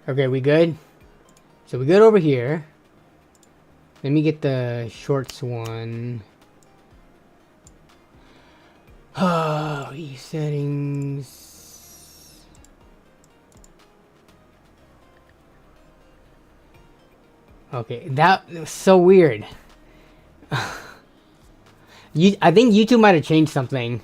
Okay, we good? So we good over here. Let me get the shorts one. Oh, settings. Okay, that was so weird. I think YouTube might have changed something.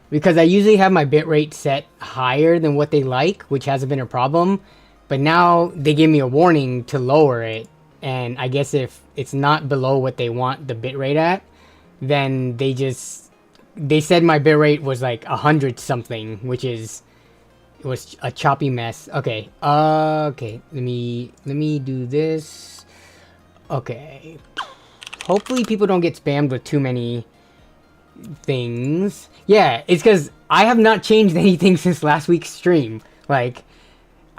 Because I usually have my bitrate set higher than what they like, which hasn't been a problem. But now they give me a warning to lower it. And I guess if it's not below what they want the bitrate at, then they said my bitrate was like 100 something, which is, it was a choppy mess. Okay, okay, let me do this. Okay, hopefully people don't get spammed with too many things. Yeah, it's because I have not changed anything since last week's stream. Like,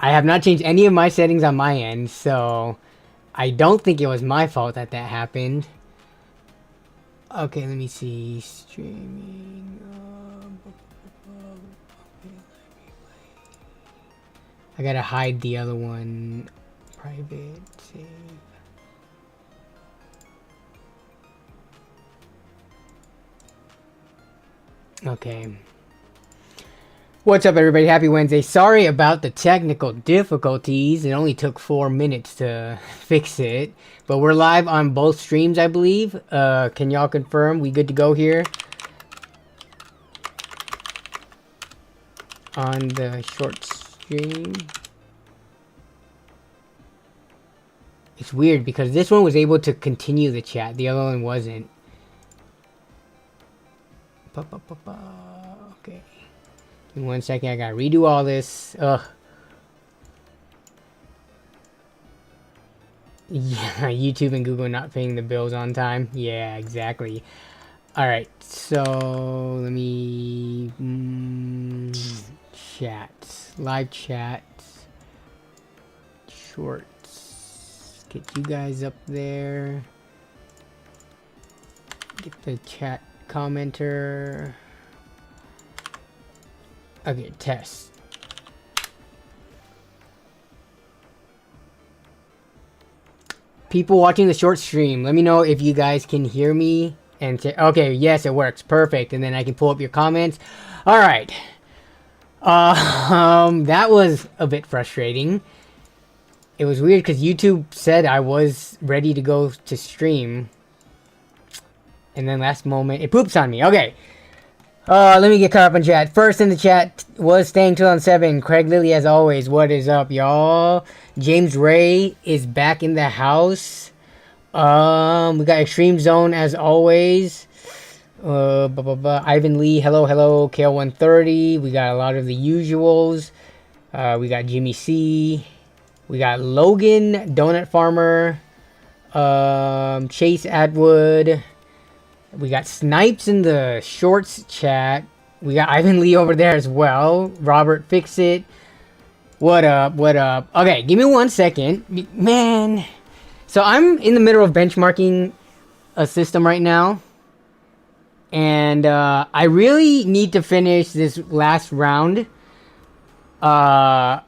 I have not changed any of my settings on my end, so I don't think it was my fault that that happened. Okay, let me see. Streaming. I gotta hide the other one. Private. Save. Okay. What's up, everybody? Happy Wednesday. Sorry about the technical difficulties. It only took 4 minutes to fix it. But we're live on both streams, I believe. Can y'all confirm we good to go here? On the short stream. It's weird because this one was able to continue the chat. The other one wasn't. Okay. Give me 1 second. I gotta redo all this. Ugh. Yeah, YouTube and Google not paying the bills on time. Yeah, exactly. Alright, so let me... chat. Live chat. Shorts. Get you guys up there. Get the chat commenter. Okay, test. People watching the short stream, let me know if you guys can hear me. And okay, yes, it works. Perfect. And then I can pull up your comments. All right. That was a bit frustrating. It was weird because YouTube said I was ready to go to stream. And then last moment, it poops on me. Okay. Let me get caught up on chat. First in the chat was Staying 2007. Craig Lilly, as always. What is up, y'all? James Ray is back in the house. We got Extreme Zone, as always. Ivan Lee, hello, hello. KL130. We got a lot of the usuals. We got Jimmy C. We got Logan, Donut Farmer. Chase Atwood. We got Snipes in the shorts chat. We got Ivan Lee over there as well. Robert Fix It. What up? What up? Okay, give me 1 second. Man. So I'm in the middle of benchmarking a system right now. And I really need to finish this last round on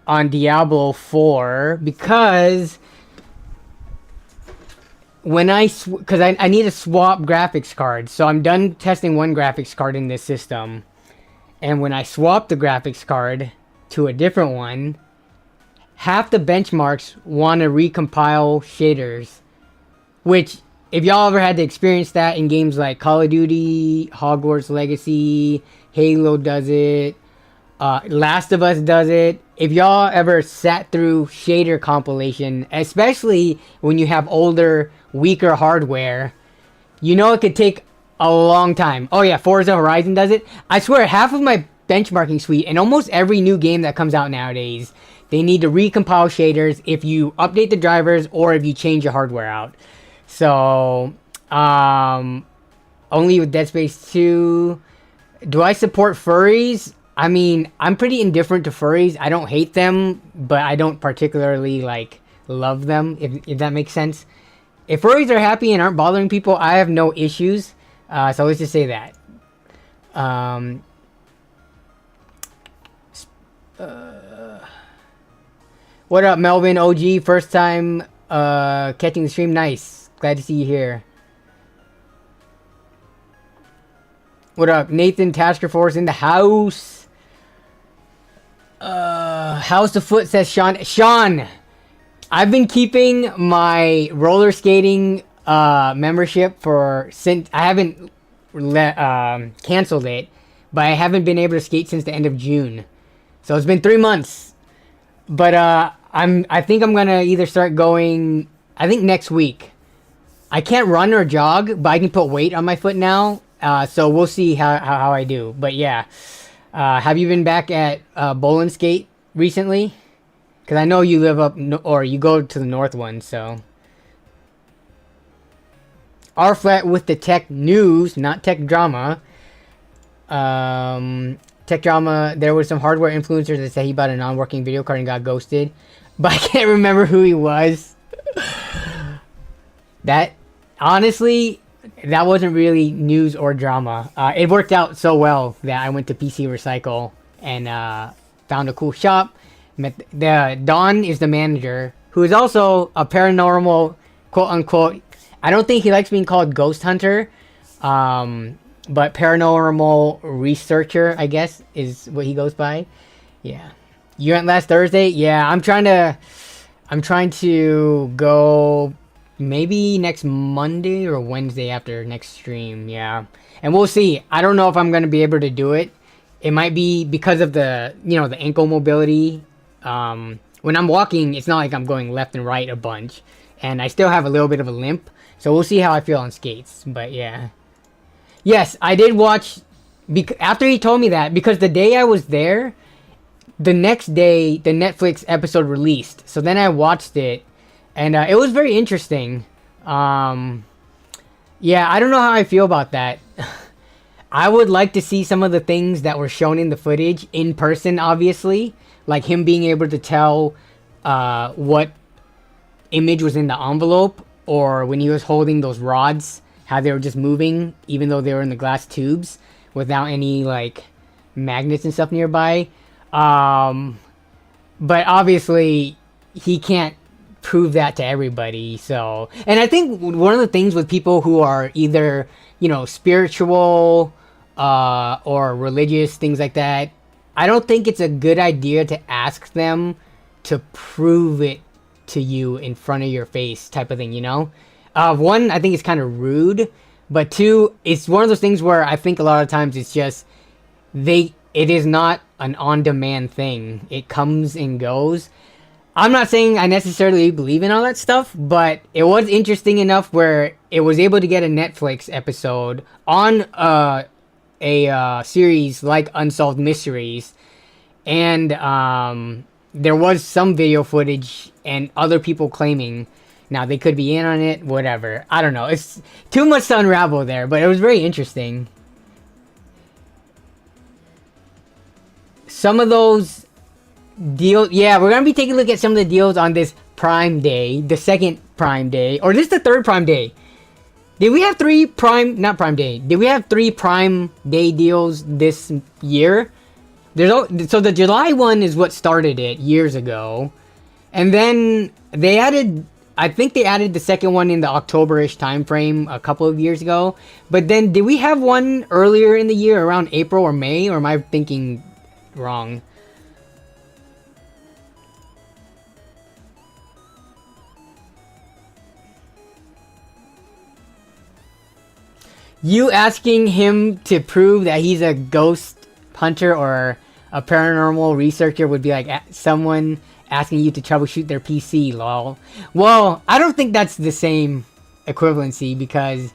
Diablo 4. Because... when because I need to swap graphics cards, so I'm done testing one graphics card in this system, and when I swap the graphics card to a different one, half the benchmarks want to recompile shaders, which if y'all ever had to experience that in games like Call of Duty, Hogwarts Legacy, Halo does it, Last of Us does it. If y'all ever sat through shader compilation, especially when you have older, weaker hardware, you know it could take a long time. Oh yeah, Forza Horizon does it. I swear, half of my benchmarking suite and almost every new game that comes out nowadays, they need to recompile shaders if you update the drivers or if you change your hardware out. So, only with Dead Space 2. Do I support furries? I mean, I'm pretty indifferent to furries. I don't hate them, but I don't particularly, like, love them, if that makes sense. If furries are happy and aren't bothering people, I have no issues. So let's just say that. What up, Melvin OG? First time catching the stream. Nice. Glad to see you here. What up, Nathan Tasker Force in the house? House of Foot says Sean. Sean, I've been keeping my roller skating membership since I haven't canceled it, but I haven't been able to skate since the end of June. So it's been 3 months. But I think I'm gonna either start going. I think next week. I can't run or jog, but I can put weight on my foot now. So we'll see how I do. But yeah, have you been back at Bowl and Skate recently? Because I know you live up, or you go to the north one, so. R-Flat with the tech news, not tech drama. Tech drama, there was some hardware influencers that said he bought a non-working video card and got ghosted. But I can't remember who he was. That, honestly, that wasn't really news or drama. It worked out so well that I went to PC Recycle and found a cool shop. Don is the manager, who is also a paranormal, quote-unquote, I don't think he likes being called ghost hunter, but paranormal researcher, I guess, is what he goes by. Yeah. You went last Thursday? Yeah, I'm trying to go maybe next Monday or Wednesday after next stream. Yeah. And we'll see. I don't know if I'm going to be able to do it. It might be because of the ankle mobility. When I'm walking, it's not like I'm going left and right a bunch. And I still have a little bit of a limp. So we'll see how I feel on skates. But yeah. Yes, I did watch. After he told me that, because the day I was there, the next day, the Netflix episode released. So then I watched it. And it was very interesting. Yeah, I don't know how I feel about that. I would like to see some of the things that were shown in the footage in person, obviously. Like him being able to tell what image was in the envelope, or when he was holding those rods, how they were just moving, even though they were in the glass tubes, without any, like, magnets and stuff nearby. But obviously, he can't prove that to everybody, so. And I think one of the things with people who are either, spiritual or religious, things like that, I don't think it's a good idea to ask them to prove it to you in front of your face type of thing, One, I think it's kind of rude, but two, it's one of those things where I think a lot of times it's just, it is not an on-demand thing. It comes and goes. I'm not saying I necessarily believe in all that stuff, but it was interesting enough where it was able to get a Netflix episode on a series like Unsolved Mysteries, and there was some video footage and other people claiming. Now they could be in on it, whatever. I don't know. It's too much to unravel there, but it was very interesting. Some of those deals, yeah, we're gonna be taking a look at some of the deals on this Prime Day, the second Prime Day, or this is the third Prime Day. Did we have three Prime Day deals this year? So the July one is what started it years ago. And then I think they added the second one in the October-ish time frame a couple of years ago. But then did we have one earlier in the year around April or May, or am I thinking wrong? You asking him to prove that he's a ghost hunter or a paranormal researcher would be like someone asking you to troubleshoot their PC, lol. Well, I don't think that's the same equivalency, because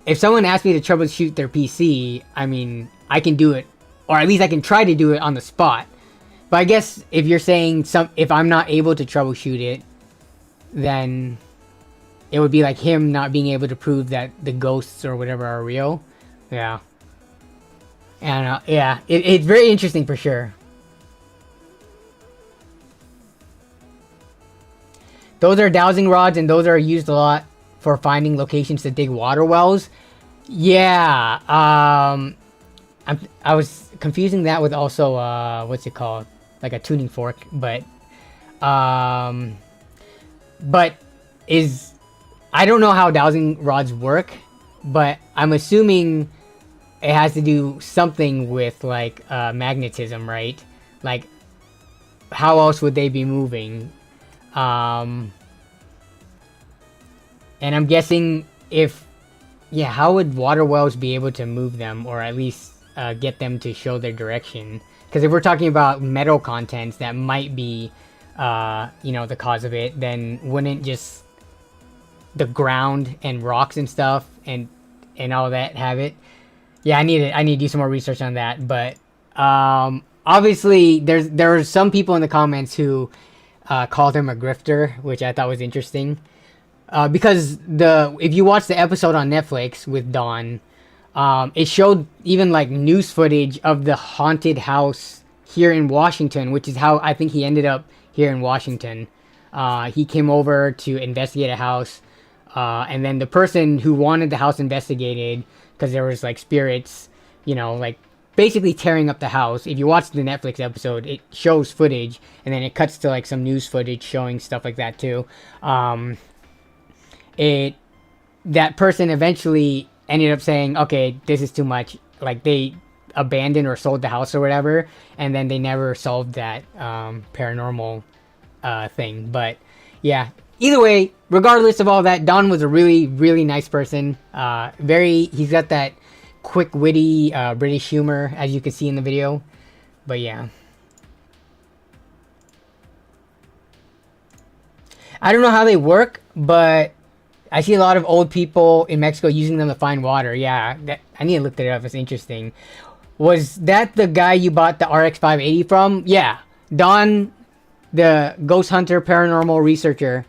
if someone asks me to troubleshoot their PC, I mean, I can do it, or at least I can try to do it on the spot. But I guess if you're saying if I'm not able to troubleshoot it, then it would be like him not being able to prove that the ghosts or whatever are real. Yeah. And yeah, it's very interesting for sure. Those are dowsing rods, and those are used a lot for finding locations to dig water wells. Yeah. I was confusing that with also what's it called? Like a tuning fork, but But I don't know how dowsing rods work, but I'm assuming it has to do something with like magnetism, right? Like, how else would they be moving? And I'm guessing how would water wells be able to move them, or at least get them to show their direction? Because if we're talking about metal contents that might be, the cause of it, then wouldn't just the ground and rocks and stuff and all that have it? Yeah, I need to do some more research on that. But obviously, there are some people in the comments who called him a grifter, which I thought was interesting. Because if you watch the episode on Netflix with Don, it showed even like news footage of the haunted house here in Washington, which is how I think he ended up here in Washington. He came over to investigate a house, and then the person who wanted the house investigated, because there was like spirits, like basically tearing up the house. If you watch the Netflix episode, it shows footage, and then it cuts to like some news footage showing stuff like that too. That person eventually ended up saying, okay, this is too much. Like, they abandoned or sold the house or whatever, and then they never solved that paranormal thing. But yeah, either way, regardless of all that, Don was a really, really nice person. He's got that quick, witty British humor, as you can see in the video. But yeah, I don't know how they work, but I see a lot of old people in Mexico using them to find water. Yeah, I need to look that up. It's interesting. Was that the guy you bought the RX 580 from? Yeah, Don, the ghost hunter, paranormal researcher,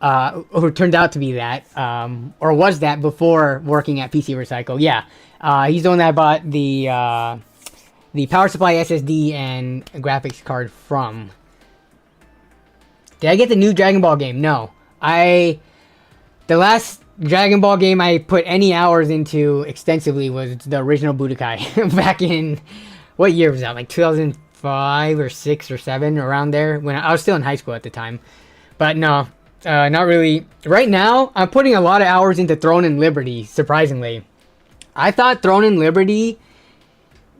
who turned out to be that, or was that before working at PC Recycle. Yeah, he's the one that I bought the power supply, SSD, and graphics card from. Did I get the new Dragon Ball game? No. The last Dragon Ball game I put any hours into extensively was the original Budokai. Back in, what year was that? Like 2005 or 6 or 7, around there, when I was still in high school at the time. But no, not really. Right now, I'm putting a lot of hours into Throne and Liberty, surprisingly. I thought Throne and Liberty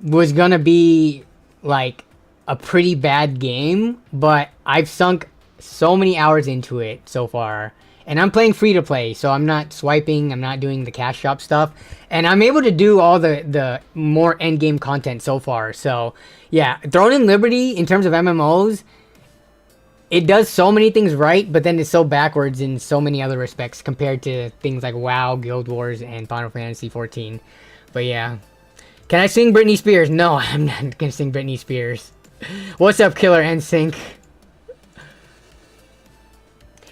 was gonna be like a pretty bad game, but I've sunk so many hours into it so far. And I'm playing free to play, so I'm not swiping, I'm not doing the cash shop stuff. And I'm able to do all the more end game content so far. So yeah, Throne and Liberty, in terms of MMOs, it does so many things right, but then it's so backwards in so many other respects compared to things like WoW, Guild Wars, and Final Fantasy 14. But yeah. Can I sing Britney Spears? No, I'm not gonna sing Britney Spears. What's up, Killer NSYNC?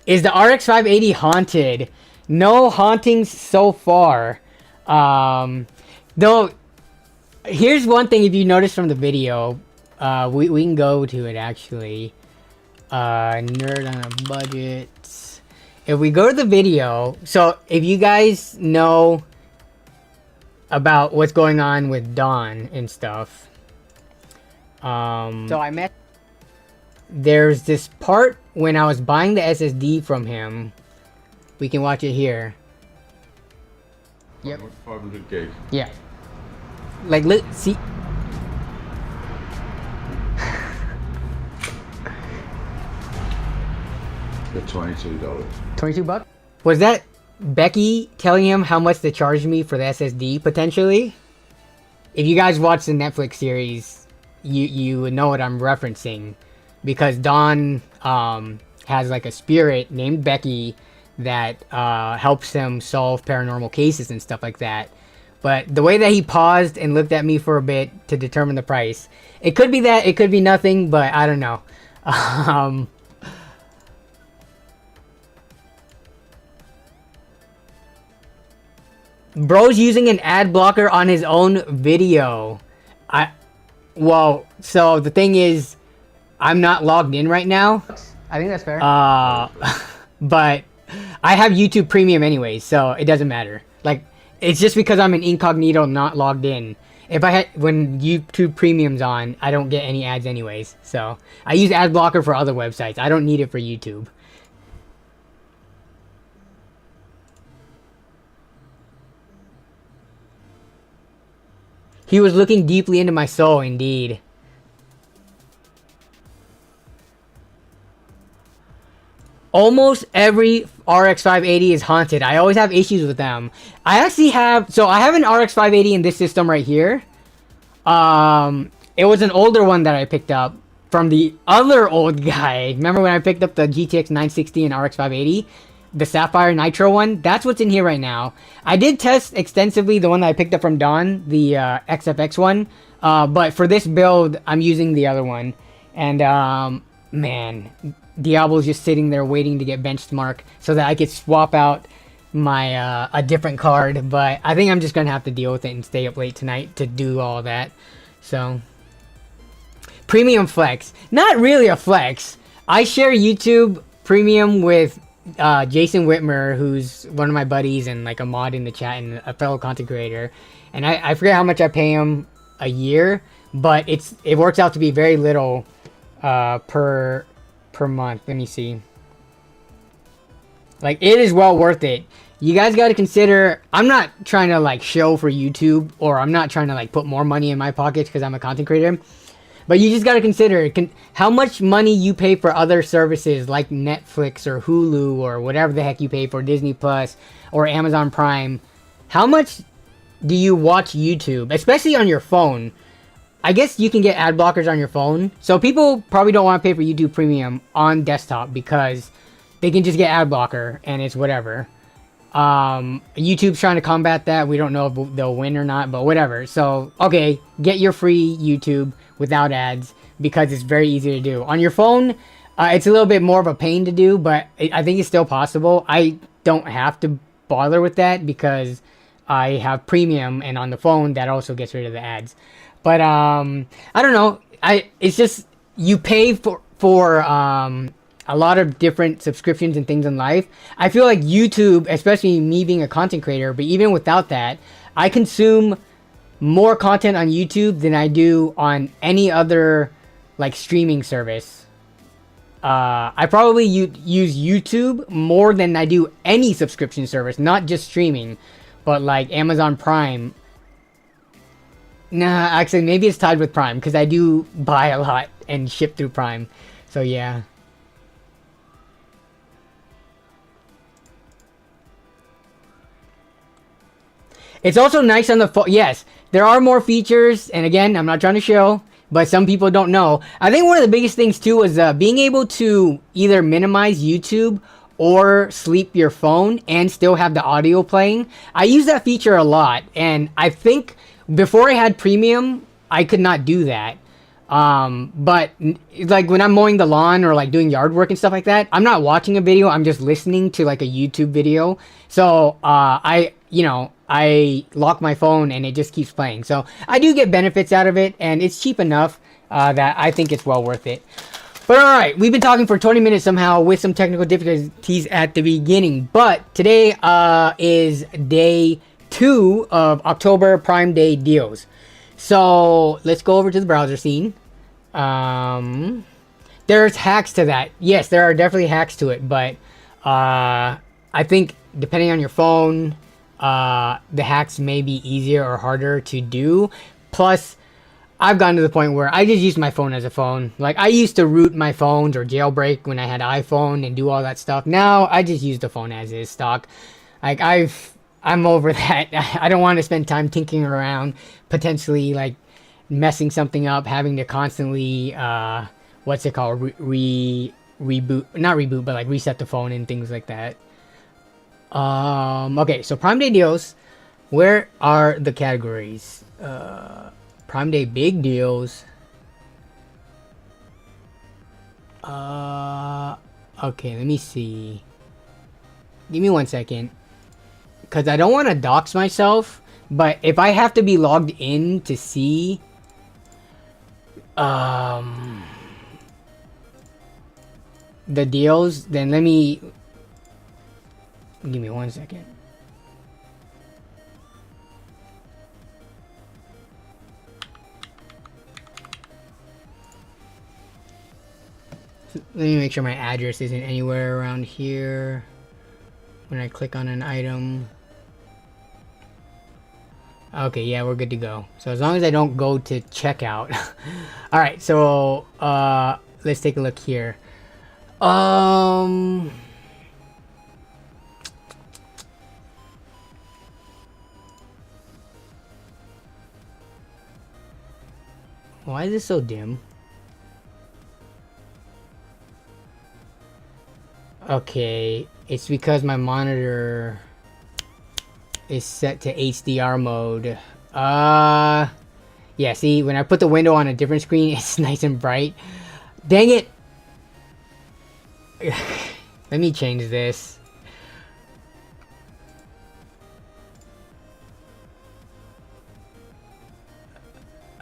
Is the RX 580 haunted? No hauntings so far. Though, here's one thing if you notice from the video. We can go to it actually. Nerd on a budget. If we go to the video, so if you guys know about what's going on with Dawn and stuff. There's this part when I was buying the SSD from him. We can watch it here. Yep. 500 gig. Yeah. Like, let's see. For $22. 22 bucks? Was that Becky telling him how much to charge me for the SSD, potentially? If you guys watch the Netflix series, you would know what I'm referencing. Because Don has like a spirit named Becky that helps him solve paranormal cases and stuff like that. But the way that he paused and looked at me for a bit to determine the price, it could be that, it could be nothing, but I don't know. Bro's using an ad blocker on his own video. Well, so the thing is, I'm not logged in right now. I think that's fair. But I have YouTube Premium anyway, so it doesn't matter. Like, it's just because I'm an incognito, not logged in. If I had, when YouTube Premium's on, I don't get any ads anyways. So I use ad blocker for other websites. I don't need it for YouTube. He was looking deeply into my soul, indeed. Almost every RX 580 is haunted. I always have issues with them. I actually have, so I have an RX 580 in this system right here. It was an older one that I picked up from the other old guy. Remember when I picked up the GTX 960 and RX 580? The Sapphire Nitro one? That's what's in here right now. I did test extensively the one that I picked up from Don, the XFX one. But for this build, I'm using the other one. And, man, Diablo's just sitting there waiting to get benchmark so that I could swap out my a different card. But I think I'm just going to have to deal with it and stay up late tonight to do all that. So, Premium Flex. Not really a flex. I share YouTube Premium with Jason Whitmer, who's one of my buddies and like a mod in the chat and a fellow content creator, and I forget how much I pay him a year, but it works out to be very little per month. Let me see. Like, it is well worth it. You guys got to consider, I'm not trying to like show for YouTube, or I'm not trying to like put more money in my pockets because I'm a content creator. But you just got to consider how much money you pay for other services like Netflix or Hulu or whatever the heck you pay for, Disney Plus or Amazon Prime. How much do you watch YouTube, especially on your phone? I guess you can get ad blockers on your phone. So people probably don't want to pay for YouTube Premium on desktop because they can just get ad blocker and it's whatever. YouTube's trying to combat that. We don't know if they'll win or not, but whatever. So, okay, get your free YouTube without ads because it's very easy to do. On your phone, it's a little bit more of a pain to do, but I think it's still possible. I don't have to bother with that because I have Premium, and on the phone, that also gets rid of the ads. But, I don't know. It's just, you pay for a lot of different subscriptions and things in life. I feel like YouTube, especially me being a content creator, but even without that, I consume more content on YouTube than I do on any other like streaming service. I probably use YouTube more than I do any subscription service, not just streaming, but like Amazon Prime. Nah, actually, maybe it's tied with Prime because I do buy a lot and ship through Prime. So yeah. It's also nice on the phone. Yes, there are more features, and again, I'm not trying to show, but some people don't know. I think one of the biggest things too was being able to either minimize YouTube or sleep your phone and still have the audio playing. I use that feature a lot, and I think before I had Premium, I could not do that. But like when I'm mowing the lawn or like doing yard work and stuff like that, I'm not watching a video, I'm just listening to like a YouTube video. So I lock my phone and it just keeps playing. So I do get benefits out of it, and it's cheap enough that I think it's well worth it. But alright, we've been talking for 20 minutes somehow with some technical difficulties at the beginning. But today is day 2 of October Prime Day deals. So let's go over to the browser scene. There's hacks to that. Yes, there are definitely hacks to it, but I think depending on your phone, the hacks may be easier or harder to do. Plus, I've gotten to the point where I just use my phone as a phone. Like, I used to root my phones or jailbreak when I had iPhone and do all that stuff. Now, I just use the phone as is stock. Like, I'm over that. I don't want to spend time tinkering around, potentially, like, messing something up, having to constantly, what's it called, reboot, not reboot, but, like, reset the phone and things like that. Okay, so Prime Day deals. Where are the categories? Prime Day big deals. Okay, let me see. Give me 1 second. Because I don't want to dox myself, but if I have to be logged in to see... the deals, then let me... Give me 1 second. Let me make sure my address isn't anywhere around here when I click on an item. Okay, yeah, we're good to go. So as long as I don't go to checkout. Alright, so let's take a look here. Why is this so dim? Okay, it's because my monitor is set to HDR mode. Yeah, see, when I put the window on a different screen, it's nice and bright. Dang it! Let me change this.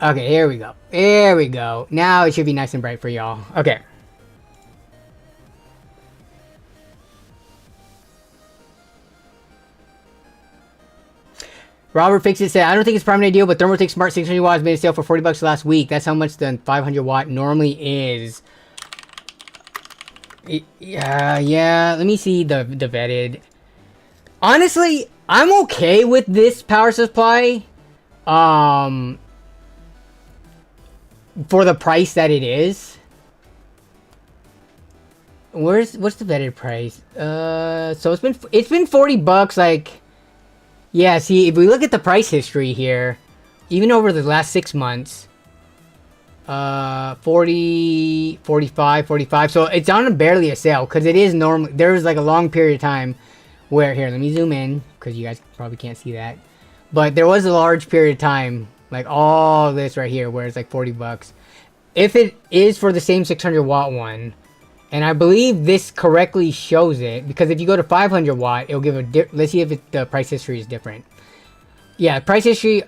Okay, here we go. There we go. Now it should be nice and bright for y'all. Okay. Robert Fixit said, I don't think it's prime ideal, but Thermaltake Smart 600 watts made a sale for $40 last week. That's how much the 500 watt normally is. Yeah. Let me see the vetted. Honestly, I'm okay with this power supply. For the price that it is. What's the vetted price? So it's been $40, like. Yeah, see, if we look at the price history here, even over the last 6 months, 40, 45, 45. So it's on barely a sale because it is normally, there's like a long period of time where, here, let me zoom in because you guys probably can't see that. But there was a large period of time, like all this right here, where it's like $40. If it is for the same 600 watt one, and I believe this correctly shows it, because if you go to 500 watt, it'll give a let's see if the price history is different. Yeah, price history.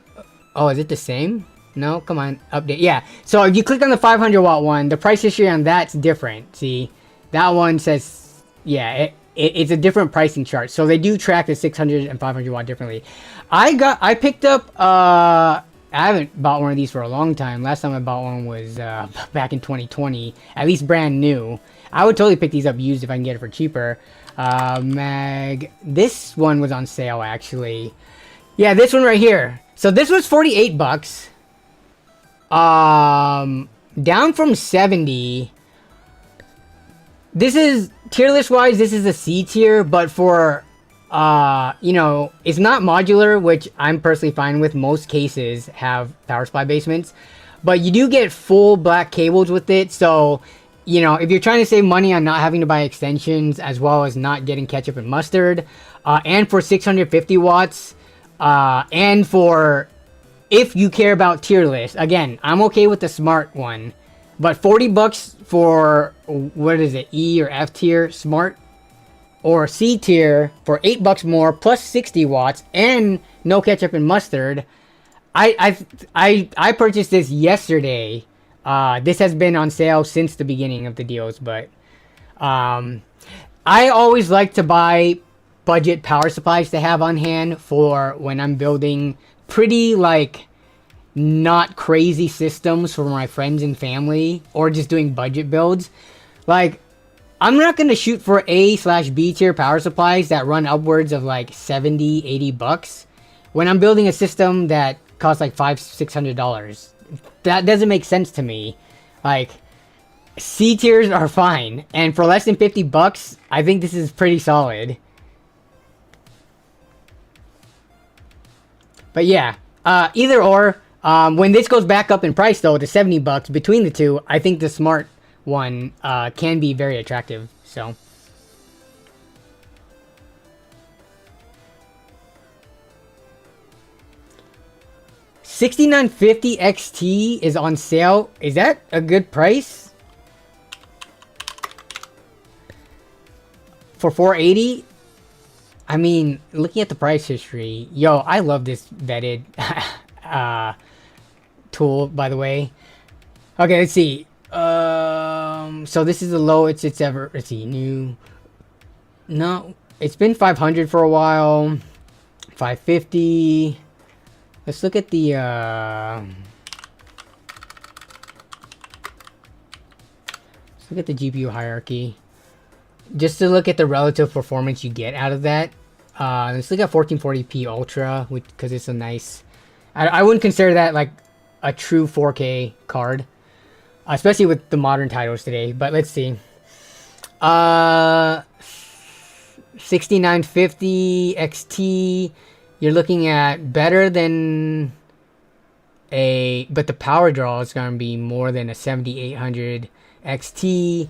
Oh, is it the same? No, come on, update. Yeah, so if you click on the 500 watt one, the price history on that's different. See, that one says, yeah, it's a different pricing chart. So they do track the 600 and 500 watt differently. I picked up, I haven't bought one of these for a long time. Last time I bought one was back in 2020, at least brand new. I would totally pick these up used if I can get it for cheaper. This one was on sale actually. Yeah, this one right here. So this was $48. Down from 70. This is tier list wise, this is a C tier, but for you know, it's not modular, which I'm personally fine with. Most cases have power supply basements, but you do get full black cables with it. So, you know, if you're trying to save money on not having to buy extensions, as well as not getting ketchup and mustard, and for 650 watts, and for, if you care about tier list, again, I'm okay with the smart one, but $40 for, what is it, E or F tier smart, or C tier for $8 more, plus 60 watts, and no ketchup and mustard. I purchased this yesterday. This has been on sale since the beginning of the deals, but I always like to buy budget power supplies to have on hand for when I'm building pretty, like, not crazy systems for my friends and family, or just doing budget builds. Like, I'm not going to shoot for A/B tier power supplies that run upwards of like $70, $80 when I'm building a system that costs like $500-$600. That doesn't make sense to me. Like, C tiers are fine, and for less than $50, I think this is pretty solid. But yeah, either or. When this goes back up in price though to $70 between the two, I think the smart one can be very attractive. So $69.50 XT is on sale. Is that a good price for $480? I mean, looking at the price history, yo, I love this vetted tool, by the way. Okay, let's see. So this is the lowest it's ever. Let's see, new. No, it's been 500 for a while. 550. Let's look at the. Let's look at the GPU hierarchy. Just to look at the relative performance you get out of that. Let's look at 1440p Ultra, because it's a nice... I wouldn't consider that like a true 4K card. Especially with the modern titles today. But let's see. 6950 XT. You're looking at better than a... But the power draw is going to be more than a 7800 XT.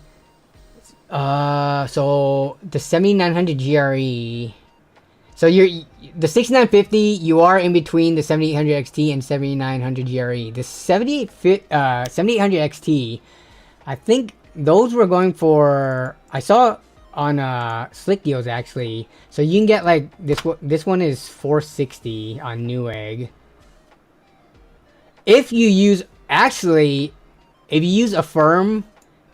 So the 7900 GRE. So the 6950, you are in between the 7800 XT and 7900 GRE. The 7800 XT, I think those were going for... I saw on Slick Deals actually. So you can get like this one is 460 on Newegg. If you use if you use Affirm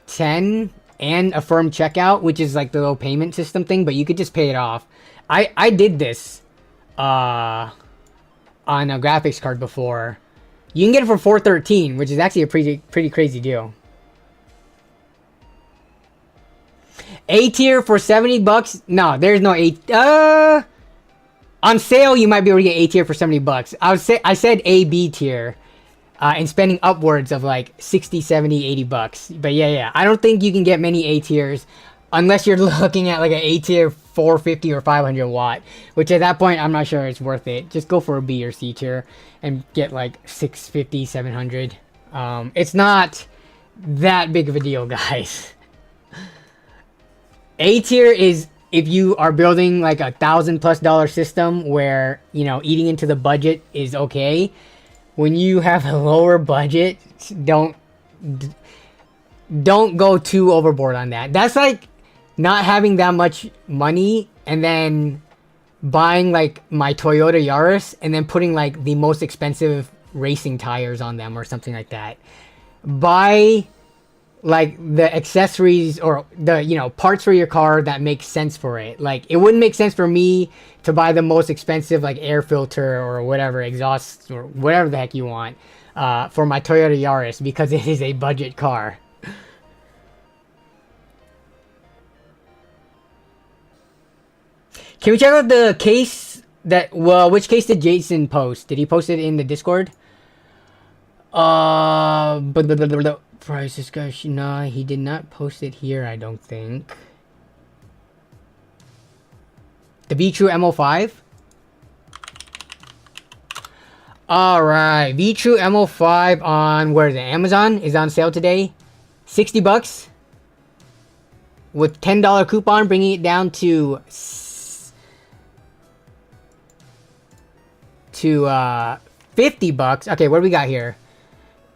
10 and Affirm Checkout, which is like the little payment system thing, but you could just pay it off. I did this on a graphics card before. You can get it for $413, which is actually a pretty crazy deal. A tier for $70? No, there's no A. On sale, you might be able to get A tier for $70. I said A B tier, and spending upwards of like 60, 70, 80 bucks. But yeah, I don't think you can get many A tiers unless you're looking at like an A tier 450 or 500 watt, which at that point I'm not sure it's worth it. Just go for a B or C tier and get like 650, 700. It's not that big of a deal, guys. A tier is if you are building like $1,000+ system where, you know, eating into the budget is okay. When you have a lower budget, don't go too overboard on that. That's like not having that much money and then buying like my Toyota Yaris and then putting like the most expensive racing tires on them or something like that. Buy like the accessories or the, you know, parts for your car that make sense for it. Like it wouldn't make sense for me to buy the most expensive like air filter or whatever, exhaust or whatever the heck you want for my Toyota Yaris because it is a budget car. Can we check out the case that, well, which case did Jason post? Did he post it in the Discord? Price discussion. No, he did not post it here, I don't think. The V-True MO5? Alright, V-True MO5 on, where is it? Amazon is on sale today. $60. With $10 coupon, bringing it down to $50. Okay, what do we got here?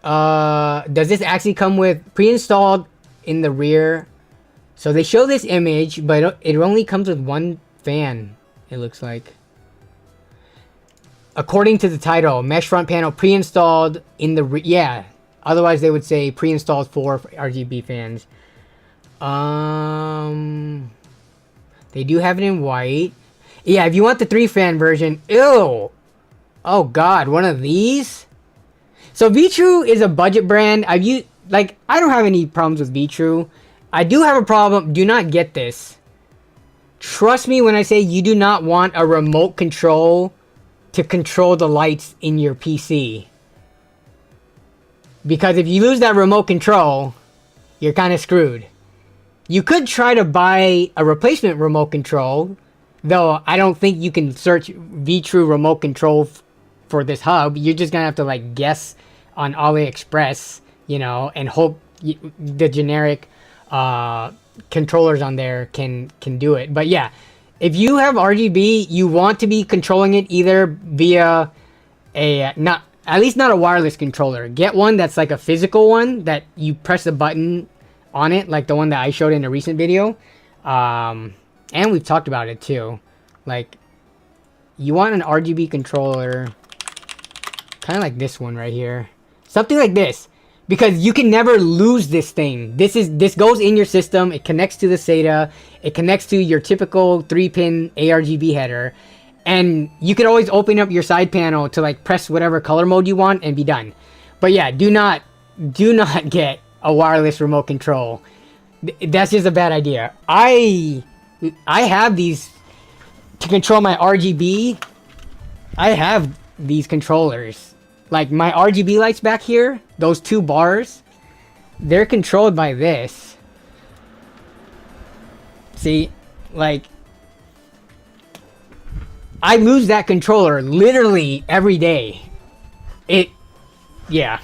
Does this actually come with pre-installed in the rear? So they show this image, but it only comes with one fan, it looks like. According to the title, mesh front panel pre-installed in the rear. Yeah, otherwise they would say pre-installed for RGB fans. They do have it in white. Yeah, if you want the 3-fan version, ew. Oh god, one of these? So V-True is a budget brand. I don't have any problems with V-True. I do have a problem. Do not get this. Trust me when I say you do not want a remote control to control the lights in your PC. Because if you lose that remote control, you're kind of screwed. You could try to buy a replacement remote control, though I don't think you can search V-True remote control for this hub. You're just gonna have to like guess on AliExpress, you know, and hope the generic controllers on there can do it. But yeah, if you have RGB, you want to be controlling it either via at least not a wireless controller. Get one that's like a physical one that you press a button on it, like the one that I showed in a recent video. And we've talked about it too. Like, you want an RGB controller kind of like this one right here. Something like this. Because you can never lose this thing. This goes in your system. It connects to the SATA. It connects to your typical 3-pin ARGB header. And you can always open up your side panel to like press whatever color mode you want and be done. But yeah, do not get a wireless remote control. That's just a bad idea. I have these to control my RGB. I have these controllers. Like my RGB lights back here, those 2 bars, they're controlled by this. See, like, I lose that controller literally every day. Yeah.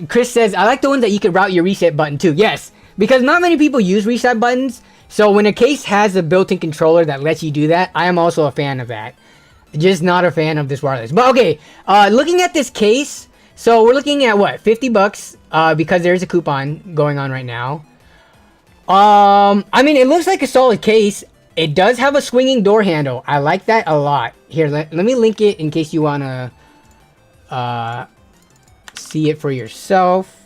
Chris says, I like the ones that you can route your reset button to. Yes, because not many people use reset buttons. So when a case has a built-in controller that lets you do that, I am also a fan of that. Just not a fan of this wireless. But okay, looking at this case, so we're looking at what, $50, because there's a coupon going on right now. I mean, it looks like a solid case. It does have a swinging door handle. I like that a lot. Here, let me link it in case you want to see it for yourself.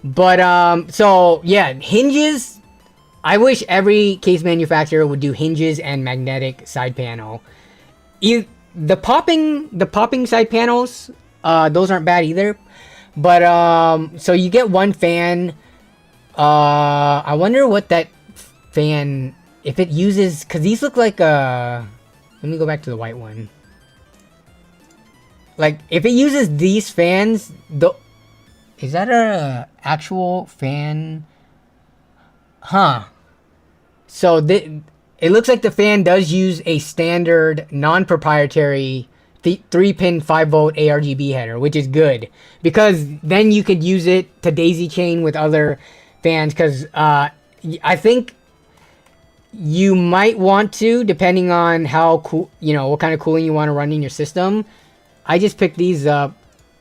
But, so, yeah, hinges. I wish every case manufacturer would do hinges and magnetic side panel. The popping side panels, those aren't bad either. But, so you get one fan. I wonder what that fan, if it uses, because these look like let me go back to the white one. Like, if it uses these fans, is that a actual fan? Huh. So it looks like the fan does use a standard non-proprietary 3-pin 5-volt ARGB header, which is good, because then you could use it to daisy chain with other fans, because I think you might want to, depending on how cool, what kind of cooling you want to run in your system. I just picked these up,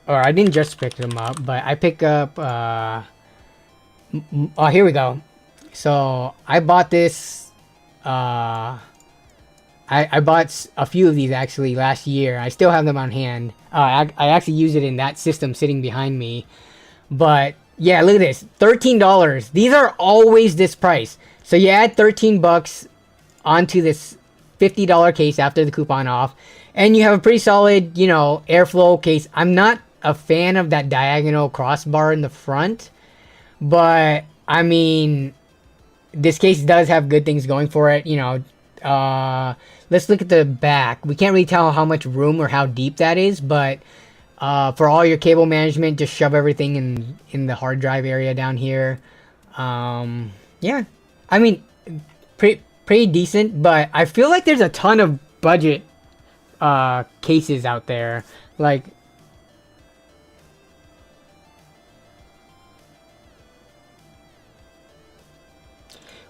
or I didn't just pick them up, but I pick up, oh, here we go. So I bought this, I bought a few of these actually last year. I still have them on hand. I actually use it in that system sitting behind me. But yeah, look at this, $13. These are always this price. So you add $13 onto this $50 case after the coupon off, and you have a pretty solid, airflow case. I'm not a fan of that diagonal crossbar in the front, but I mean, this case does have good things going for it. Let's look at the back. We can't really tell how much room or how deep that is, but for all your cable management, just shove everything in the hard drive area down here. Yeah, I mean, pretty decent, but I feel like there's a ton of budget cases out there. Like,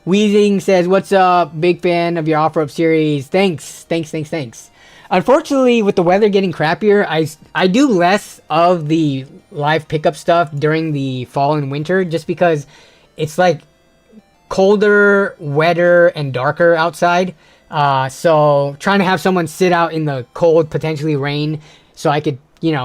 Weezing says, what's up? Big fan of your offer up series. Thanks. Unfortunately, with the weather getting crappier, I do less of the live pickup stuff during the fall and winter, just because it's like colder, wetter, and darker outside. So trying to have someone sit out in the cold, potentially rain, so I could,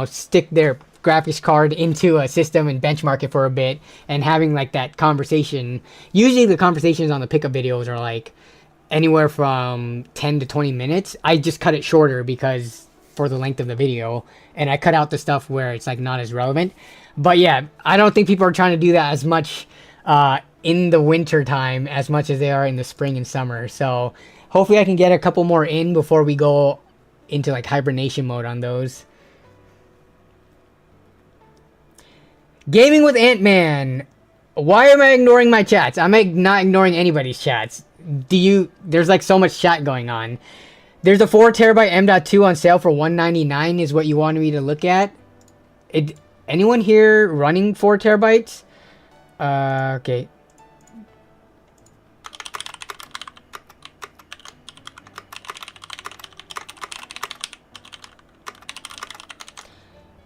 stick their graphics card into a system and benchmark it for a bit, and having like that conversation. Usually the conversations on the pickup videos are like anywhere from 10 to 20 minutes. I just cut it shorter because for the length of the video, and I cut out the stuff where it's like not as relevant. But yeah, I don't think people are trying to do that as much in the winter time as much as they are in the spring and summer. So hopefully I can get a couple more in before we go into like hibernation mode on those. Gaming with Ant-Man. Why am I ignoring my chats? I'm not ignoring anybody's chats. There's like so much chat going on. There's a 4TB M.2 on sale for $199 is what you wanted me to look at. Anyone here running 4TB? Okay.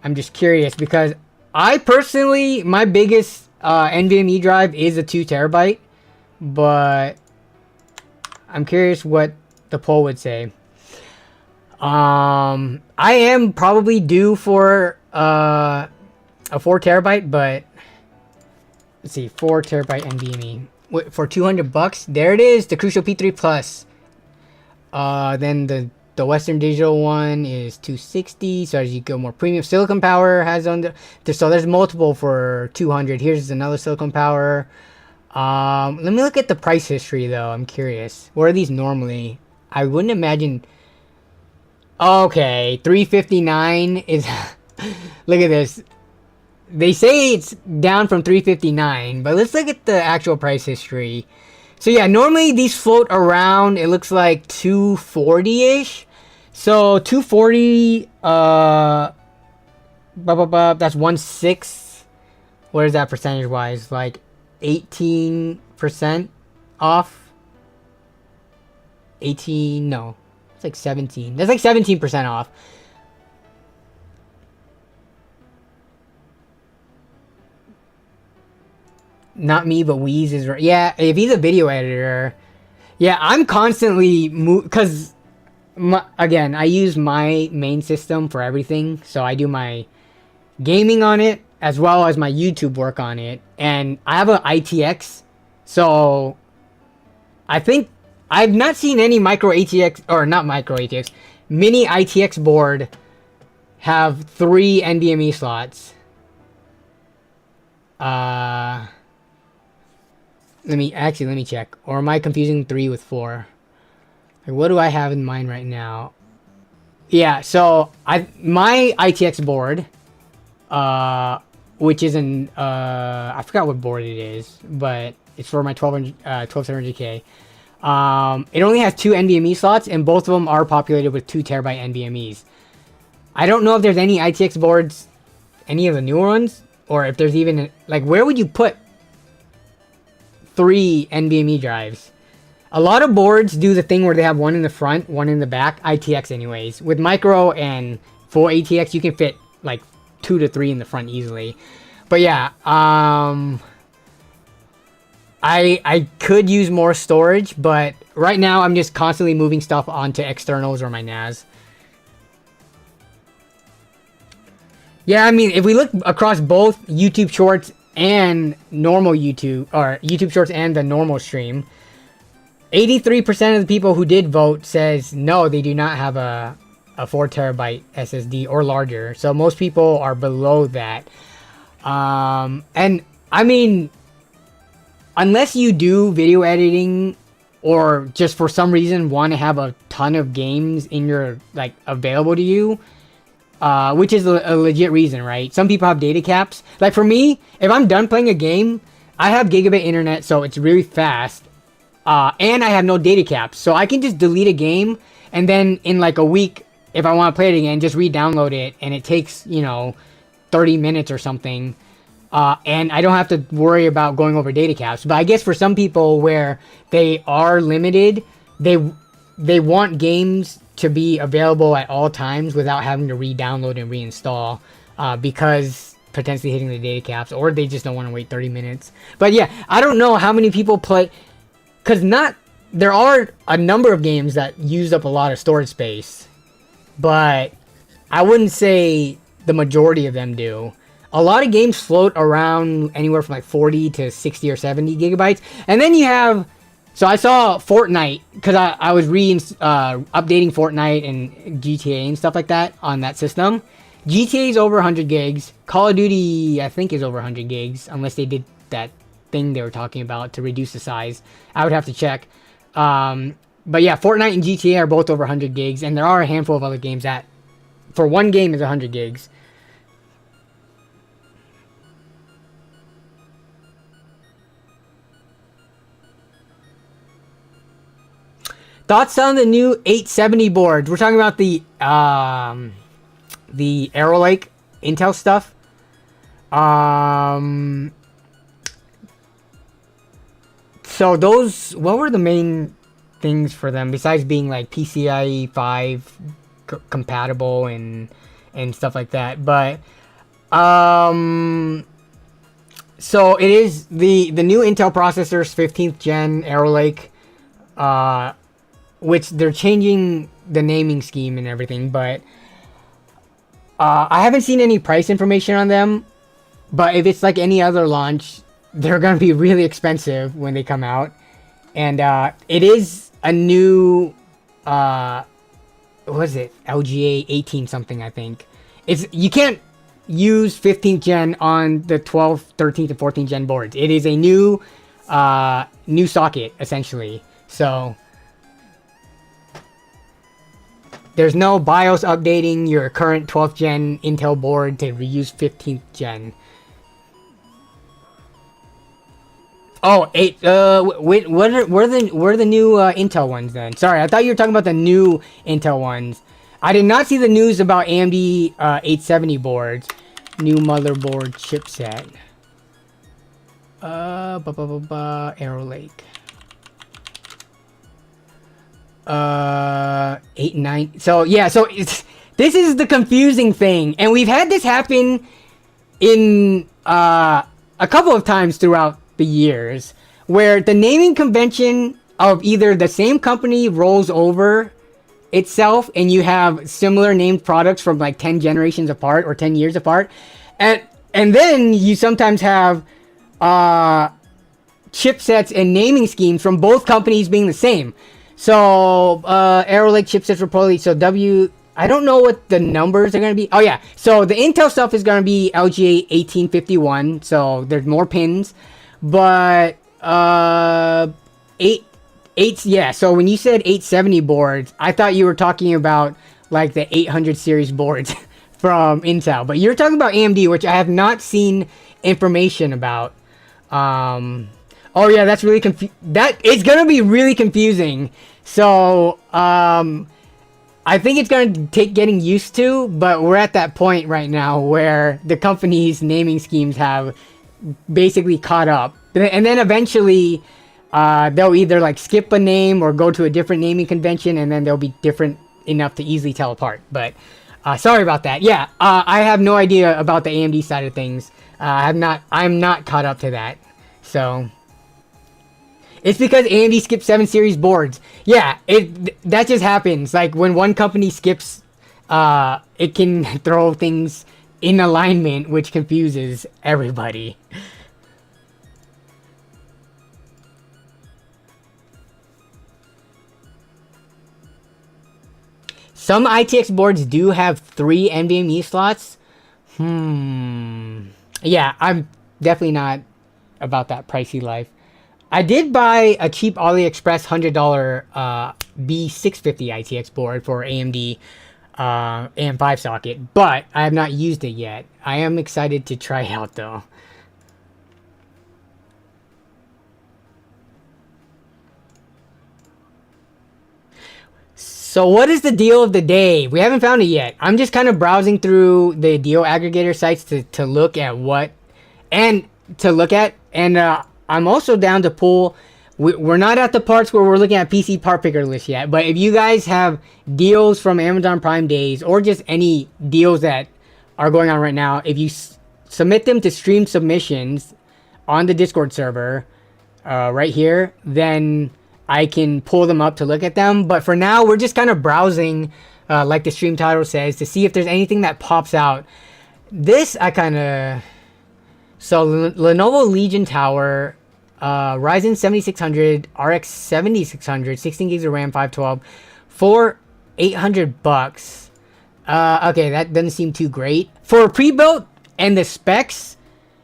I'm just curious because I personally, my biggest NVMe drive is a 2TB, but I'm curious what the poll would say. I am probably due for a 4TB, but let's see, 4TB NVMe for $200. There it is, the Crucial P3 Plus. Then the The Western Digital one is 260. So as you go more premium, Silicon Power has so there's multiple for 200. Here's another Silicon Power. Let me look at the price history though. I'm curious. What are these normally? I wouldn't imagine. Okay, 359 is. Look at this. They say it's down from 359, but let's look at the actual price history. So yeah, normally these float around, it looks like 240-ish. So 240, that's 1/6. What is that percentage-wise? Like 18% off? 18, no. It's like 17. That's like 17% off. Not me, but Wheeze is right. Yeah, if he's a video editor. Yeah, I'm constantly because again, I use my main system for everything. So I do my gaming on it as well as my YouTube work on it. And I have an ITX. So I think I've not seen any micro ATX or not micro ATX, mini ITX board have 3 NVMe slots. Let me check. Or am I confusing 3 with 4? Like, what do I have in mind right now? Yeah, so my ITX board, which is I forgot what board it is, but it's for my 12700K. It only has 2 NVMe slots, and both of them are populated with 2 terabyte NVMe's. I don't know if there's any ITX boards, any of the newer ones, or if there's even like where would you put 3 NVMe drives? A lot of boards do the thing where they have one in the front, one in the back. ITX anyways. With micro and full ATX, you can fit like 2 to 3 in the front easily. But yeah, I could use more storage, but right now I'm just constantly moving stuff onto externals or my NAS. Yeah, I mean, if we look across both YouTube Shorts and normal YouTube, or YouTube Shorts and the normal stream, 83% of the people who did vote says no, they do not have a 4 terabyte SSD or larger. So most people are below that. And I mean, unless you do video editing or just for some reason want to have a ton of games in your like available to you, which is a legit reason, right? Some people have data caps. Like for me, if I'm done playing a game, I have gigabit internet, so it's really fast. And I have no data caps, so I can just delete a game, and then in like a week, if I want to play it again, just re-download it, and it takes, 30 minutes or something. And I don't have to worry about going over data caps. But I guess for some people where they are limited, they want games to be available at all times without having to re-download and reinstall, because potentially hitting the data caps, or they just don't want to wait 30 minutes. But yeah, I don't know how many people play, because there are a number of games that use up a lot of storage space, but I wouldn't say the majority of them do. A lot of games float around anywhere from like 40 to 60 or 70 gigabytes. And then you have, so I saw Fortnite, because I was updating Fortnite and GTA and stuff like that on that system. GTA is over 100 gigs. Call of Duty, I think, is over 100 gigs, unless they did that thing they were talking about to reduce the size. I would have to check. But yeah, Fortnite and GTA are both over 100 gigs, and there are a handful of other games that, for one game, is 100 gigs. Thoughts on the new 870 boards? We're talking about the Arrow Lake Intel stuff. So those, what were the main things for them besides being like PCIe 5 compatible and stuff like that? But so it is the new Intel processors, 15th gen Arrow Lake, which they're changing the naming scheme and everything, but I haven't seen any price information on them. But if it's like any other launch, they're going to be really expensive when they come out. And it is a new what is it? LGA 18 something, I think. You can't use 15th gen on the 12th, 13th, and 14th gen boards. It is a new socket, essentially. So there's no BIOS updating your current 12th gen Intel board to reuse 15th gen. Oh, what are the new Intel ones then? Sorry, I thought you were talking about the new Intel ones. I did not see the news about AMD 870 boards. New motherboard chipset. Arrow Lake. 8-9. So yeah, so this is the confusing thing, and we've had this happen in a couple of times throughout the years, where the naming convention of either the same company rolls over itself and you have similar named products from like 10 generations apart or 10 years apart, and then you sometimes have chipsets and naming schemes from both companies being the same. So Arrow Lake chipsets reportedly, so I don't know what the numbers are going to be. Oh yeah, so the Intel stuff is going to be LGA 1851, so there's more pins. But yeah, so when you said 870 boards, I thought you were talking about like the 800 series boards from Intel, but you're talking about AMD, which I have not seen information about. Oh yeah, that's really it's gonna be really confusing. So I think it's gonna take getting used to, but we're at that point right now where the company's naming schemes have basically caught up, and then eventually they'll either like skip a name or go to a different naming convention, and then they'll be different enough to easily tell apart. But sorry about that. Yeah, I have no idea about the AMD side of things. I'm not caught up to that. So it's because AMD skipped 7 series boards. Yeah, that just happens. Like when one company skips, it can throw things in alignment, which confuses everybody. Some ITX boards do have 3 NVMe slots. Yeah, I'm definitely not about that pricey life. I did buy a cheap AliExpress $100 B650 ITX board for AMD AM5 socket, but I have not used it yet. I am excited to try it out though. So what is the deal of the day? We haven't found it yet. I'm just kind of browsing through the deal aggregator sites to look at and I'm also down to pull. We're not at the parts where we're looking at PC part picker list yet, but if you guys have deals from Amazon Prime days or just any deals that are going on right now, if you submit them to stream submissions on the Discord server right here, then I can pull them up to look at them. But for now, we're just kind of browsing, like the stream title says, to see if there's anything that pops out. This I kind of... So Lenovo Legion Tower, Ryzen 7600, RX 7600, 16 gigs of RAM, 512, for $800. Okay, that doesn't seem too great. For a pre-built and the specs,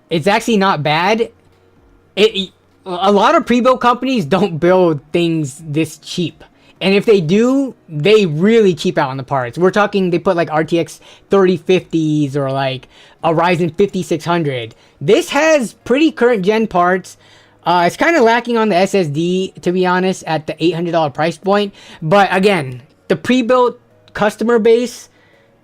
it's actually not bad. A lot of pre-built companies don't build things this cheap. And if they do, they really cheap out on the parts. We're talking, they put like RTX 3050s or like a Ryzen 5600. This has pretty current gen parts. It's kind of lacking on the SSD, to be honest, at the $800 price point. But again, the pre-built customer base,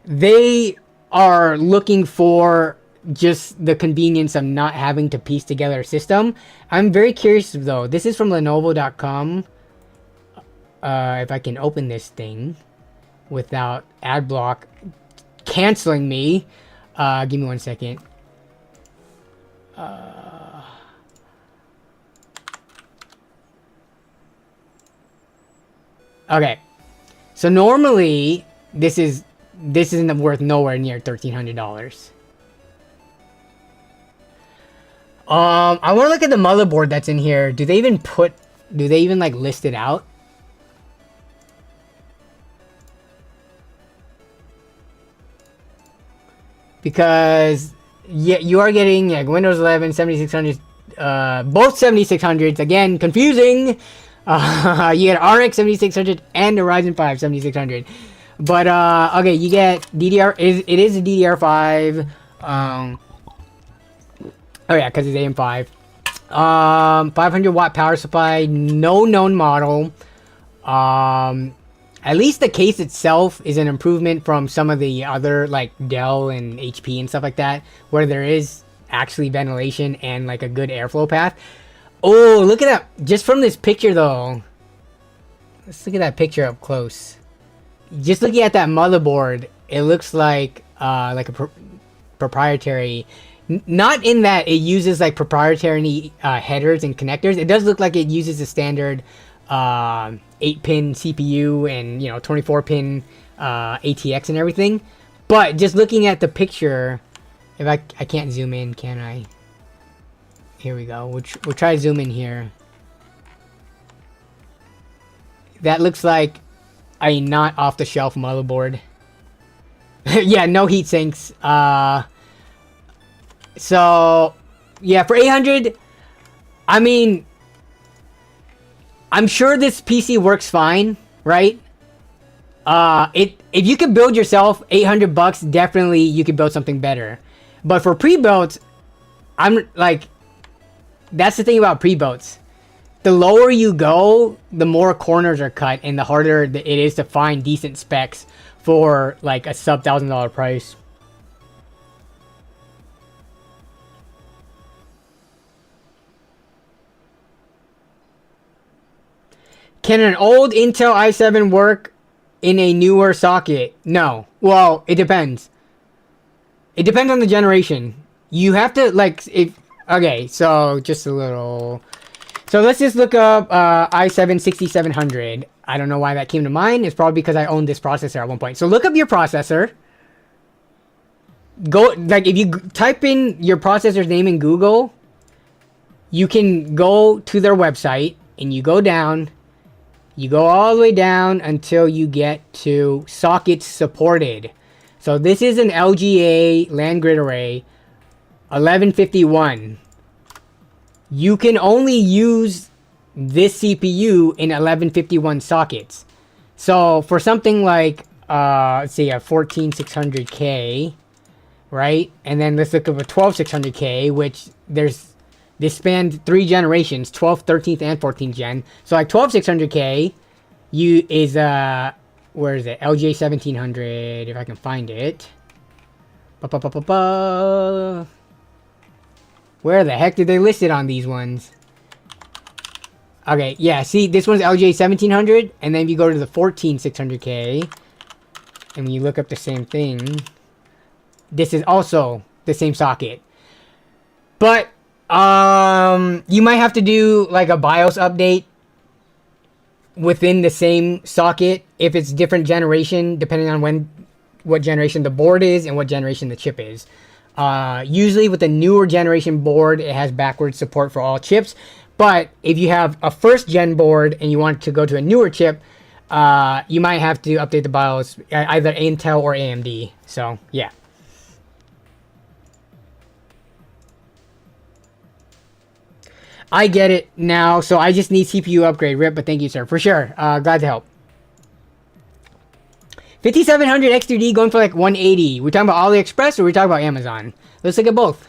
they are looking for just the convenience of not having to piece together a system. I'm very curious though. This is from Lenovo.com. If I can open this thing without ad block canceling me. Give me 1 second. Okay. So normally this isn't worth nowhere near $1,300. I want to look at the motherboard that's in here. Do they even like list it out? because you are getting like Windows 11 7600, both 7600s. Again, confusing. You get RX 7600 and the Ryzen 5 7600. But okay, you get DDR. It is a DDR5. Oh yeah, because it's AM5. 500 watt power supply. No known model. At least the case itself is an improvement from some of the other like Dell and HP and stuff like that, where there is actually ventilation and like a good airflow path. Oh, look at that! Just from this picture though. Let's look at that picture up close. Just looking at that motherboard, it looks like a proprietary. Not in that it uses like proprietary headers and connectors. It does look like it uses a standard 8-pin CPU and 24-pin ATX and everything. But just looking at the picture, if I can't zoom in, can I? Here we go. We'll try to zoom in here. That looks like a not off-the-shelf motherboard. Yeah, no heat sinks. So yeah, for 800, I mean, I'm sure this PC works fine, right? If you could build yourself, $800, definitely you could build something better. But for pre-builds, I'm like, that's the thing about pre-builds. The lower you go, the more corners are cut, and the harder it is to find decent specs for like a sub $1,000 price. Can an old Intel i7 work in a newer socket? No. Well, it depends. It depends on the generation. You have to like okay, so just a little. So let's just look up i7 6700. I don't know why that came to mind. It's probably because I owned this processor at one point. So look up your processor. Go like if you type in your processor's name in Google, you can go to their website and you go down. You go all the way down until you get to sockets supported. So this is an LGA land grid array 1151. You can only use this CPU in 1151 sockets. So for something like let's see, a 14600K, right? And then let's look up a 12600K, which this spanned 3 generations, 12th, 13th, and 14th gen. So like 12600K is where is it? LGA 1700, if I can find it. Where the heck did they list it on these ones? Okay, yeah, see, this one's LGA 1700, and then if you go to the 14600K, and when you look up the same thing, this is also the same socket. But you might have to do like a BIOS update within the same socket if it's different generation, depending on what generation the board is and what generation the chip is. Usually with a newer generation board, it has backwards support for all chips. But if you have a first gen board and you want to go to a newer chip, you might have to update the BIOS, either Intel or AMD. So yeah. I get it now, so I just need CPU upgrade. RIP, but thank you, sir. For sure. Glad to help. 5700 X3D going for like 180. We're talking about AliExpress or we're talking about Amazon? Let's look at both.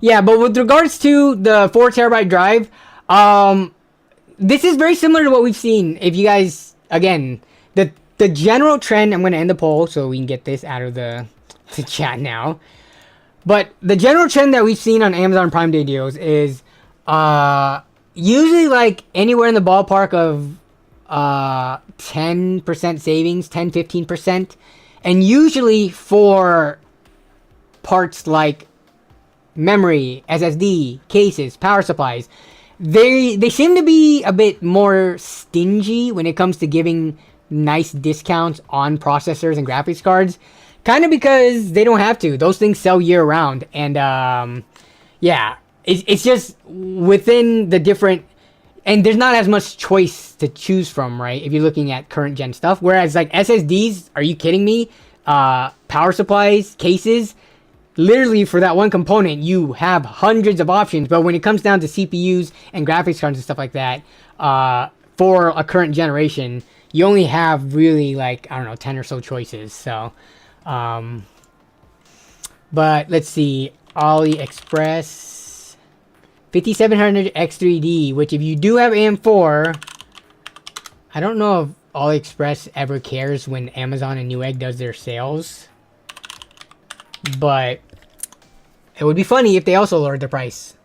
Yeah, but with regards to the 4TB drive, this is very similar to what we've seen. If you guys, again, the general trend, I'm going to end the poll so we can get this out of the chat now. But the general trend that we've seen on Amazon Prime Day deals is usually like anywhere in the ballpark of 10% savings, 10-15%. And usually for parts like memory, SSD, cases, power supplies, they seem to be a bit more stingy when it comes to giving nice discounts on processors and graphics cards. Kind of because they don't have to. Those things sell year round. And yeah, it's just within the different... And there's not as much choice to choose from, right? If you're looking at current gen stuff. Whereas like SSDs, are you kidding me? power supplies, cases, literally for that one component, you have hundreds of options. But when it comes down to CPUs and graphics cards and stuff like that, for a current generation, you only have really like, I don't know, 10 or so choices. So, but let's see, AliExpress 5700 X3D, which if you do have AM4, I don't know if AliExpress ever cares when Amazon and Newegg does their sales, but it would be funny if they also lowered the price.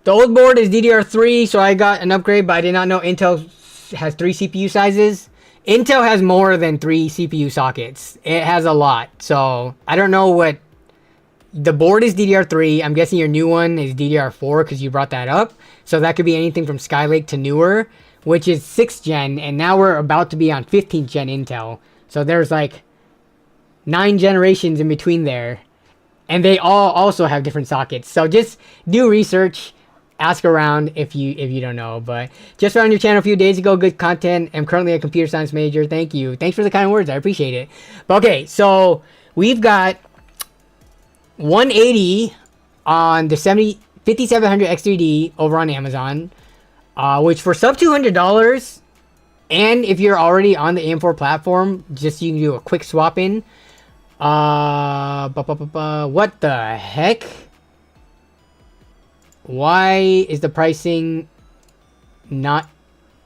The old board is DDR3, so I got an upgrade, but I did not know Intel has 3 CPU sizes. Intel has more than 3 CPU sockets. It has a lot, so I don't know what... The board is DDR3. I'm guessing your new one is DDR4 because you brought that up. So that could be anything from Skylake to newer, which is 6th gen, and now we're about to be on 15th gen Intel. So there's like 9 generations in between there, and they all also have different sockets. So just do research. Ask around if you don't know. But just found your channel a few days ago. Good content. I'm currently a computer science major. Thank you. Thanks for the kind words. I appreciate it. But okay, so we've got 180 on the 5700 X3D over on Amazon, which for sub $200, and if you're already on the AM4 platform, just you can do a quick swap in. What the heck? Why is the pricing not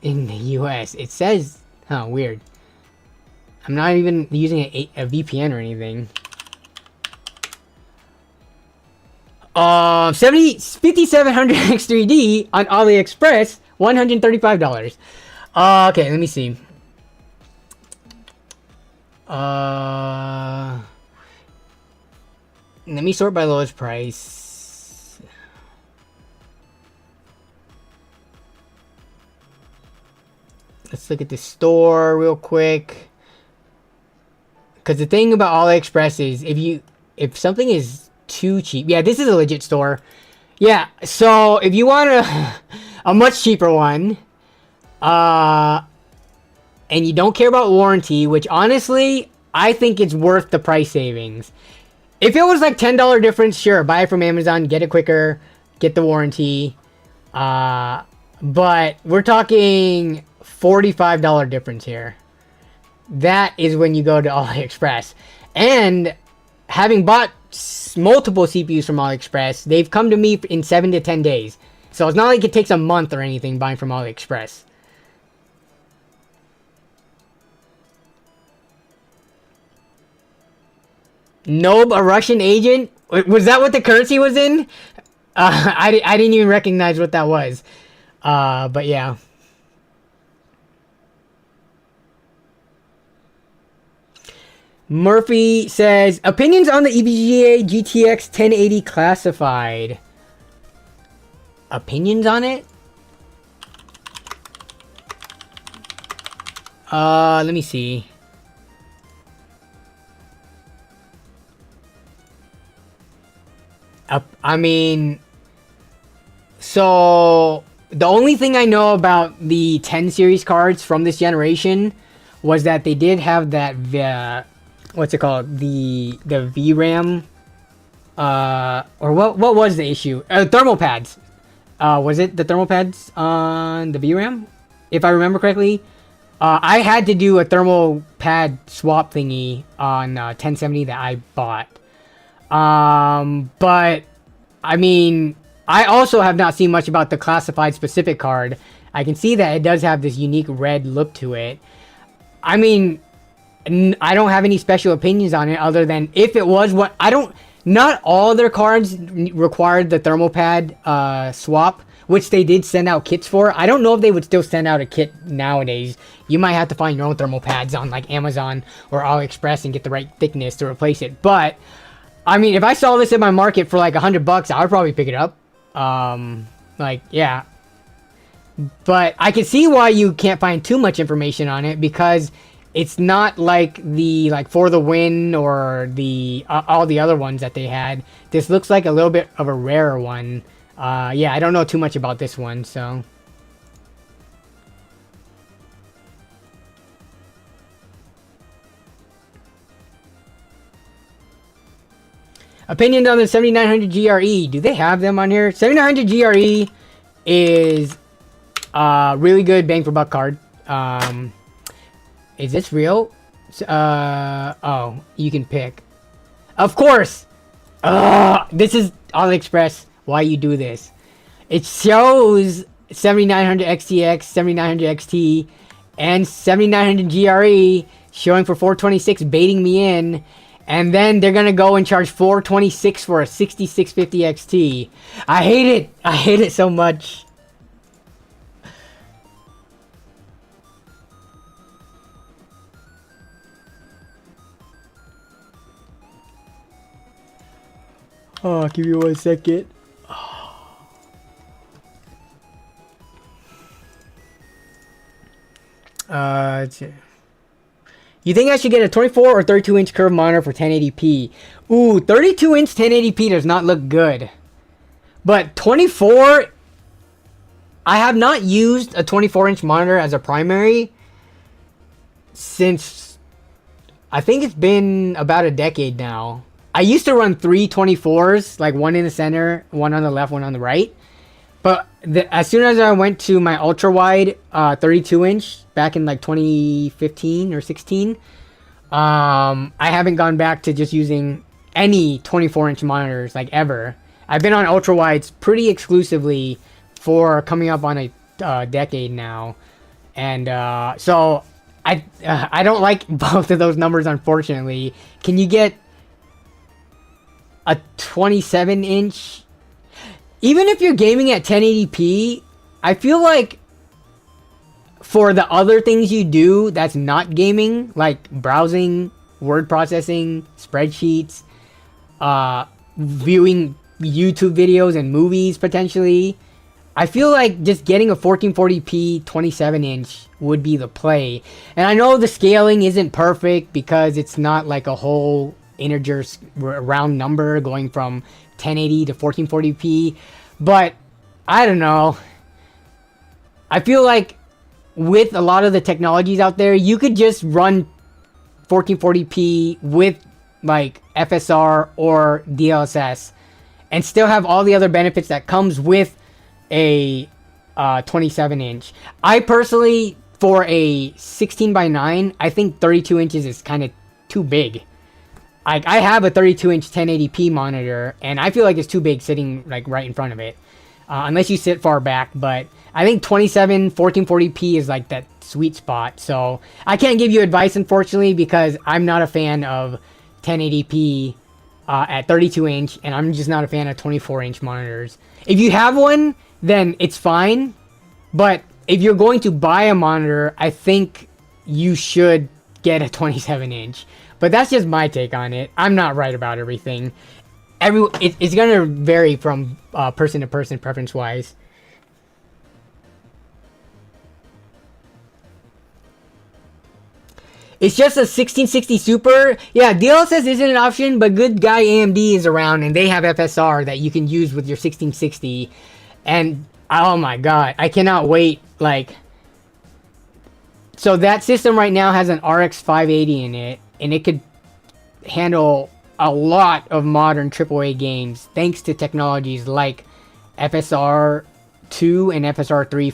in the US? It says, huh, weird. I'm not even using a VPN or anything. 5700 X3D on AliExpress, $135. Okay, let me see. Let me sort by lowest price. Let's look at the store real quick. Because the thing about AliExpress is if something is too cheap. Yeah, this is a legit store. Yeah, so if you want a much cheaper one, and you don't care about warranty, which honestly, I think it's worth the price savings. If it was like $10 difference, sure, buy it from Amazon, get it quicker, get the warranty. But we're talking $45 difference here. That is when you go to AliExpress. And having bought multiple CPUs from AliExpress, they've come to me in 7 to 10 days. So it's not like it takes a month or anything buying from AliExpress. Nope, a Russian agent? Was that what the currency was in? I didn't even recognize what that was. But yeah. Murphy says, opinions on the EVGA GTX 1080 classified. Opinions on it? Let me see. I mean, so the only thing I know about the 10 series cards from this generation was that they did have that what's it called, the VRAM, or what was the issue? Thermal pads. Was it the thermal pads on the VRAM, if I remember correctly? I had to do a thermal pad swap thingy on 1070 that I bought. But I mean, I also have not seen much about the classified specific card. I can see that it does have this unique red look to it. I mean, I don't have any special opinions on it other than if it was what not all their cards required the thermal pad swap, which they did send out kits for. I don't know if they would still send out a kit nowadays. You might have to find your own thermal pads on like Amazon or AliExpress and get the right thickness to replace it. But I mean, if I saw this in my market for like $100, I would probably pick it up. Like, yeah. But I can see why you can't find too much information on it, because it's not like the For the Win or the all the other ones that they had. This looks like a little bit of a rarer one. Yeah, I don't know too much about this one, so. Opinions on the 7900 GRE. Do they have them on here? 7900 GRE is really good bang for buck card. Is this real? Oh, you can pick. Of course! This is AliExpress. Why you do this? It shows 7900 XTX, 7900 XT, and 7900 GRE showing for 426, baiting me in. And then they're gonna go and charge 426 for a 6650 XT. I hate it. I hate it so much. Oh, give me 1 second. You think I should get a 24 or 32 inch curved monitor for 1080p? Ooh, 32 inch 1080p does not look good. But 24, I have not used a 24 inch monitor as a primary since, I think it's been about a decade now. I used to run 3 24s, like one in the center, one on the left, one on the right. But as soon as I went to my ultra wide 32 inch back in like 2015 or 16, I haven't gone back to just using any 24 inch monitors like ever. I've been on ultra wides pretty exclusively for coming up on a decade now, and so I don't like both of those numbers, unfortunately. Can you get a 27 inch? Even if you're gaming at 1080p, I feel like for the other things you do that's not gaming, like browsing, word processing, spreadsheets, viewing YouTube videos and movies potentially, I feel like just getting a 1440p 27 inch would be the play. And I know the scaling isn't perfect because it's not like a whole integer round number going from 1080 to 1440p, but I don't know. I feel like with a lot of the technologies out there, you could just run 1440p with like FSR or DLSS and still have all the other benefits that comes with a 27 inch. I personally, for a 16:9, I think 32 inches is kind of too big. I have a 32 inch 1080p monitor, and I feel like it's too big sitting like right in front of it, unless you sit far back. But I think 27 1440p is like that sweet spot. So I can't give you advice, unfortunately, because I'm not a fan of 1080p at 32 inch, and I'm just not a fan of 24 inch monitors. If you have one, then it's fine. But if you're going to buy a monitor, I think you should get a 27 inch. But that's just my take on it. I'm not right about everything. It's going to vary from person to person, preference-wise. It's just a 1660 Super. Yeah, DLSS isn't an option, but good guy AMD is around, and they have FSR that you can use with your 1660. And, oh my god, I cannot wait. Like, so that system right now has an RX 580 in it, and it could handle a lot of modern AAA games thanks to technologies like FSR 2 and FSR 3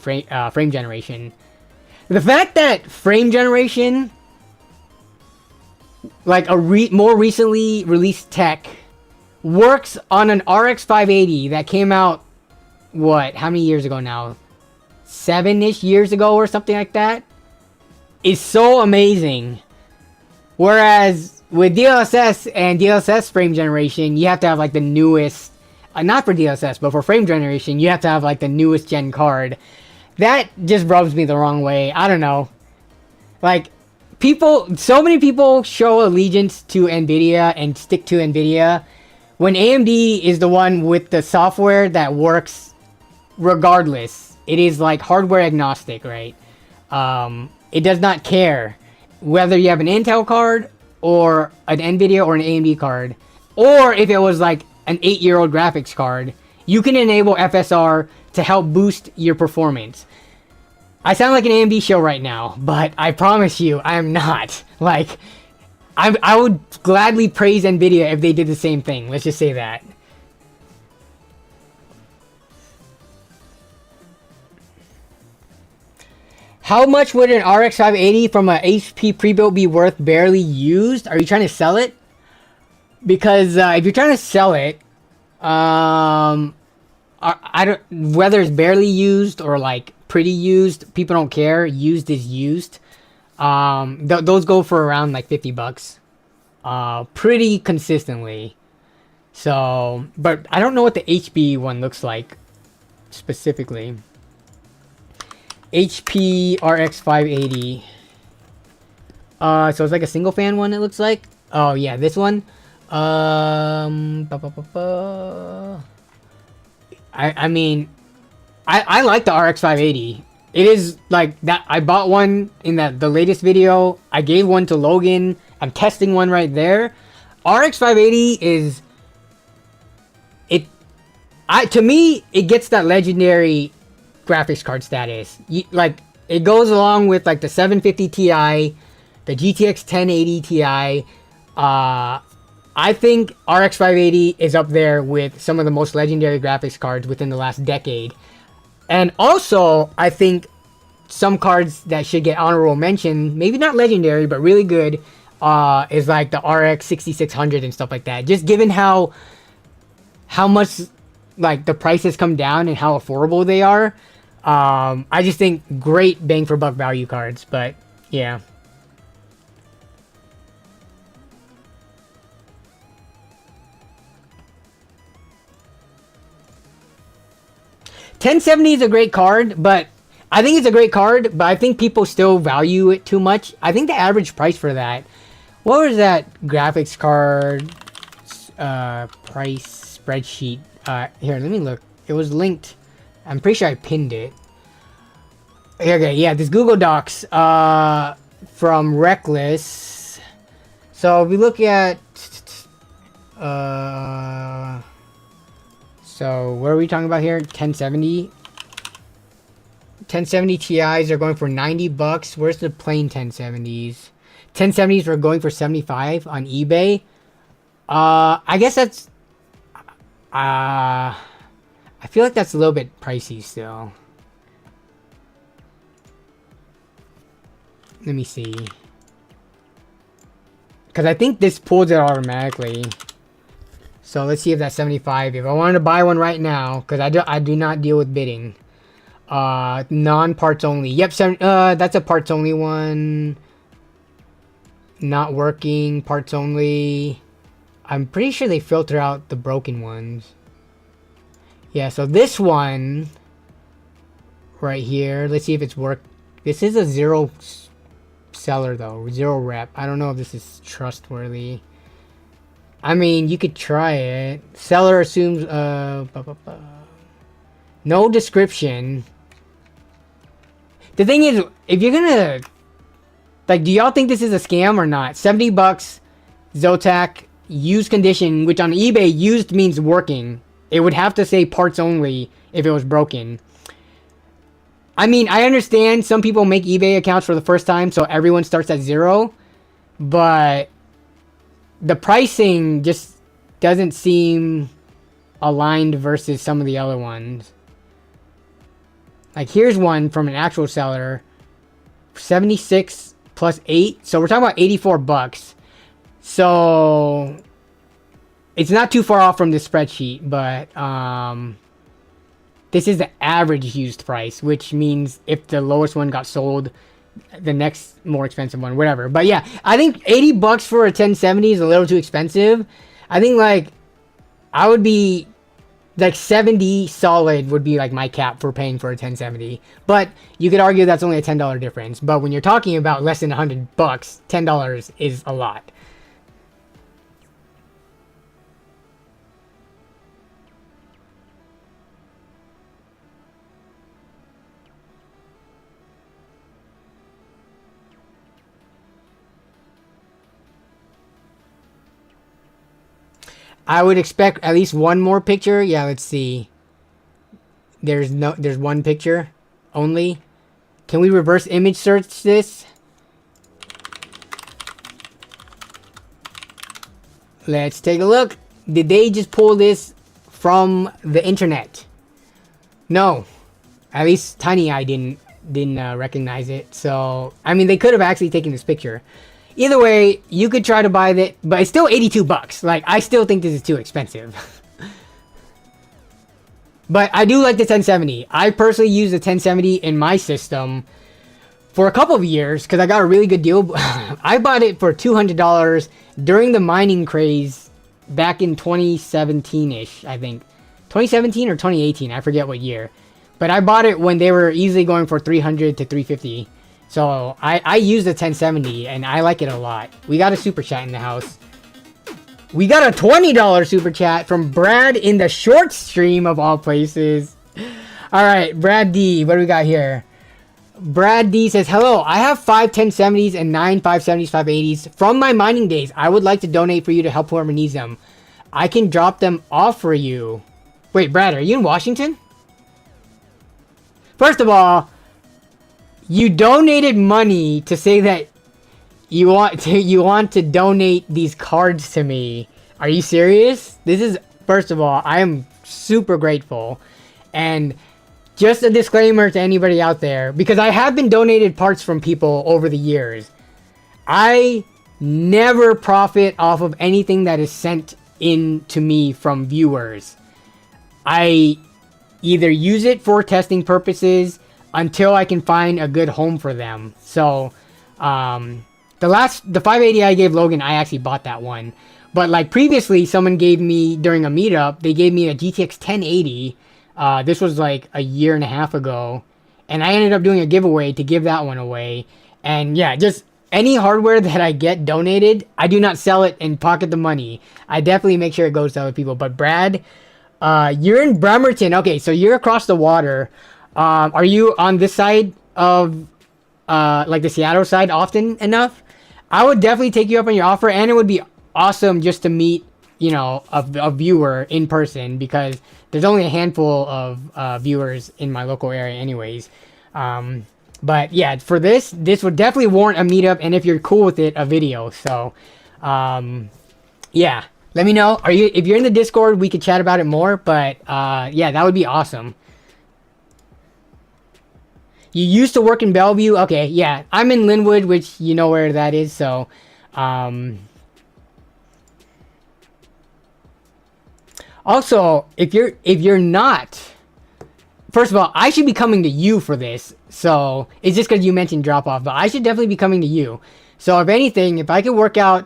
frame generation. The fact that frame generation, like a more recently released tech, works on an RX 580 that came out, what, how many years ago now? 7-ish years ago or something like that, is so amazing. Whereas with DLSS and DLSS frame generation, you have to have like the newest, not for DLSS, but for frame generation, you have to have like the newest gen card. That just rubs me the wrong way. I don't know. Like, so many people show allegiance to NVIDIA and stick to NVIDIA when AMD is the one with the software that works regardless. It is like hardware agnostic, right? It does not care. whether you have an Intel card or an NVIDIA or an AMD card, or if it was like an 8-year-old graphics card, you can enable FSR to help boost your performance. I sound like an AMD show right now, but I promise you, I am not. Like, I would gladly praise NVIDIA if they did the same thing. Let's just say that. How much would an RX 580 from a HP pre-built be worth barely used? Are you trying to sell it? Because if you're trying to sell it, I don't, whether it's barely used or like pretty used, people don't care. Used is used. Those go for around like $50, pretty consistently. So, but I don't know what the HP one looks like specifically. HP RX 580. So it's like a single fan one, it looks like. Oh yeah, this one. I mean, I like the RX 580. It is like that. I bought one in the latest video. I gave one to Logan. I'm testing one right there. RX 580 is it. To me, it gets that legendary graphics card status. Like it goes along with like the 750 Ti, the GTX 1080 Ti. I think RX 580 is up there with some of the most legendary graphics cards within the last decade. And also, I think some cards that should get honorable mention, maybe not legendary, but really good, is like the RX 6600 and stuff like that. Just given how much like the prices come down and how affordable they are. I just think great bang for buck value cards, but yeah. $1070 is a great card, but I think it's a great card, but I think people still value it too much. I think the average price for that, what was that graphics card price spreadsheet? Here, let me look. It was linked. I'm pretty sure I pinned it. Okay, yeah, this Google Docs from Reckless. So if we look at so what are we talking about here? 1070. 1070 Ti's are going for $90. Where's the plain 1070s? 1070s are going for 75 on eBay. I guess that's I feel like that's a little bit pricey still. Let me see. Because I think this pulls it automatically. So let's see if that's 75. If I wanted to buy one right now, because I do not deal with bidding. Non-parts only. Yep, that's a parts only one. Not working. Parts only. I'm pretty sure they filter out the broken ones. Yeah, so this one right here. Let's see if it's worked. This is a 0 seller though. 0 rep. I don't know if this is trustworthy. I mean, you could try it. Seller assumes no description. The thing is, if you're gonna like, do y'all think this is a scam or not? $70, Zotac, used condition, which on eBay used means working. It would have to say parts only if it was broken. I mean, I understand some people make eBay accounts for the first time, so everyone starts at 0, but the pricing just doesn't seem aligned versus some of the other ones. Like, here's one from an actual seller. 76 plus 8. So we're talking about $84. So it's not too far off from this spreadsheet, but this is the average used price, which means if the lowest one got sold, the next more expensive one, whatever. But yeah, I think $80 for a 1070 is a little too expensive. I think like I would be like 70 solid would be like my cap for paying for a 1070. But you could argue that's only a $10 difference. But when you're talking about less than $100, $10 is a lot. I would expect at least one more picture. Yeah, let's see. There's one picture only. Can we reverse image search this? Let's take a look. Did they just pull this from the internet? No. At least Tiny Eye didn't recognize it. So, I mean, they could have actually taken this picture. Either way, you could try to buy that, but it's still 82 bucks. Like, I still think this is too expensive. But I do like the 1070. I personally use the 1070 in my system for a couple of years because I got a really good deal. I bought it for $200 during the mining craze back in 2017-ish, I think. 2017 or 2018, I forget what year. But I bought it when they were easily going for $300 to $350. So I use the 1070 and I like it a lot. We got a super chat in the house. We got a $20 super chat from Brad in the short stream of all places. All right, Brad D, what do we got here? Brad D says, hello, I have 5 1070s and 9 570s, 580s from my mining days. I would like to donate for you to help whoever needs them. I can drop them off for you. Wait, Brad, are you in Washington? First of all, you donated money to say that you want to donate these cards to me. Are you serious? This is, first of all, I am super grateful. And just a disclaimer to anybody out there, because I have been donated parts from people over the years. I never profit off of anything that is sent in to me from viewers. I either use it for testing purposes until I can find a good home for them. So, the 580 I gave Logan, I actually bought that one. But like previously, someone gave me, during a meetup, they gave me a GTX 1080. This was like a year and a half ago. And I ended up doing a giveaway to give that one away. And yeah, just any hardware that I get donated, I do not sell it and pocket the money. I definitely make sure it goes to other people. But Brad, you're in Bremerton. Okay, so you're across the water. Are you on this side of, like the Seattle side often enough? I would definitely take you up on your offer, and it would be awesome just to meet, you know, a viewer in person, because there's only a handful of viewers in my local area anyways. But yeah, for this would definitely warrant a meetup, and if you're cool with it, a video. So, yeah, let me know. If you're in the Discord, we could chat about it more, but yeah, that would be awesome. You used to work in Bellevue? Okay, yeah. I'm in Lynnwood, which you know where that is, so... Also, if you're not... First of all, I should be coming to you for this, so... It's just because you mentioned drop-off, but I should definitely be coming to you. So, if anything, if I could work out...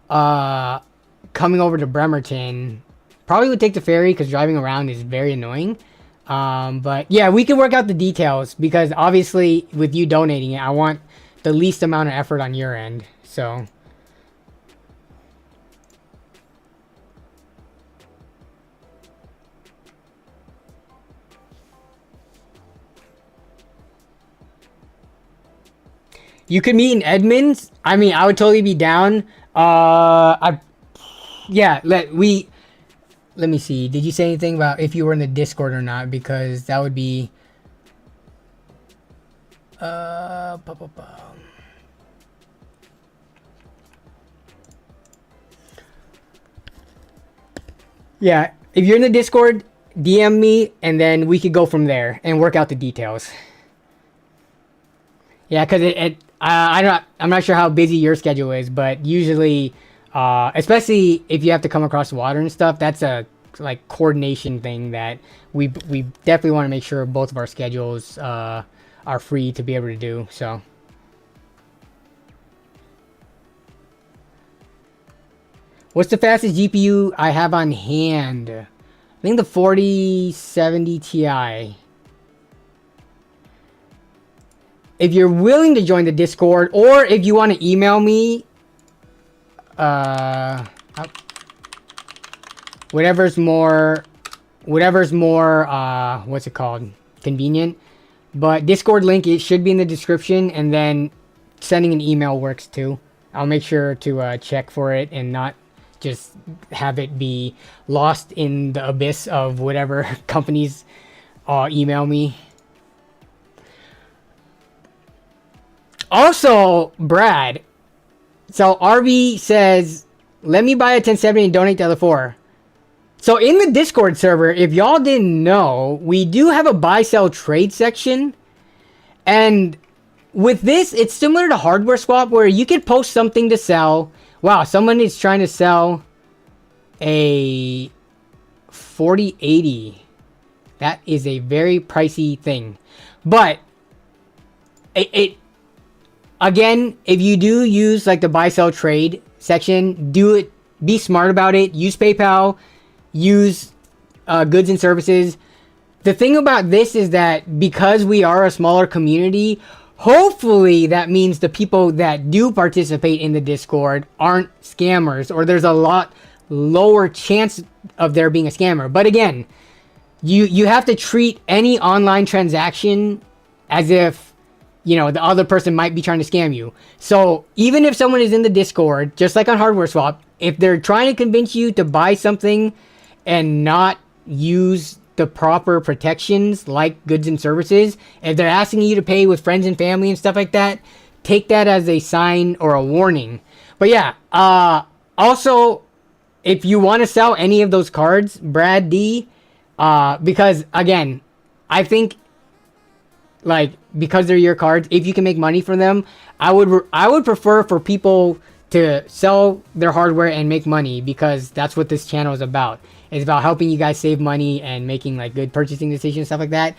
coming over to Bremerton... Probably would take the ferry, because driving around is very annoying. But yeah, we can work out the details, because obviously with you donating it, I want the least amount of effort on your end. So you could meet in Edmonds. I mean, I would totally be down. Yeah, let me see. Did you say anything about if you were in the Discord or not? Because that would be... Yeah, if you're in the Discord, DM me, and then we could go from there and work out the details. Yeah, because I'm not sure how busy your schedule is, but usually... especially if you have to come across the water and stuff, that's a like coordination thing that we definitely want to make sure both of our schedules are free to be able to do. So what's the fastest GPU I have on hand? I think the 4070 Ti. If you're willing to join the Discord, or if you want to email me, whatever's more what's it called, convenient. But Discord link, it should be in the description, and then sending an email works too. I'll make sure to check for it and not just have it be lost in the abyss of whatever companies email me. Also, Brad, so RB says, let me buy a 1070 and donate the other 4. So in the Discord server, if y'all didn't know, we do have a buy sell trade section. And with this, it's similar to hardware swap where you could post something to sell. Wow, someone is trying to sell a 4080. That is a very pricey thing. But again, if you do use like the buy sell trade section, do it, be smart about it. Use PayPal, use goods and services. The thing about this is that because we are a smaller community, hopefully that means the people that do participate in the Discord aren't scammers, or there's a lot lower chance of there being a scammer. But again, you have to treat any online transaction as if, you know, the other person might be trying to scam you. So even if someone is in the Discord, just like on Hardware Swap, if they're trying to convince you to buy something and not use the proper protections like goods and services, if they're asking you to pay with friends and family and stuff like that, take that as a sign or a warning. But yeah, also, if you want to sell any of those cards, Brad D, because again, I think, like, because they're your cards, if you can make money from them, I would prefer for people to sell their hardware and make money, because that's what this channel is about. It's about helping you guys save money and making like good purchasing decisions, stuff like that.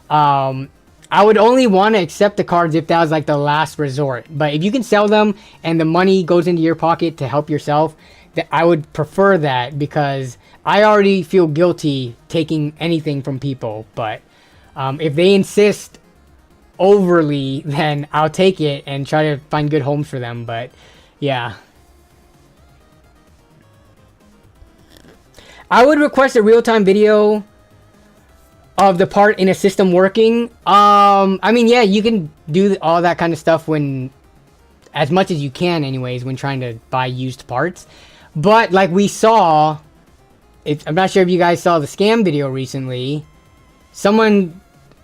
I would only want to accept the cards if that was like the last resort. But if you can sell them and the money goes into your pocket to help yourself, I would prefer that, because I already feel guilty taking anything from people. But if they insist overly, then I'll take it and try to find good homes for them. But yeah, I would request a real-time video of the part in a system working. I mean, yeah, you can do all that kind of stuff when, as much as you can anyways, when trying to buy used parts. But like we saw, I'm not sure if you guys saw the scam video recently, someone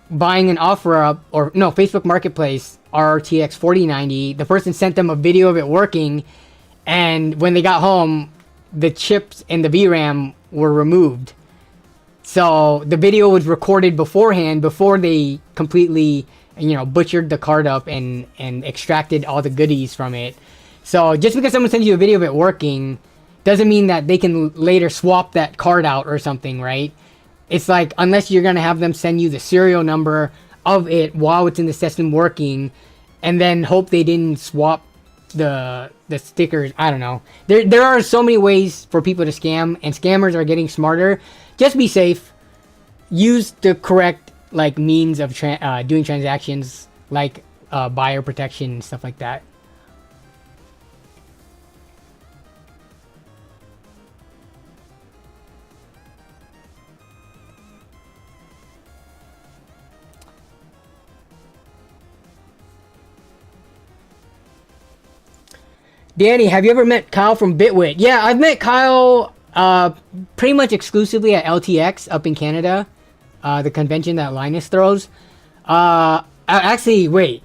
buying an OfferUp, or no, Facebook Marketplace RTX 4090, the person sent them a video of it working, and when they got home, the chips and the VRAM were removed. So the video was recorded beforehand, before they completely, you know, butchered the card up and extracted all the goodies from it. So just because someone sends you a video of it working doesn't mean that they can later swap that card out or something, right? It's like, unless you're going to have them send you the serial number of it while it's in the system working, and then hope they didn't swap the stickers. I don't know. There are so many ways for people to scam, and scammers are getting smarter. Just be safe. Use the correct like means of doing transactions, like buyer protection and stuff like that. Danny, have you ever met Kyle from Bitwit? Yeah, I've met Kyle pretty much exclusively at LTX up in Canada, the convention that Linus throws. Actually, wait.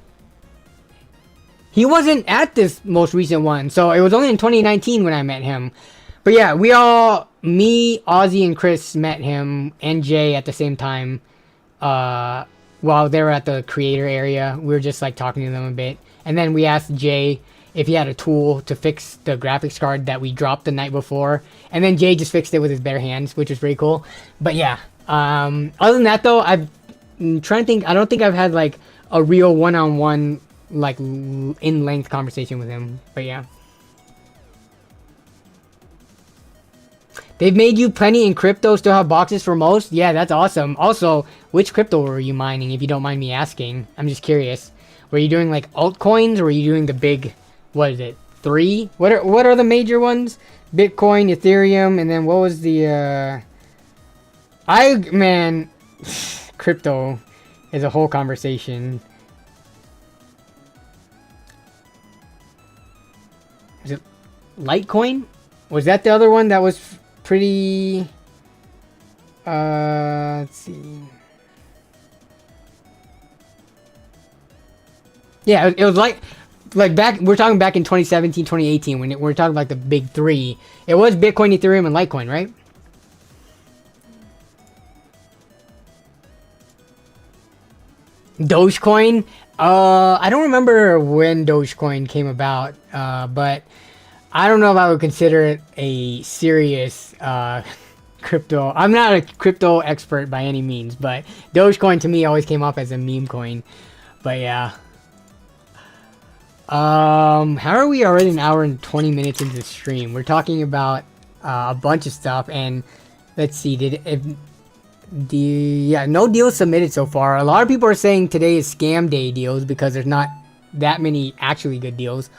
He wasn't at this most recent one, so it was only in 2019 when I met him. But yeah, me, Ozzy, and Chris met him, and Jay at the same time, while they were at the creator area. We were just like talking to them a bit. And then we asked Jay if he had a tool to fix the graphics card that we dropped the night before. And then Jay just fixed it with his bare hands, which was pretty cool. But yeah, other than that though, I'm trying to think, I don't think I've had like a real one-on-one, like in-length conversation with him. But yeah. They've made you plenty in crypto, still have boxes for most? Yeah, that's awesome. Also, which crypto were you mining, if you don't mind me asking? I'm just curious. Were you doing like altcoins, or were you doing the big, what is it, 3? What are the major ones? Bitcoin, Ethereum, and then what was the man, crypto is a whole conversation. Is it Litecoin? Was that the other one that was pretty... let's see. Yeah, it was like back, we're talking back in 2017, 2018, when we're talking like the big three. It was Bitcoin, Ethereum, and Litecoin, right? Dogecoin? I don't remember when Dogecoin came about, but I don't know if I would consider it a serious crypto. I'm not a crypto expert by any means, but Dogecoin to me always came off as a meme coin. But yeah. How are we already an hour and 20 minutes into the stream? We're talking about a bunch of stuff, and let's see, no deals submitted so far. A lot of people are saying today is scam day deals because there's not that many actually good deals.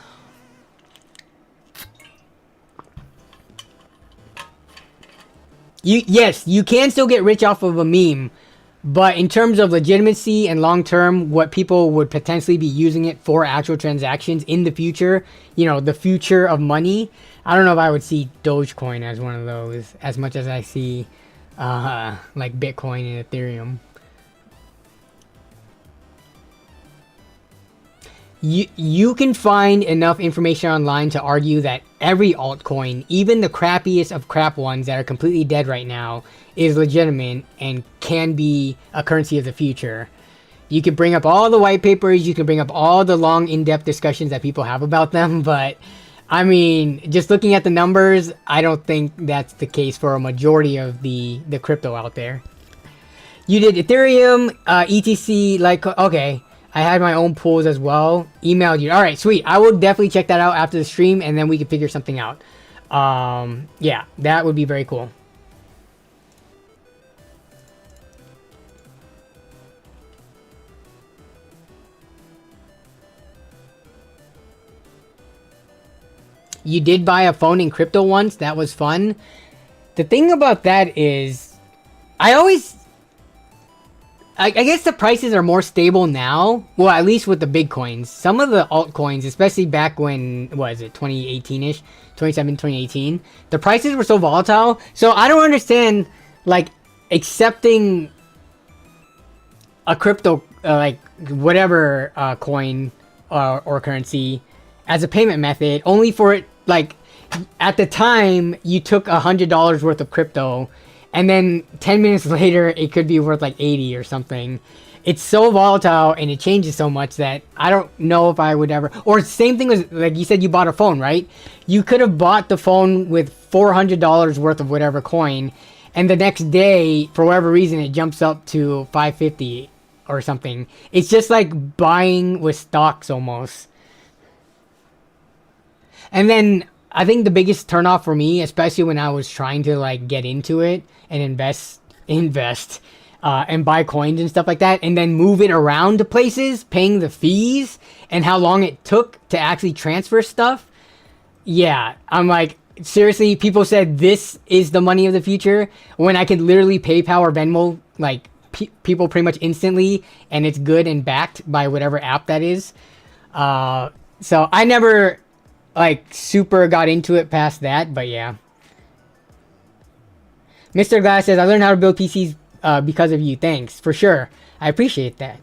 Yes, you can still get rich off of a meme, but in terms of legitimacy and long term, what people would potentially be using it for actual transactions in the future, you know, the future of money, I don't know if I would see Dogecoin as one of those as much as I see like Bitcoin and Ethereum. You can find enough information online to argue that every altcoin, even the crappiest of crap ones that are completely dead right now, is legitimate and can be a currency of the future. You can bring up all the white papers, you can bring up all the long in-depth discussions that people have about them, but I mean, just looking at the numbers, I don't think that's the case for a majority of the crypto out there. You did Ethereum, ETC, like, okay. I had my own pools as well. Emailed you. All right, sweet. I will definitely check that out after the stream, and then we can figure something out. Yeah, that would be very cool. You did buy a phone in crypto once. That was fun. The thing about that is, I guess the prices are more stable now. Well, at least with the big coins. Some of the altcoins, especially back when, what is it, 2018-ish? 2017, 2018. The prices were so volatile. So I don't understand, like, accepting a crypto, like, whatever coin or currency as a payment method. Only for it, like, at the time, you took $100 worth of crypto. And then 10 minutes later, it could be worth like 80 or something. It's so volatile and it changes so much that I don't know if I would ever... Or same thing as, like you said, you bought a phone, right? You could have bought the phone with $400 worth of whatever coin, and the next day, for whatever reason, it jumps up to $550 or something. It's just like buying with stocks almost. And then I think the biggest turnoff for me, especially when I was trying to like get into it and invest and buy coins and stuff like that, and then move it around to places, paying the fees, and how long it took to actually transfer stuff. Yeah, I'm like, seriously, people said this is the money of the future when I could literally PayPal or Venmo like people pretty much instantly, and it's good and backed by whatever app that is. So I never like super got into it past that, but yeah. Mr. Glass says, I learned how to build PCs because of you. Thanks, for sure. I appreciate that.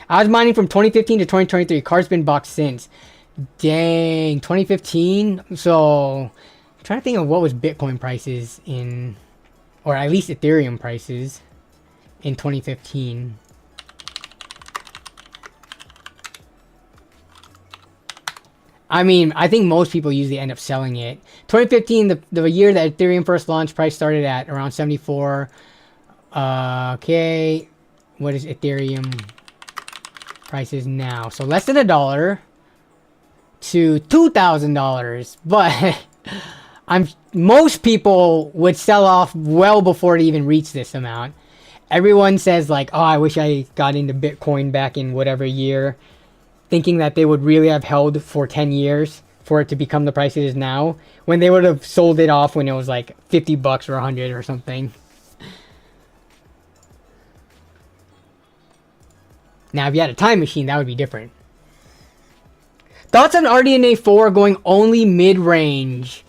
I was mining from 2015 to 2023. Card's been boxed since. Dang, 2015? So, I'm trying to think of what was Bitcoin prices in, or at least Ethereum prices in 2015. I mean, I think most people usually end up selling it. 2015, the year that Ethereum first launched, price started at around 74. Okay, what is Ethereum prices now? So less than $1 to $2,000. But most people would sell off well before it even reached this amount. Everyone says like, oh, I wish I got into Bitcoin back in whatever year, thinking that they would really have held for 10 years for it to become the price it is now, when they would have sold it off when it was like $50 or 100 or something. Now, if you had a time machine, that would be different. Thoughts on RDNA 4 going only mid-range?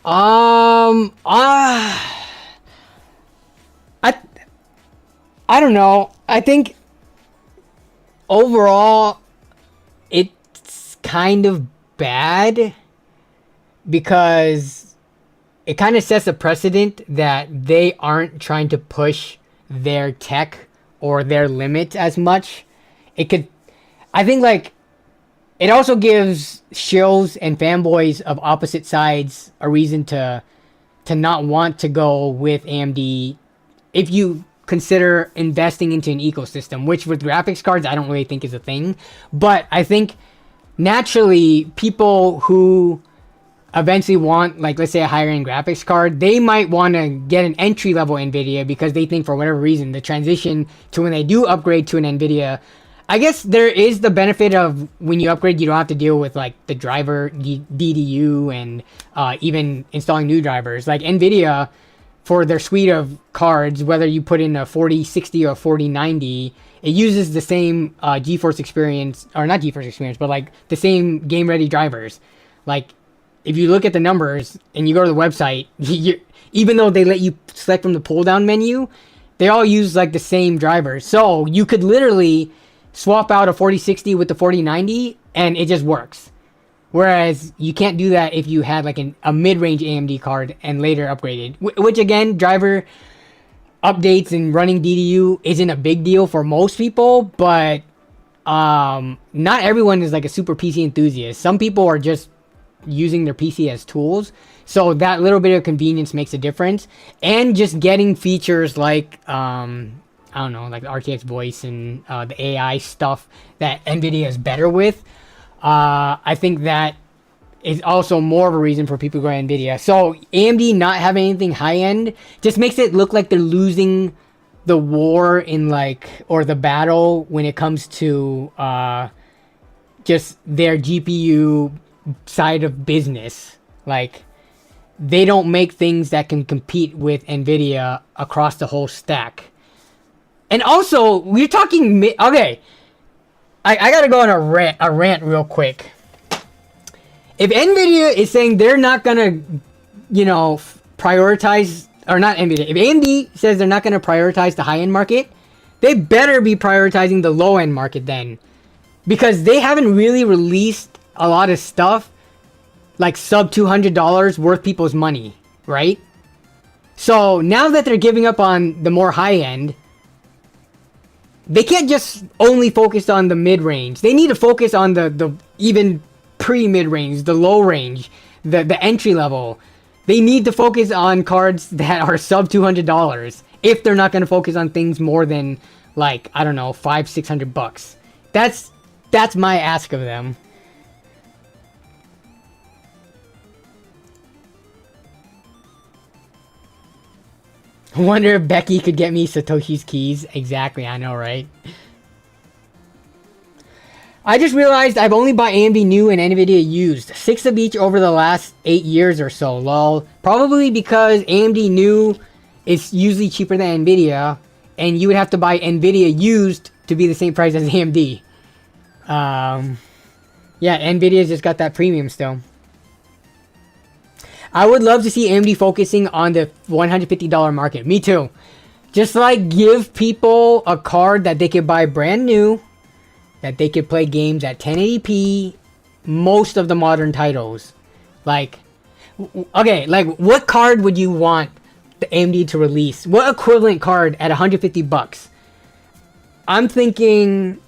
Um, uh, I I don't know. I think overall it's kind of bad because it kind of sets a precedent that they aren't trying to push their tech or their limit as much. It could, I think, like, it also gives shills and fanboys of opposite sides a reason to not want to go with AMD if you consider investing into an ecosystem, which with graphics cards I don't really think is a thing. But I think naturally people who eventually want, like, let's say a higher end graphics card, they might want to get an entry level NVIDIA because they think for whatever reason the transition to when they do upgrade to an NVIDIA, I guess there is the benefit of when you upgrade, you don't have to deal with like the driver DDU and even installing new drivers. Like NVIDIA, for their suite of cards, whether you put in a 4060 or 4090, it uses the same GeForce experience, or not GeForce experience, but like the same game ready drivers. Like if you look at the numbers and you go to the website, even though they let you select from the pull down menu, they all use like the same drivers. So you could literally swap out a 4060 with the 4090 and it just works. Whereas you can't do that if you had like a mid-range AMD card and later upgraded. Which again, driver updates and running DDU isn't a big deal for most people, but not everyone is like a super PC enthusiast. Some people are just using their PC as tools. So that little bit of convenience makes a difference. And just getting features like I don't know, like the RTX voice and the AI stuff that NVIDIA is better with. I think that is also more of a reason for people to go to NVIDIA. So AMD not having anything high end just makes it look like they're losing the war in like, or the battle when it comes to just their GPU side of business. Like they don't make things that can compete with NVIDIA across the whole stack. And also, we're talking... Okay. I gotta go on a rant real quick. If NVIDIA is saying they're not gonna, you know, prioritize... Or not NVIDIA. If AMD says they're not gonna prioritize the high-end market, they better be prioritizing the low-end market then. Because they haven't really released a lot of stuff like sub $200 worth people's money, right? So, now that they're giving up on the more high-end... They can't just only focus on the mid-range. They need to focus on the even pre-mid-range, the low range, the entry level. They need to focus on cards that are sub $200 if they're not going to focus on things more than, like, I don't know, $500-600. That's my ask of them. Wonder if Becky could get me Satoshi's keys. Exactly, I know, right? I just realized I've only bought AMD new and NVIDIA used. 6 of each over the last 8 years or so, lol. Probably because AMD new is usually cheaper than NVIDIA, and you would have to buy NVIDIA used to be the same price as AMD. Yeah, NVIDIA's just got that premium still. I would love to see AMD focusing on the $150 market. Me too. Just like give people a card that they could buy brand new, that they could play games at 1080p, most of the modern titles. Like, okay, like what card would you want the AMD to release? What equivalent card at $150? I'm thinking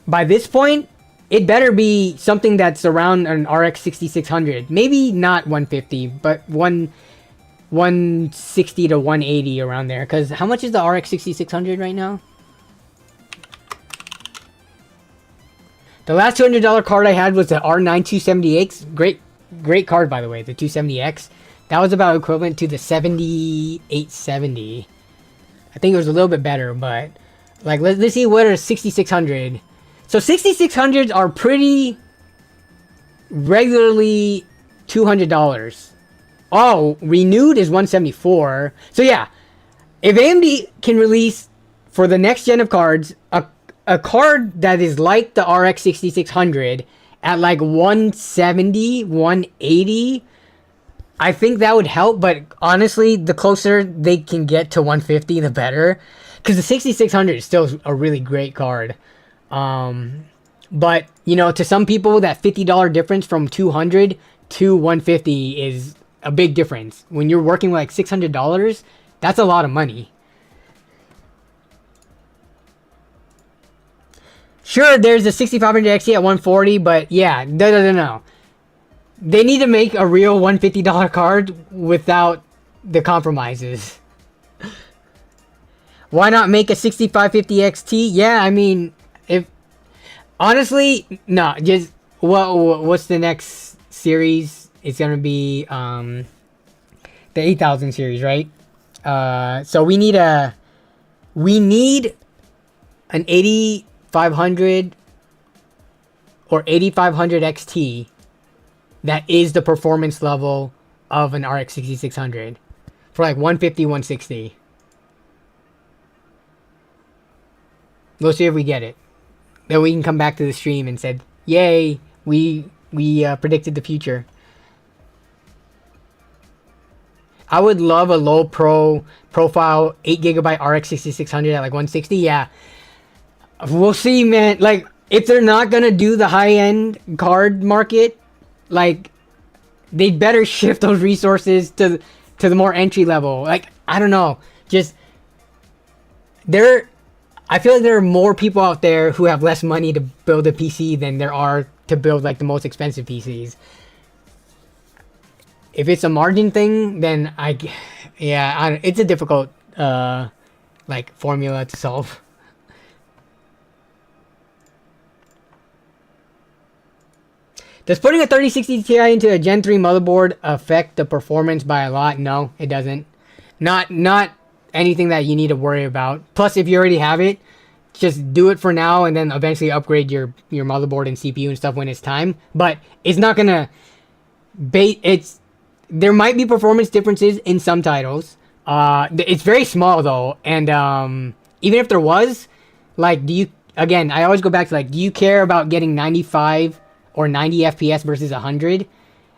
by this point, it better be something that's around an RX 6600. Maybe not 150, but 160 to 180 around there. Because how much is the RX 6600 right now? The last $200 card I had was the R9 270X. Great card, by the way, the 270X. That was about equivalent to the 7870. I think it was a little bit better, but like let's see what are 6600. So 6600s are pretty regularly $200. Oh, renewed is 174. So yeah, if AMD can release for the next gen of cards a card that is like the RX 6600 at like 170, 180, I think that would help, but honestly, the closer they can get to 150, the better. Because the 6600 is still a really great card. But, you know, to some people, that $50 difference from 200 to 150 is a big difference. When you're working with like $600, that's a lot of money. Sure, there's a 6500 XT at 140, but yeah, no. They need to make a real $150 card without the compromises. Why not make a 6550 XT? Yeah, I mean, if honestly, no, just what's the next series? It's gonna be the 8000 series, right? So we need an 8500 or 8500 XT that is the performance level of an RX 6600 for like 150, 160. We'll see if we get it. Then we can come back to the stream and said, "Yay, we predicted the future." I would love a low profile 8GB RX 6600 at like 160. Yeah, we'll see, man. Like, if they're not gonna do the high end card market, like, they'd better shift those resources to the more entry level. Like, I don't know, just I feel like there are more people out there who have less money to build a PC than there are to build like the most expensive PCs. If it's a margin thing, then it's a difficult like formula to solve. Does putting a 3060 Ti into a Gen 3 motherboard affect the performance by a lot? No, it doesn't. Not anything that you need to worry about. Plus, if you already have it, just do it for now and then eventually upgrade your motherboard and CPU and stuff when it's time. But it's not gonna there might be performance differences in some titles. It's very small though, and even if there was, like, I always go back to, like, do you care about getting 95 or 90 FPS versus 100?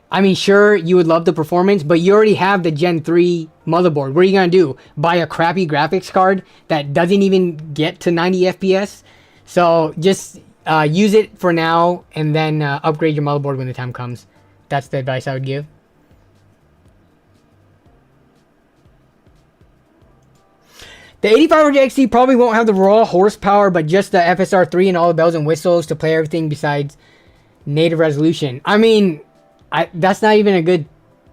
I mean, sure, you would love the performance, but you already have the Gen 3 motherboard. What are you going to do? Buy a crappy graphics card that doesn't even get to 90 FPS? So just use it for now and then upgrade your motherboard when the time comes. That's the advice I would give. The 8500 XT probably won't have the raw horsepower, but just the FSR3 and all the bells and whistles to play everything besides native resolution. I mean, that's not even a good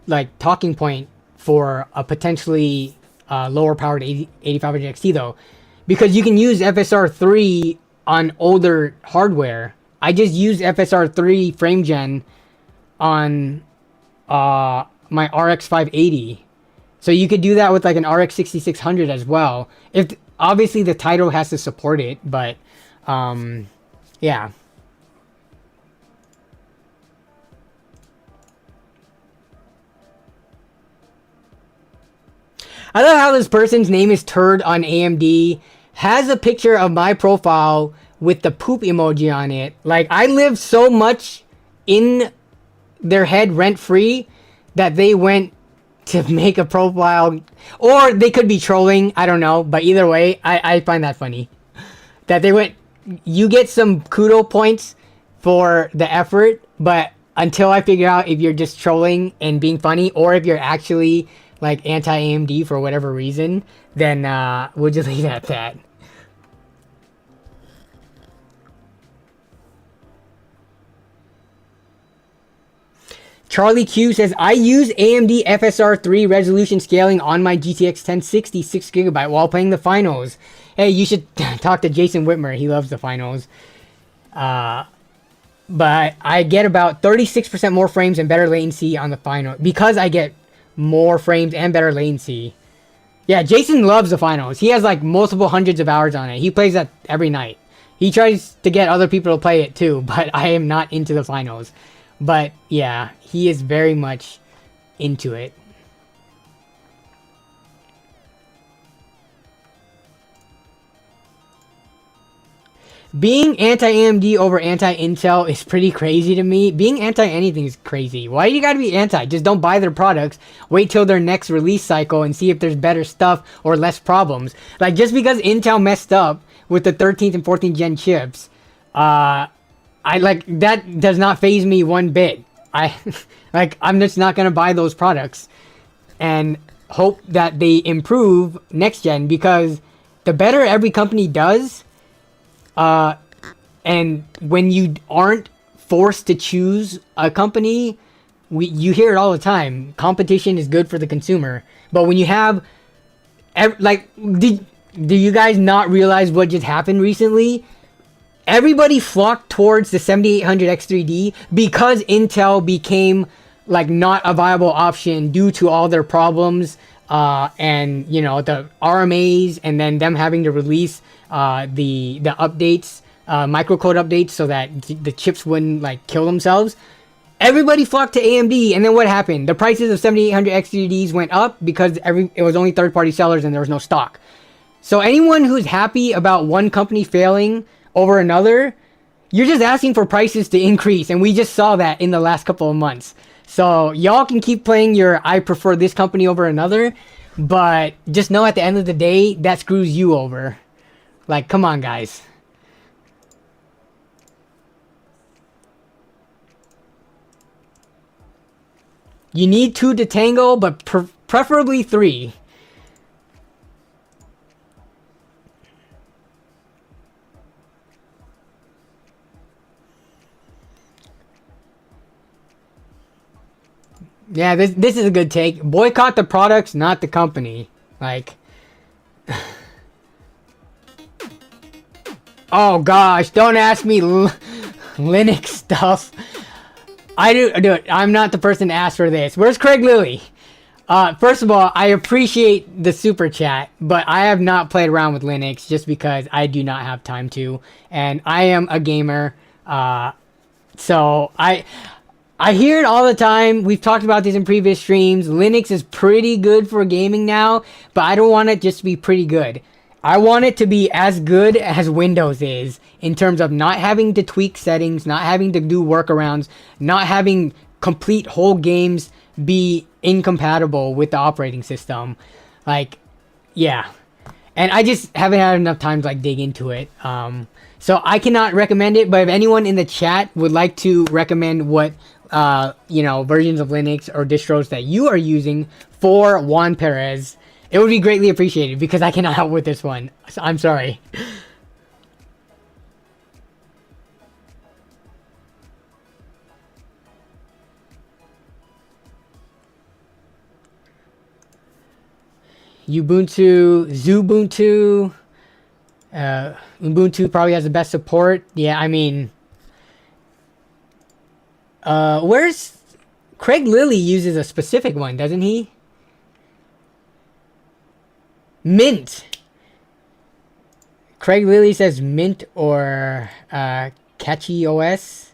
like talking point for a potentially lower powered 8500 XT though, because you can use FSR3 on older hardware. I just used FSR3 frame gen on my RX 580, so you could do that with like an RX 6600 as well. If obviously the title has to support it, but yeah. I love how this person's name is Turd on AMD has a picture of my profile with the poop emoji on it. Like, I live so much in their head rent-free that they went to make a profile, or they could be trolling, I don't know, but either way, I find that funny. That they went, you get some kudo points for the effort, but until I figure out if you're just trolling and being funny, or if you're actually like anti-AMD for whatever reason, then we'll just leave it at that. Charlie Q says, I use AMD FSR3 resolution scaling on my GTX 1060 6GB while playing the finals. Hey, you should talk to Jason Whitmer. He loves the finals. But I get about 36% more frames and better latency on the final because I get more frames and better latency. Yeah, Jason loves the finals. He has like multiple hundreds of hours on it. He plays that every night. He tries to get other people to play it too, but I am not into the finals. But yeah, he is very much into it. Being anti-AMD over anti-Intel is pretty crazy to me. Being anti-anything is crazy. Why do you gotta be anti? Just don't buy their products. Wait till their next release cycle and see if there's better stuff or less problems. Like, just because Intel messed up with the 13th and 14th gen chips, that does not faze me one bit. I'm just not gonna buy those products and hope that they improve next gen, because the better every company does, and when you aren't forced to choose a company, you hear it all the time. Competition is good for the consumer. But when you have, do you guys not realize what just happened recently? Everybody flocked towards the 7800X3D because Intel became not a viable option due to all their problems, and the RMAs, and then them having to release the updates, microcode updates, so that the chips wouldn't kill themselves. Everybody flocked to AMD, and then what happened? The prices of 7800X3Ds went up because it was only third-party sellers and there was no stock. So anyone who's happy about one company failing over another, you're just asking for prices to increase, and we just saw that in the last couple of months. So y'all can keep playing your I prefer this company over another, but just know at the end of the day, that screws you over. Come on, guys. You need 2 to tango, but preferably 3. Yeah, this is a good take. Boycott the products, not the company. Oh gosh, don't ask me Linux stuff. I'm not the person to ask for this. Where's Craig Lilly? First of all, I appreciate the super chat, but I have not played around with Linux just because I do not have time to, and I am a gamer. So I hear it all the time. We've talked about this in previous streams. Linux is pretty good for gaming now, but I don't want it just to be pretty good. I want it to be as good as Windows is in terms of not having to tweak settings, not having to do workarounds, not having complete whole games be incompatible with the operating system. Yeah. And I just haven't had enough time to dig into it. So I cannot recommend it, but if anyone in the chat would like to recommend what versions of Linux or distros that you are using for Juan Perez, it would be greatly appreciated, because I cannot help with this one. I'm sorry. Ubuntu, Xubuntu, Ubuntu probably has the best support. Yeah, I mean, where's Craig Lilly uses a specific one, doesn't he? Mint. Craig Lilly says Mint or Catchy OS.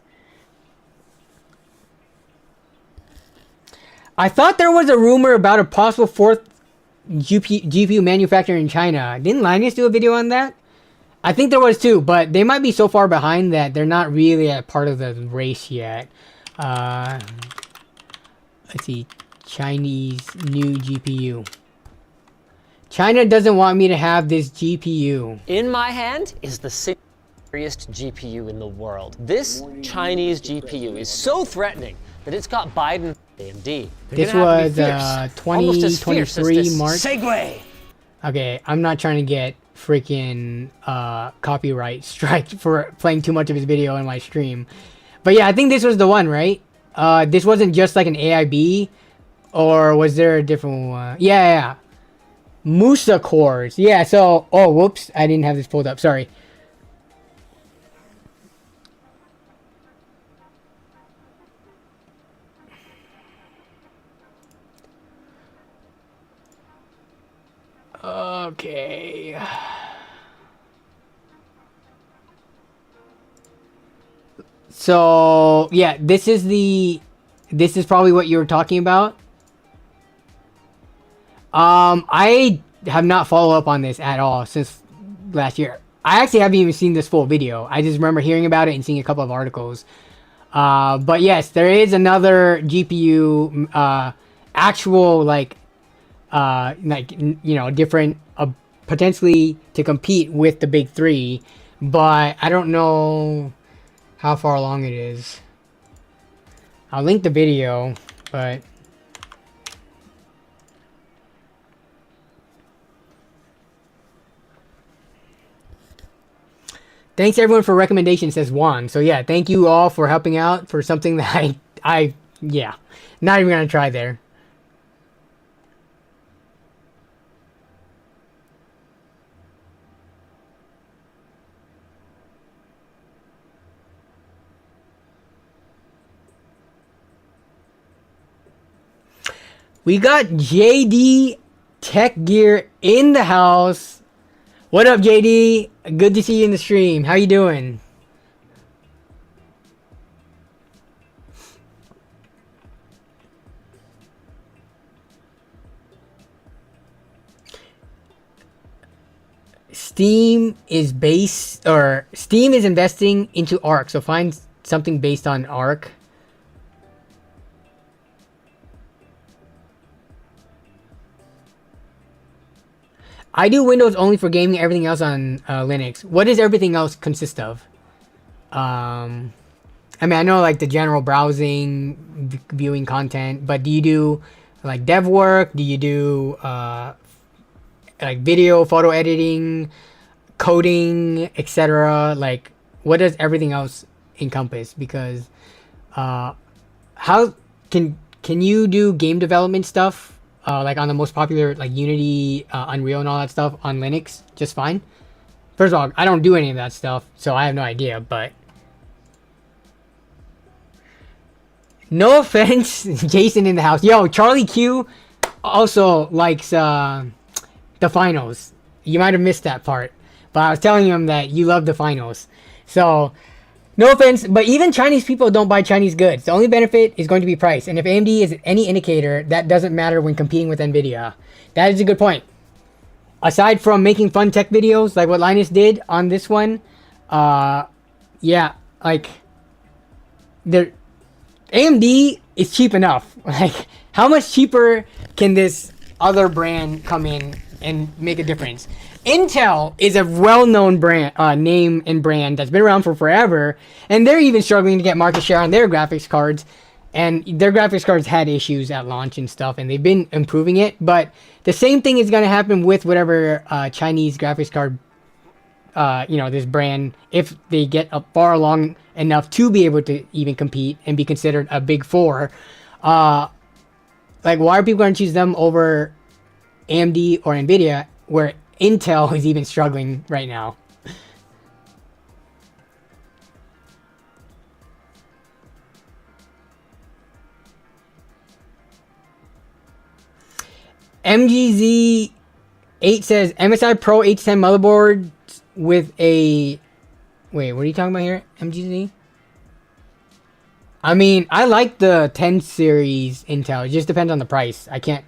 I thought there was a rumor about a possible 4th GPU manufacturer in China. Didn't Linus do a video on that? I think there was too, but they might be so far behind that they're not really a part of the race yet. Let's see. Chinese new GPU. China doesn't want me to have this GPU. In my hand is the scariest GPU in the world. This Chinese GPU is so threatening that it's got Biden AMD. This was 2023 March. Segway. Okay, I'm not trying to get freaking copyright strike for playing too much of his video in my stream. But yeah, I think this was the one, right? This wasn't just an AIB, or was there a different one? Yeah. Musa cores. Yeah, so... Oh, whoops. I didn't have this pulled up. Sorry. Okay. So, yeah, this is probably what you were talking about. I have not followed up on this at all since last year. I actually haven't even seen this full video. I just remember hearing about it and seeing a couple of articles. But yes, there is another GPU, actual different, potentially to compete with the big three, but I don't know how far along it is. I'll link the video, but thanks everyone for recommendations, says Juan. So yeah, thank you all for helping out for something that yeah, not even gonna try there. We got JD Tech Gear in the house. What up, JD? Good to see you in the stream. How you doing? Steam is investing into Arc, so find something based on Arc. I do Windows only for gaming, everything else on Linux. What does everything else consist of? I mean, I know like the general browsing, viewing content, but do you do like dev work? Do you do like video, photo editing, coding, etc.? Like, what does everything else encompass? Because how can you do game development stuff? Like on the most popular, like Unity, Unreal and all that stuff on Linux, just fine. First of all, I don't do any of that stuff, so I have no idea, but no offense, Jason in the house. Yo, Charlie Q also likes the finals. You might have missed that part, but I was telling him that you love the finals. So, no offense, but even Chinese people don't buy Chinese goods. The only benefit is going to be price. And if AMD is any indicator, that doesn't matter when competing with NVIDIA. That is a good point. Aside from making fun tech videos, like what Linus did on this one, yeah, like, AMD is cheap enough. Like, how much cheaper can this other brand come in and make a difference? Intel is a well-known brand, name and brand that's been around for forever, and they're even struggling to get market share on their graphics cards. And their graphics cards had issues at launch and stuff, and they've been improving it. But the same thing is going to happen with whatever Chinese graphics card, this brand, if they get far along enough to be able to even compete and be considered a big four. Like, why are people going to choose them over AMD or NVIDIA, where Intel is even struggling right now? MGZ8 says MSI Pro H10 motherboard with a... Wait, what are you talking about here, MGZ? I mean, I like the 10 series Intel. It just depends on the price. I think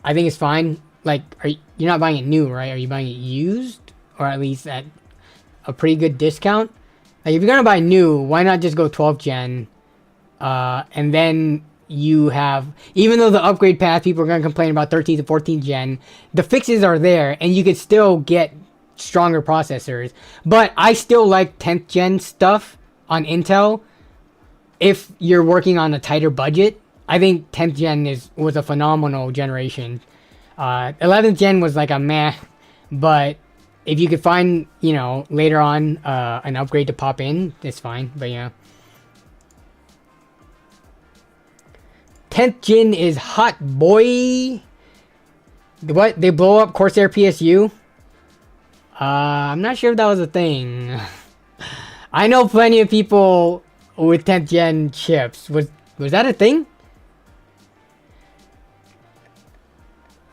it's fine. Like, you're not buying it new, right? Are you buying it used? Or at least at a pretty good discount? Like, if you're gonna buy new, why not just go 12th gen? And then you have... Even though the upgrade path, people are gonna complain about 13th to 14th gen, the fixes are there, and you could still get stronger processors. But I still like 10th gen stuff on Intel if you're working on a tighter budget. I think 10th gen was a phenomenal generation. 11th gen was like a meh, but if you could find, later on an upgrade to pop in, it's fine. But yeah, 10th gen is hot, boy. What, they blow up Corsair PSU? I'm not sure if that was a thing. I know plenty of people with 10th gen chips. Was that a thing?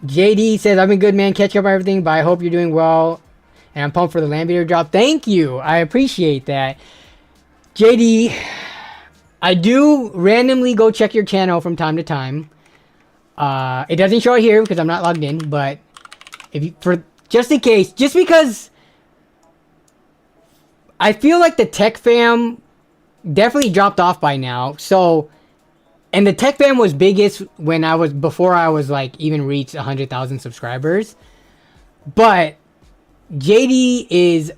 JD says, I've been good, man. Catch up on everything, but I hope you're doing well. And I'm pumped for the land video drop. Thank you. I appreciate that. JD, I do randomly go check your channel from time to time. It doesn't show it here because I'm not logged in, but just in case, just because I feel like the tech fam definitely dropped off by now. So, and the tech fam was biggest when before I was like even reached 100,000 subscribers. But JD is,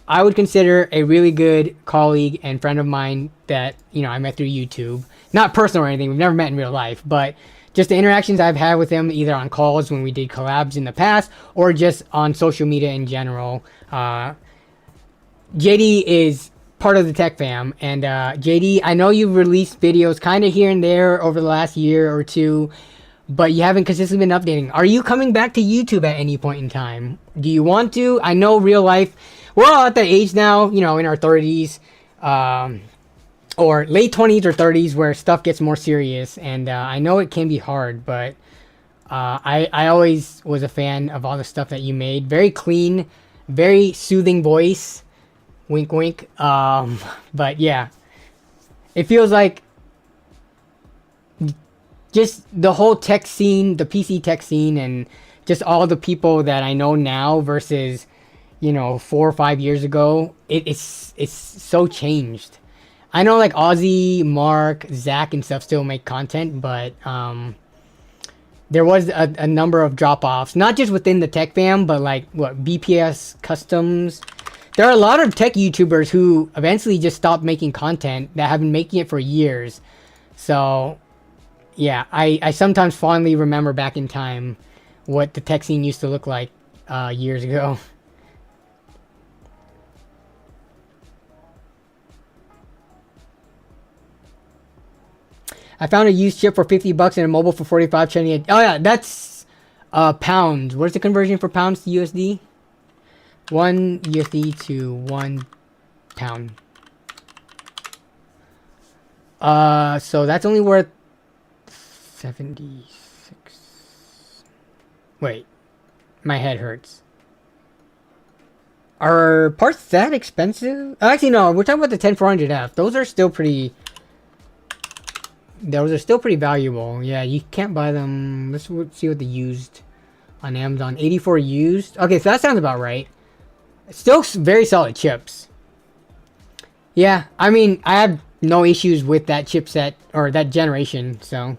I would consider a really good colleague and friend of mine that, you know, I met through YouTube. Not personal or anything. We've never met in real life, but just the interactions I've had with him, either on calls when we did collabs in the past, or just on social media in general. JD is part of the tech fam, and JD, I know you've released videos kind of here and there over the last year or two, but you haven't consistently been updating. Are you coming back to YouTube at any point in time? Do you want to? I know real life, we're all at that age now, you know, in our 30s, or late 20s or 30s, where stuff gets more serious, and I know it can be hard, but I always was a fan of all the stuff that you made. Very clean, very soothing voice. Wink, wink. But yeah, it feels like just the whole tech scene, the PC tech scene, and just all the people that I know now versus, you know, 4 or 5 years ago. It's so changed. I know like Ozzy, Mark, Zach, and stuff still make content, but there was a number of drop-offs, not just within the tech fam, but like what, BPS Customs. There are a lot of tech YouTubers who eventually just stopped making content that have been making it for years. So, yeah, I sometimes fondly remember back in time what the tech scene used to look like years ago. I found a used chip for $50 and a mobile for 45. Oh yeah, that's pounds. What's the conversion for pounds to USD? 1 USD to 1 pound. So that's only worth 76. Wait, my head hurts. Are parts that expensive? Actually, no. We're talking about the 10400F. Those are still pretty. Those are still pretty valuable. Yeah, you can't buy them. Let's see what the used on Amazon. 84 used. Okay, so that sounds about right. Still very solid chips. Yeah, I mean, I have no issues with that chipset or that generation, so.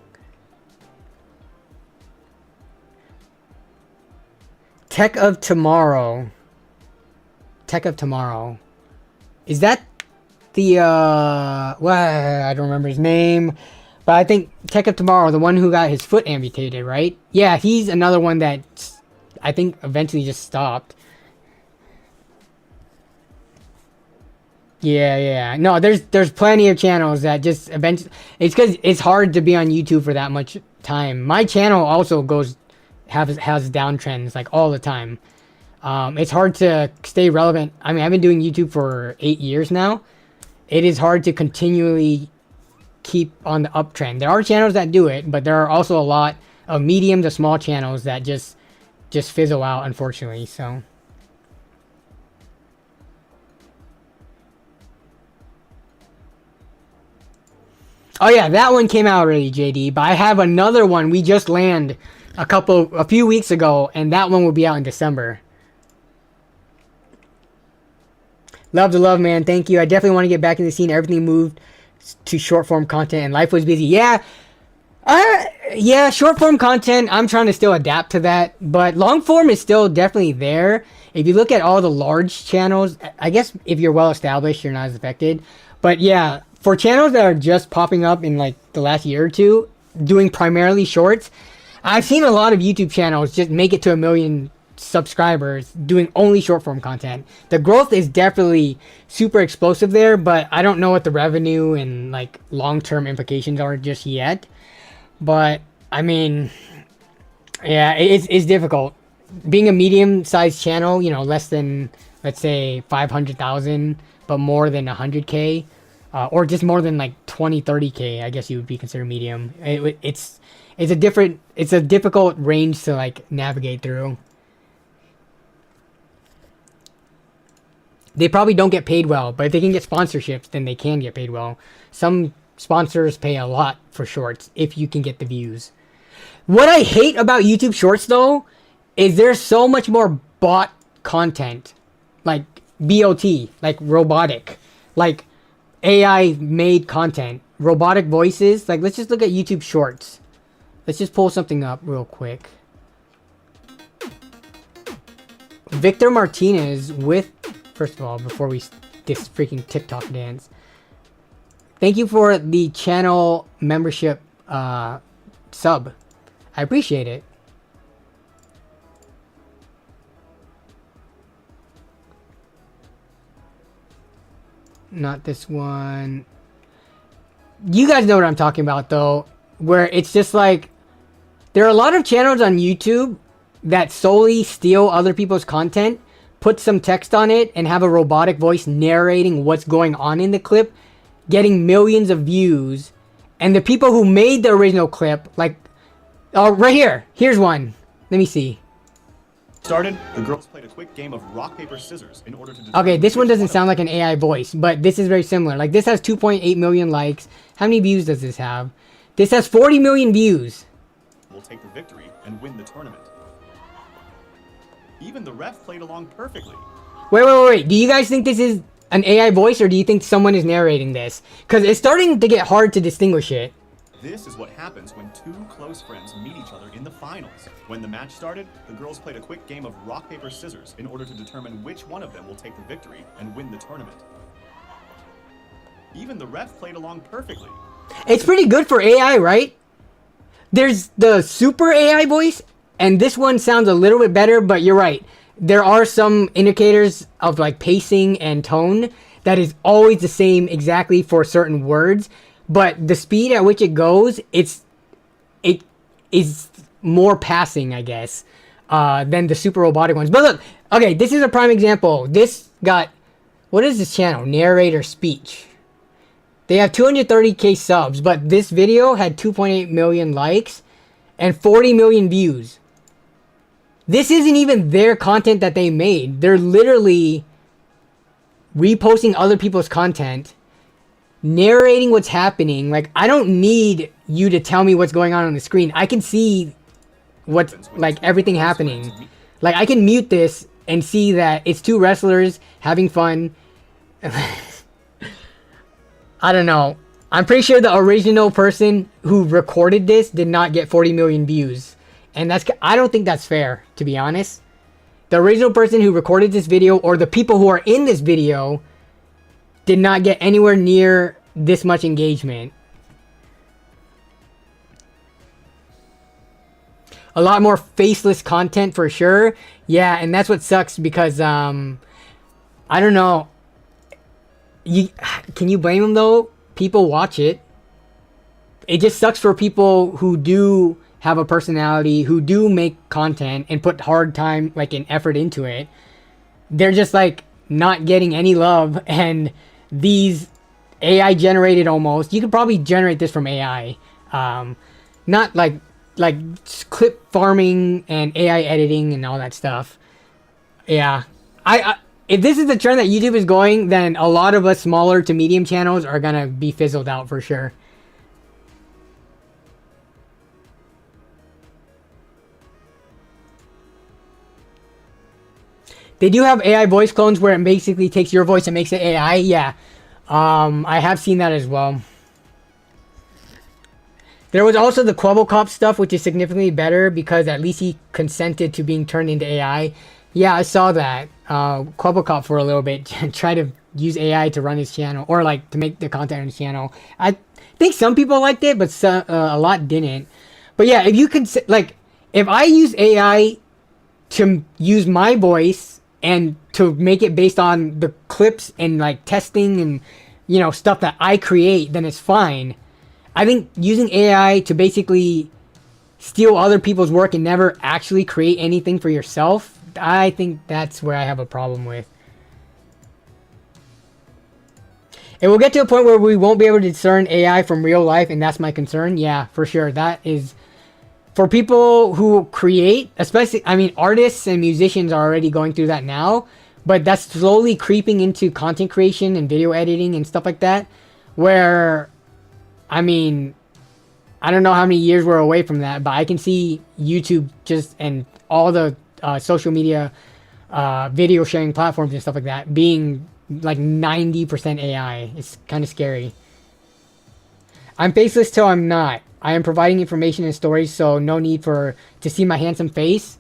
Tech of Tomorrow. Tech of Tomorrow. Is that the, well, I don't remember his name, but I think Tech of Tomorrow, the one who got his foot amputated, right? Yeah, he's another one that I think eventually just stopped. Yeah. No, there's plenty of channels that just eventually. It's because it's hard to be on YouTube for that much time. My channel also has downtrends like all the time. It's hard to stay relevant. I mean, I've been doing YouTube for 8 years now. It is hard to continually keep on the uptrend. There are channels that do it, but there are also a lot of medium to small channels that just fizzle out, unfortunately. So. Oh yeah, that one came out already, JD. But I have another one. We just landed a few weeks ago, and that one will be out in December. Love to love, man. Thank you. I definitely want to get back in the scene. Everything moved to short form content, and life was busy. Yeah, short form content. I'm trying to still adapt to that, but long form is still definitely there. If you look at all the large channels, I guess if you're well established, you're not as affected. But yeah. For channels that are just popping up in like the last year or two, doing primarily shorts, I've seen a lot of YouTube channels just make it to 1 million subscribers doing only short form content. The growth is definitely super explosive there, but I don't know what the revenue and like long-term implications are just yet. But I mean, yeah, it's difficult. Being a medium-sized channel, you know, less than, let's say, 500,000, but more than 100K. Or just more than like 20, 30K, I guess you would be considered medium. It's a difficult range to like navigate through. They probably don't get paid well, but if they can get sponsorships, then they can get paid well. Some sponsors pay a lot for shorts if you can get the views. What I hate about YouTube Shorts though, is there's so much more bot content. Like, BOT, like robotic, like AI made content, robotic voices. Like, let's just look at YouTube Shorts. Let's just pull something up real quick. Victor Martinez with, first of all, before we this freaking TikTok dance, thank you for the channel membership sub. I appreciate it. Not this one. You guys know what I'm talking about, though, where it's just like there are a lot of channels on YouTube that solely steal other people's content, put some text on it, and have a robotic voice narrating what's going on in the clip, getting millions of views. And the people who made the original clip, like, oh, right here. Here's one. Let me see. Started, the girls played a quick game of rock, paper, scissors in order to... Okay, this one doesn't sound like an AI voice, but this is very similar. Like, this has 2.8 million likes. How many views does this have? This has 40 million views. Will take the victory and win the tournament. Even the ref played along perfectly. Wait. Do you guys think this is an AI voice, or do you think someone is narrating this? Because it's starting to get hard to distinguish it. This is what happens when two close friends meet each other in the finals. When the match started, the girls played a quick game of rock, paper, scissors in order to determine which one of them will take the victory and win the tournament. Even the ref played along perfectly. It's pretty good for AI, right? There's the super AI voice, and this one sounds a little bit better, but you're right. There are some indicators of like pacing and tone that is always the same exactly for certain words. But the speed at which it goes, it is more passing, I guess, than the super robotic ones. But look, okay, this is a prime example. This got, what is this channel? Narrator Speech. They have 230k subs, but this video had 2.8 million likes and 40 million views. This isn't even their content that they made. They're literally reposting other people's content, narrating what's happening. Like, I don't need you to tell me what's going on the screen. I can see what's, like, everything happening. Like, I can mute this and see that it's two wrestlers having fun. I don't know. I'm pretty sure the original person who recorded this did not get 40 million views. And I don't think that's fair, to be honest. The original person who recorded this video, or the people who are in this video, did not get anywhere near this much engagement. A lot more faceless content for sure. Yeah, and that's what sucks because, I don't know. Can you blame them though? People watch it. It just sucks for people who do have a personality, who do make content and put hard time, like, and effort into it. They're just like not getting any love, and these AI generated almost, you could probably generate this from AI, not like clip farming and AI editing and all that stuff. Yeah, I if this is the trend that YouTube is going, then a lot of us smaller to medium channels are gonna be fizzled out for sure. They do have AI voice clones where it basically takes your voice and makes it AI. Yeah, I have seen that as well. There was also the Quabblecop stuff, which is significantly better because at least he consented to being turned into AI. Yeah, I saw that. Quabblecop for a little bit tried to use AI to run his channel, or like to make the content on his channel. I think some people liked it, but a lot didn't. But yeah, if you could, like, if I use AI to use my voice and to make it based on the clips and like testing and, you know, stuff that I create, then it's fine. I think using AI to basically steal other people's work and never actually create anything for yourself, I think that's where I have a problem with. It will get to a point where we won't be able to discern AI from real life, and that's my concern. Yeah, for sure. That is, for people who create, especially, I mean, artists and musicians are already going through that now, but that's slowly creeping into content creation and video editing and stuff like that, where, I mean, I don't know how many years we're away from that, but I can see YouTube just, and all the social media video sharing platforms and stuff like that being like 90% AI. It's kind of scary. I'm faceless till I'm not. I am providing information and stories, so no need to see my handsome face.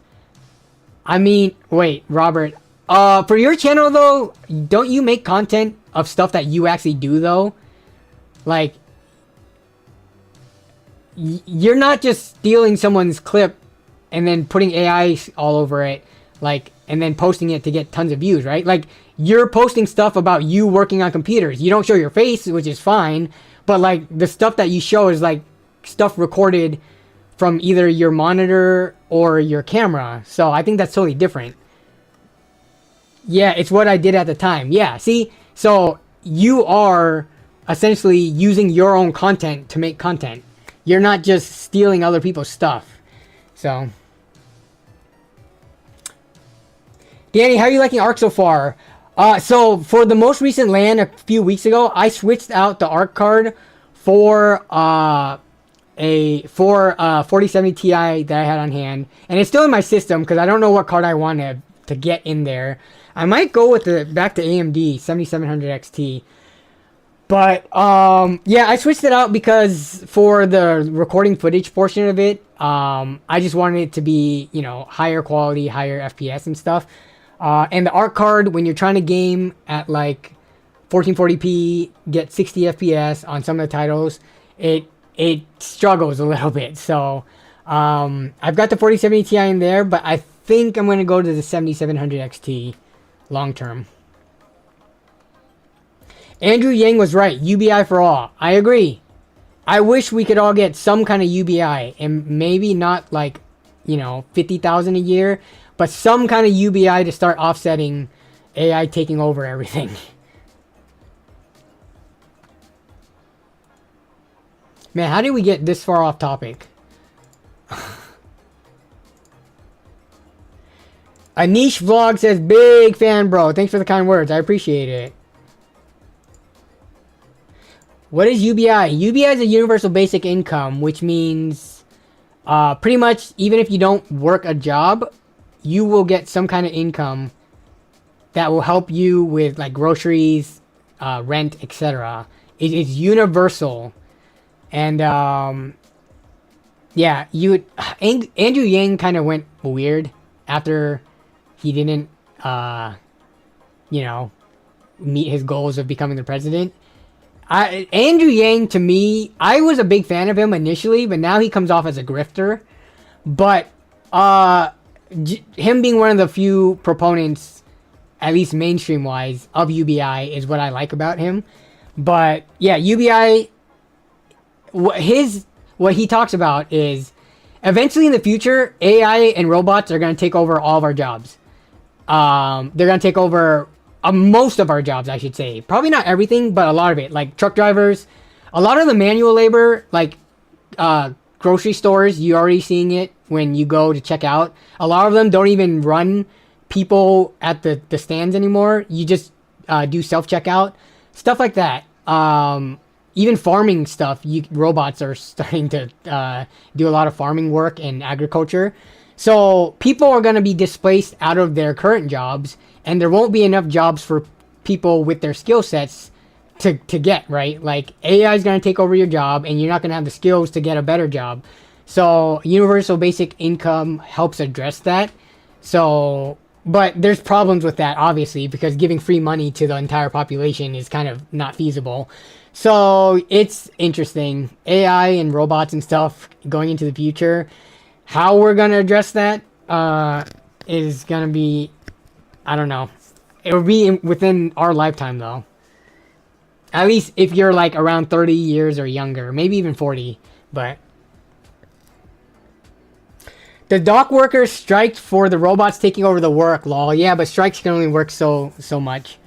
I mean, wait, Robert. For your channel though, don't you make content of stuff that you actually do though? Like, you're not just stealing someone's clip and then putting AI all over it, like, and then posting it to get tons of views, right? Like, you're posting stuff about you working on computers. You don't show your face, which is fine, but like the stuff that you show is like stuff recorded from either your monitor or your camera. So I think that's totally different. Yeah, it's what I did at the time. Yeah, see? So you are essentially using your own content to make content. You're not just stealing other people's stuff. So, Danny, how are you liking Arc so far? So for the most recent LAN a few weeks ago, I switched out the Arc card for a 4070 Ti that I had on hand, and it's still in my system because I don't know what card I want to get in there. I might go with back to AMD 7700 XT. But, yeah, I switched it out because for the recording footage portion of it, I just wanted it to be, you know, higher quality, higher FPS and stuff. And the Arc card, when you're trying to game at, like, 1440p, get 60 FPS on some of the titles, it struggles a little bit. So, I've got the 4070 Ti in there, but I think I'm going to go to the 7700 XT long term. Andrew Yang was right. UBI for all. I agree. I wish we could all get some kind of UBI, and maybe not like, you know, 50,000 a year, but some kind of UBI to start offsetting AI taking over everything. Man, how did we get this far off topic? Anish Vlog says, big fan, bro. Thanks for the kind words. I appreciate it. What is UBI? UBI is a universal basic income, which means pretty much even if you don't work a job, you will get some kind of income that will help you with like groceries, rent, etc. It is universal. And yeah, Andrew Yang kind of went weird after he didn't you know, meet his goals of becoming the president. Andrew Yang, to me, I was a big fan of him initially, but now he comes off as a grifter. But him being one of the few proponents, at least mainstream-wise, of UBI is what I like about him. But yeah, UBI, what he talks about is eventually in the future, AI and robots are going to take over all of our jobs. They're going to take over most of our jobs, I should say. Probably not everything, but a lot of it. Like truck drivers, a lot of the manual labor, like grocery stores, you're already seeing it when you go to check out. A lot of them don't even run people at the stands anymore. You just do self-checkout. Stuff like that. Even farming stuff, robots are starting to do a lot of farming work and agriculture. So people are going to be displaced out of their current jobs, and there won't be enough jobs for people with their skill sets to get, right? Like, AI is going to take over your job, and you're not going to have the skills to get a better job. So universal basic income helps address that. So, but there's problems with that, obviously, because giving free money to the entire population is kind of not feasible. So it's interesting. AI and robots and stuff going into the future. How we're going to address that is going to be, I don't know. It will be within our lifetime, though. At least if you're like around 30 years or younger. Maybe even 40. But the dock workers striked for the robots taking over the work, lol. Yeah, but strikes can only work so much.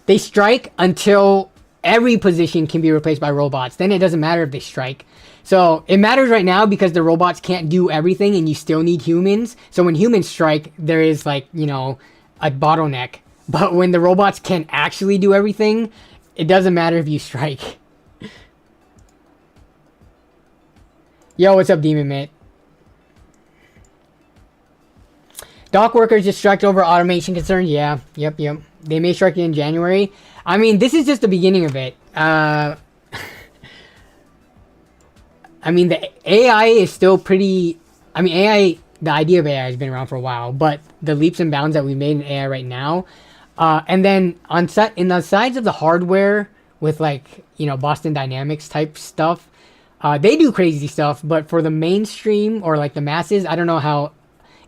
They strike until every position can be replaced by robots. Then it doesn't matter if they strike. So it matters right now because the robots can't do everything and you still need humans. So when humans strike, there is like, you know, a bottleneck. But when the robots can actually do everything, it doesn't matter if you strike. Yo, what's up, Demon Mitt? Dock workers just striked over automation concerns. Yeah, yep. They may strike in January. I mean, this is just the beginning of it. I mean, the AI is still pretty... I mean, AI, the idea of AI has been around for a while, but the leaps and bounds that we made in AI right now, and then in the sides of the hardware with like, you know, Boston Dynamics type stuff, they do crazy stuff, but for the mainstream or like the masses, I don't know how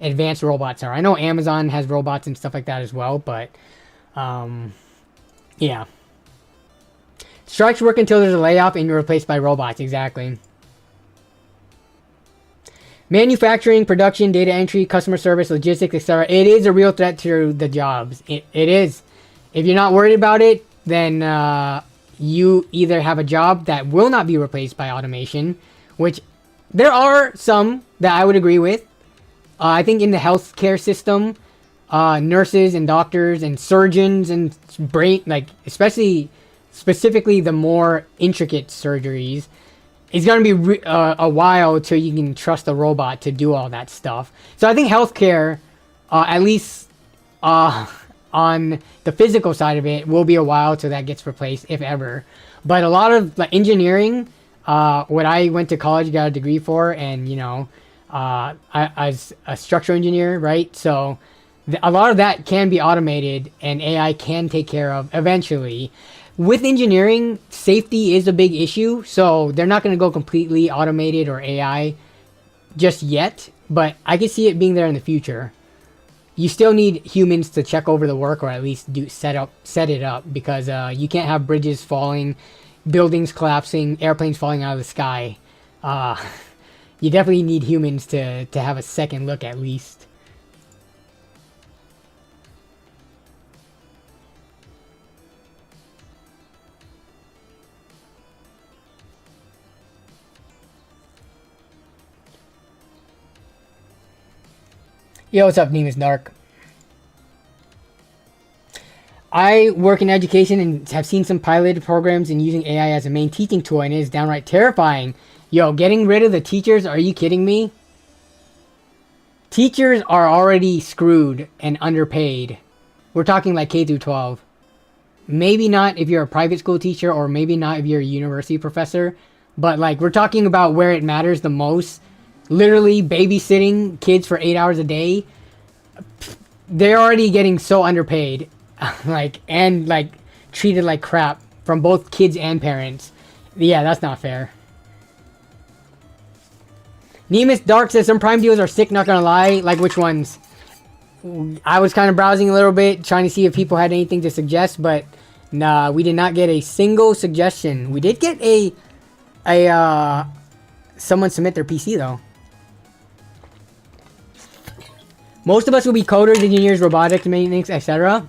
advanced robots are. I know Amazon has robots and stuff like that as well, but yeah. Strikes work until there's a layoff and you're replaced by robots. Exactly. Manufacturing, production, data entry, customer service, logistics, etc. It is a real threat to the jobs. It is. If you're not worried about it, then you either have a job that will not be replaced by automation, which there are some that I would agree with. I think in the healthcare system, nurses and doctors and surgeons and specifically the more intricate surgeries, it's going to be a while till you can trust a robot to do all that stuff. So I think healthcare, at least on the physical side of it, will be a while till that gets replaced, if ever. But a lot of like engineering, what I went to college, got a degree for, and you know, as a structural engineer, right? So a lot of that can be automated, and AI can take care of eventually. With engineering, safety is a big issue, so they're not going to go completely automated or AI just yet, but I can see it being there in the future. You still need humans to check over the work, or at least set it up, because you can't have bridges falling, buildings collapsing, airplanes falling out of the sky. You definitely need humans to have a second look at least. Yo, what's up, Nemus Dark? I work in education and have seen some piloted programs and using AI as a main teaching tool, and it is downright terrifying. Yo, getting rid of the teachers? Are you kidding me? Teachers are already screwed and underpaid. We're talking like K through 12. Maybe not if you're a private school teacher, or maybe not if you're a university professor, but like we're talking about where it matters the most. Literally babysitting kids for 8 hours a day. They're already getting so underpaid, and treated like crap from both kids and parents. Yeah, that's not fair. Nemus Dark says some Prime deals are sick, not gonna lie. Like which ones? I was kind of browsing a little bit, trying to see if people had anything to suggest, but nah, we did not get a single suggestion. We did get someone submit their PC though. Most of us will be coders, engineers, robotics, maintenance, etc.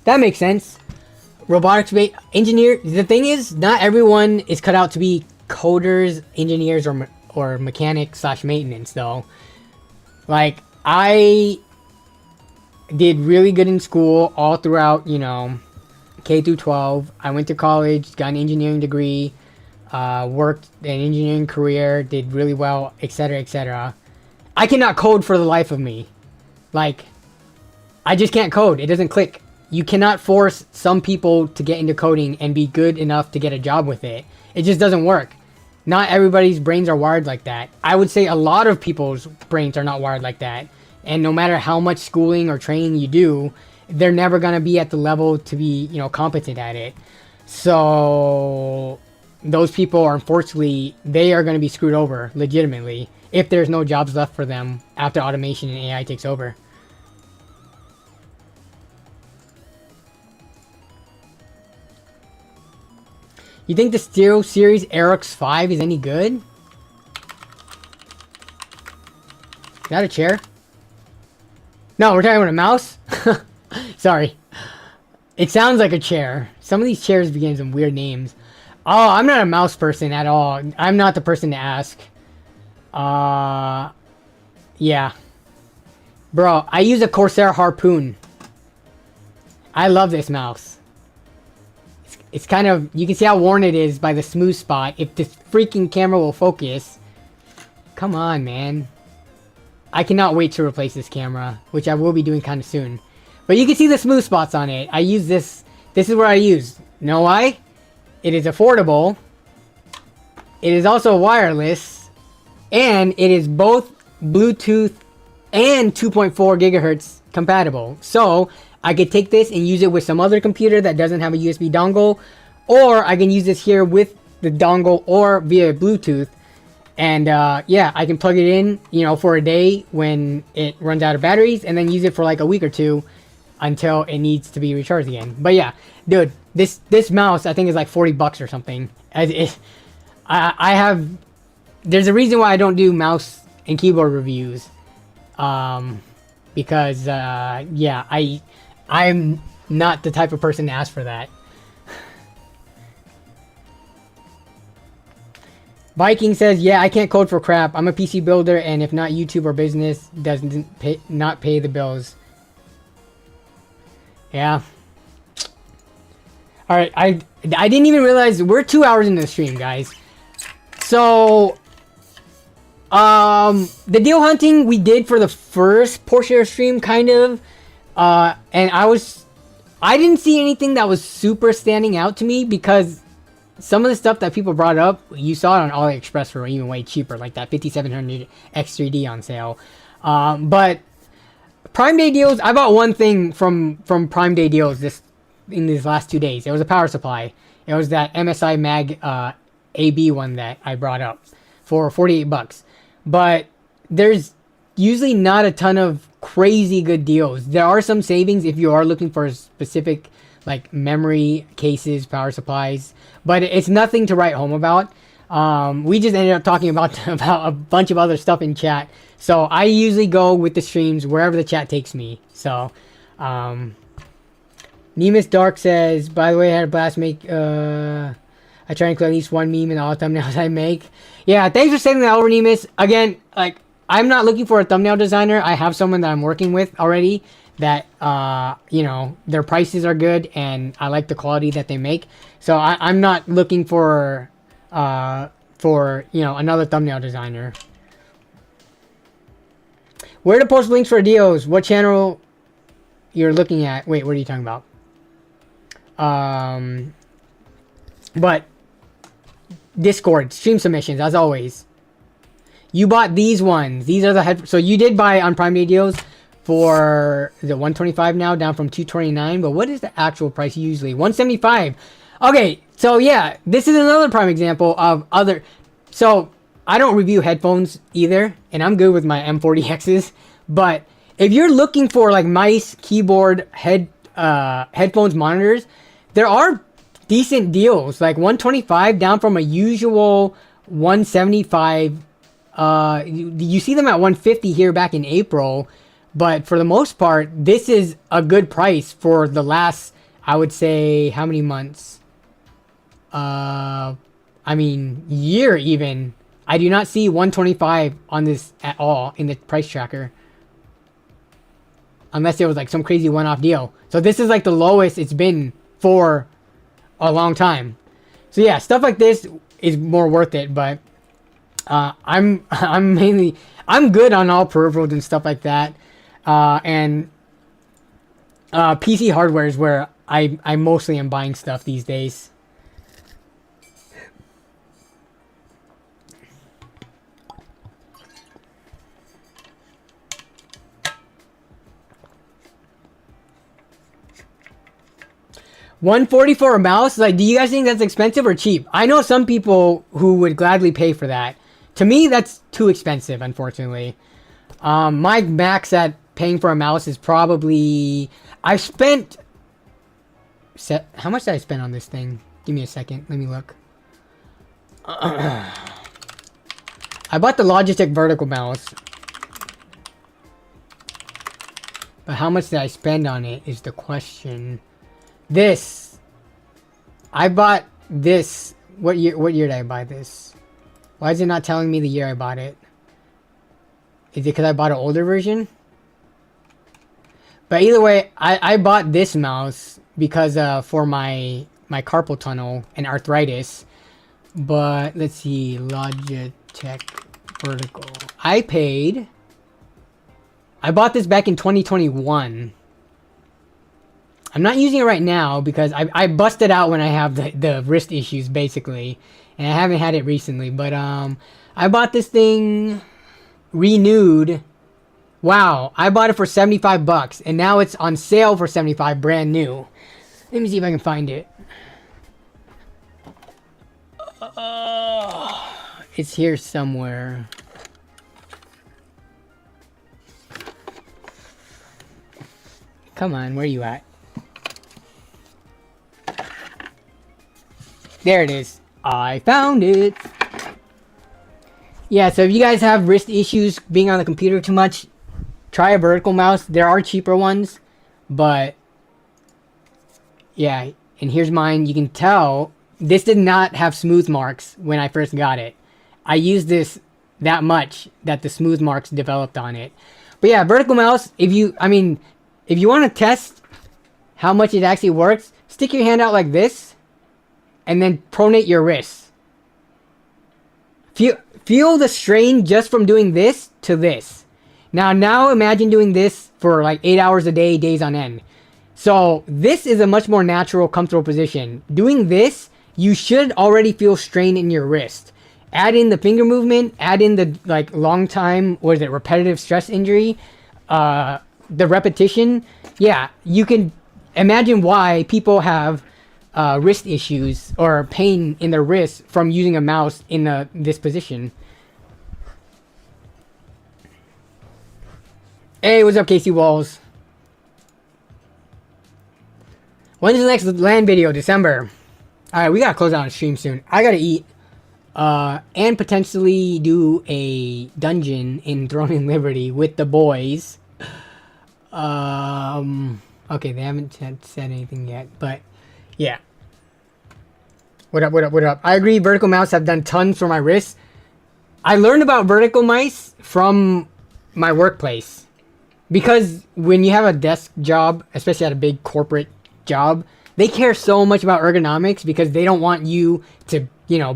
That makes sense. Robotics engineer. The thing is, not everyone is cut out to be coders, engineers, or mechanics / maintenance though. Like I did really good in school all throughout, you know, K through 12. I went to college, got an engineering degree, worked an engineering career, did really well, etc., etc. I cannot code for the life of me. Like, I just can't code. It doesn't click. You cannot force some people to get into coding and be good enough to get a job with it. It just doesn't work. Not everybody's brains are wired like that. I would say a lot of people's brains are not wired like that. And no matter how much schooling or training you do, they're never going to be at the level to be, you know, competent at it. So those people are, unfortunately, they are going to be screwed over legitimately if there's no jobs left for them after automation and AI takes over. You think the Steel Series Aorus 5 is any good? Is that a chair? No, we're talking about a mouse? Sorry. It sounds like a chair. Some of these chairs begin some weird names. Oh, I'm not a mouse person at all. I'm not the person to ask. Yeah. Bro, I use a Corsair Harpoon. I love this mouse. It's kind of, you can see how worn it is by the smooth spot. If this freaking camera will focus. Come on, man. I cannot wait to replace this camera, which I will be doing kind of soon. But you can see the smooth spots on it. I use this. This is where I use. Know why? It is affordable. It is also wireless. And it is both Bluetooth and 2.4 gigahertz compatible. So I could take this and use it with some other computer that doesn't have a USB dongle. Or I can use this here with the dongle or via Bluetooth. And yeah, I can plug it in, you know, for a day when it runs out of batteries, and then use it for like a week or two until it needs to be recharged again. But yeah, dude, this mouse I think is like $40 or something. I have, there's a reason why I don't do mouse and keyboard reviews, because yeah, I'm not the type of person to ask for that. Viking says, yeah, I can't code for crap. I'm a PC builder, and if not YouTube or business, doesn't not pay the bills. Yeah. All right, I didn't even realize we're 2 hours into the stream, guys. So, the deal hunting we did for the first portion of the stream, kind of, and I didn't see anything that was super standing out to me, because some of the stuff that people brought up, you saw it on AliExpress for even way cheaper, like that 5700 X3D on sale. But Prime Day deals, I bought one thing from Prime Day deals in these last 2 days. It was a power supply. It was that MSI Mag AB one that I brought up for $48. But there's usually not a ton of crazy good deals. There are some savings if you are looking for a specific like memory cases, power supplies, but it's nothing to write home about. We just ended up talking about a bunch of other stuff in chat. So I usually go with the streams wherever the chat takes me. So, Nemus Dark says, by the way, I had a blast make, I try and include at least one meme in all the thumbnails I make. Yeah, thanks for sending that over, Nemus. Again, like, I'm not looking for a thumbnail designer. I have someone that I'm working with already that, you know, their prices are good and I like the quality that they make. So I'm not looking for, you know, another thumbnail designer. Where to post links for deals? What channel you're looking at? Wait, what are you talking about? But Discord, stream submissions, as always. You bought these ones. These are the head. So you did buy on Prime Day deals for, is it 125 now, down from 229? But what is the actual price usually? 175. Okay, so yeah, this is another prime example of other. So I don't review headphones either, and I'm good with my M40Xs. But if you're looking for like mice, keyboard, headphones, monitors, there are decent deals. Like 125 down from a usual 175. You see them at 150 here back in April, but for the most part, this is a good price for the last, I would say, how many months? I mean, year even. I do not see 125 on this at all in the price tracker. Unless there was like some crazy one-off deal. So this is like the lowest it's been for a long time. So yeah, stuff like this is more worth it, but I'm good on all peripherals and stuff like that. And PC hardware is where I mostly am buying stuff these days. $140 for a mouse? Like, do you guys think that's expensive or cheap? I know some people who would gladly pay for that. To me, that's too expensive, unfortunately. My max at paying for a mouse is probably... I spent... How much did I spend on this thing? Give me a second. Let me look. I bought the Logitech vertical mouse. But how much did I spend on it is the question. This. I bought this. What year did I buy this? Why is it not telling me the year I bought it? Is it because I bought an older version? But either way, I bought this mouse because for my carpal tunnel and arthritis. But let's see, Logitech vertical. I paid I bought this back in 2021. I'm not using it right now because I bust it out when I have the wrist issues, basically. And I haven't had it recently. But I bought this thing renewed. Wow, I bought it for 75 bucks. And now it's on sale for 75, brand new. Let me see if I can find it. It's here somewhere. Come on, where you at? There it is. I found it. Yeah, so if you guys have wrist issues being on the computer too much, try a vertical mouse. There are cheaper ones, but yeah, and here's mine. You can tell this did not have smooth marks when I first got it. I used this that much that the smooth marks developed on it. But yeah, vertical mouse, if you want to test how much it actually works, stick your hand out like this and then pronate your wrists. Feel the strain just from doing this to this. Now imagine doing this for like 8 hours a day, days on end. So this is a much more natural, comfortable position. Doing this, you should already feel strain in your wrist. Add in the finger movement, add in the like long time, repetitive stress injury, the repetition. Yeah, you can imagine why people have wrist issues or pain in their wrists from using a mouse in this position. Hey, what's up, Casey Walls? When's the next LAN video? December. Alright, we gotta close out on stream soon. I gotta eat. And potentially do a dungeon in Throne and Liberty with the boys. Okay, they haven't said anything yet, but yeah. What up? I agree, vertical mouse have done tons for my wrists. I learned about vertical mice from my workplace. Because when you have a desk job, especially at a big corporate job, they care so much about ergonomics because they don't want you to,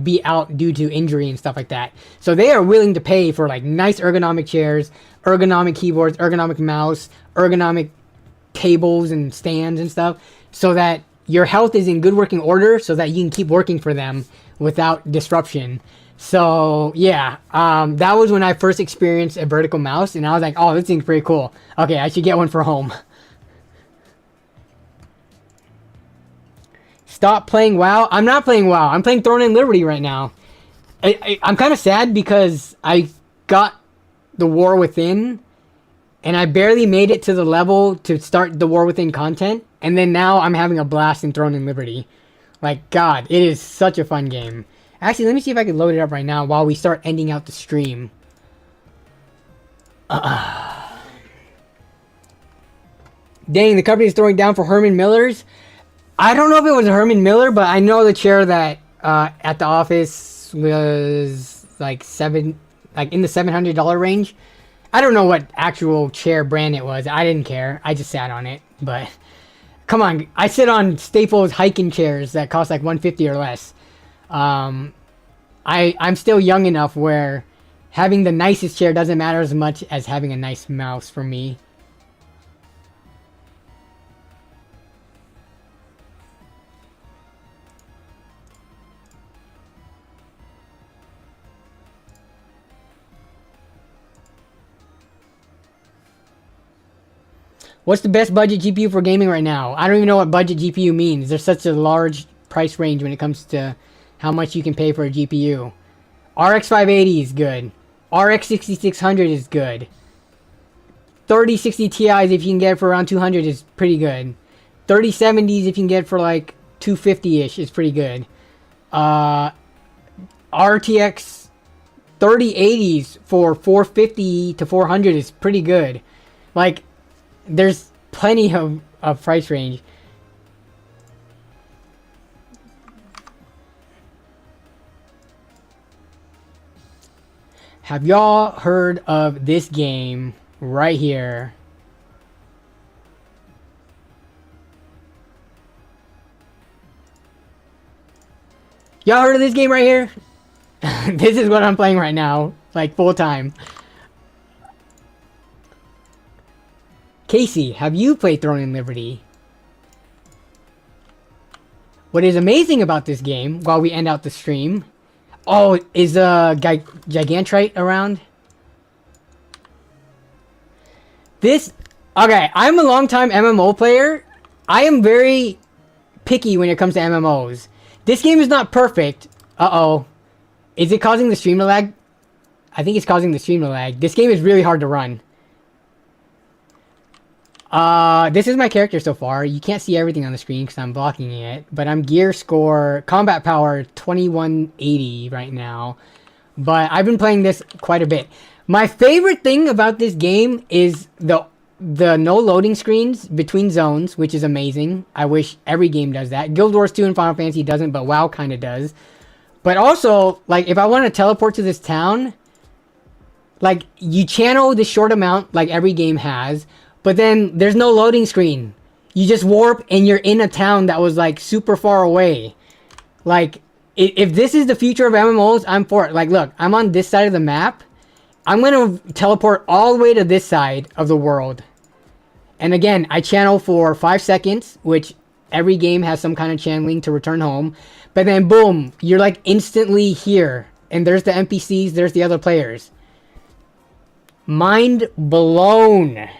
be out due to injury and stuff like that. So they are willing to pay for like nice ergonomic chairs, ergonomic keyboards, ergonomic mouse, ergonomic tables and stands and stuff, so that your health is in good working order, so that you can keep working for them without disruption. So yeah, that was when I first experienced a vertical mouse, and I was like, oh, this thing's pretty cool. Okay, I should get one for home. Stop playing WoW. I'm not playing WoW. I'm playing Throne and Liberty right now. I'm kind of sad because I got the War Within, and I barely made it to the level to start the War Within content, and then now I'm having a blast in Throne and Liberty. Like, God, it is such a fun game. Actually, let me see if I can load it up right now while we start ending out the stream. Dang, the company is throwing down for Herman Miller's. I don't know if it was Herman Miller, but I know the chair that at the office was like in the $700 range. I don't know what actual chair brand it was. I didn't care. I just sat on it. But come on, I sit on Staples hiking chairs that cost like $150 or less. I'm still young enough where having the nicest chair doesn't matter as much as having a nice mouse for me. What's the best budget GPU for gaming right now? I don't even know what budget GPU means. There's such a large price range when it comes to how much you can pay for a GPU. RX 580 is good. RX 6600 is good. 3060 Ti's if you can get it for around 200 is pretty good. 3070s if you can get it for like 250-ish is pretty good. RTX 3080s for 450 to 400 is pretty good. Like, there's plenty of price range. Have y'all heard of this game right here? Y'all heard of this game right here? This is what I'm playing right now, like full time. Casey, have you played Throne and Liberty? What is amazing about this game, while we end out the stream... Oh, is Gigantrite around? This... Okay, I'm a long-time MMO player. I am very picky when it comes to MMOs. This game is not perfect. Uh-oh. Is it causing the stream to lag? I think it's causing the stream to lag. This game is really hard to run. This is my character so far. You can't see everything on the screen because I'm blocking it. But I'm gear score, combat power 2180 right now. But I've been playing this quite a bit. My favorite thing about this game is the no loading screens between zones, which is amazing. I wish every game does that. Guild Wars 2 and Final Fantasy doesn't, but WoW kind of does. But also, like, if I want to teleport to this town, like, you channel the short amount like every game has, but then there's no loading screen. You just warp and you're in a town that was, like, super far away. Like, if this is the future of MMOs, I'm for it. Like, look, I'm on this side of the map. I'm going to teleport all the way to this side of the world. And again, I channel for 5 seconds, which every game has some kind of channeling to return home. But then, boom, you're, like, instantly here. And there's the NPCs, there's the other players. Mind blown.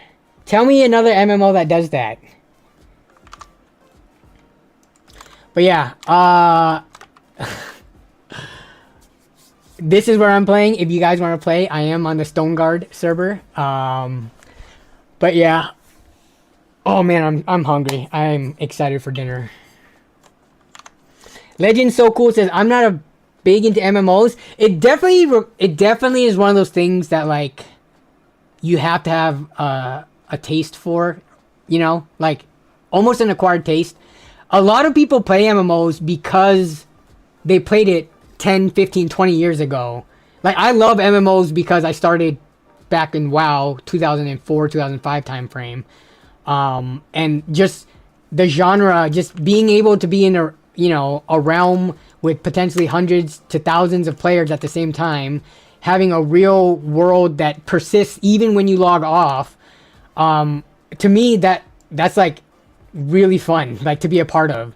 Tell me another MMO that does that. But yeah, this is where I'm playing. If you guys want to play, I am on the Stoneguard server. But yeah. Oh man, I'm hungry. I'm excited for dinner. Legend So Cool says, I'm not a big into MMOs. It definitely is one of those things that, like, you have to have a taste for, you know, like almost an acquired taste. A lot of people play MMOs because they played it 10, 15, 20 years ago. Like, I love MMOs because I started back in WoW 2004, 2005 time frame. And just the genre, just being able to be in a, you know, a realm with potentially hundreds to thousands of players at the same time, having a real world that persists even when you log off. To me, that's like really fun, like, to be a part of.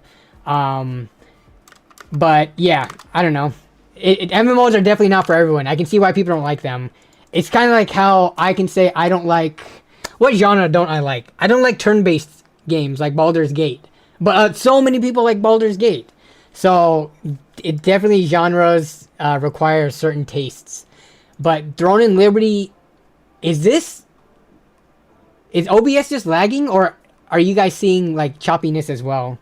But yeah, I don't know. MMOs are definitely not for everyone. I can see why people don't like them. It's kind of like how I can say I don't like... What genre don't I like? I don't like turn-based games like Baldur's Gate. But so many people like Baldur's Gate. So it definitely genres require certain tastes. But Throne and Liberty... Is OBS just lagging? Or are you guys seeing, like, choppiness as well?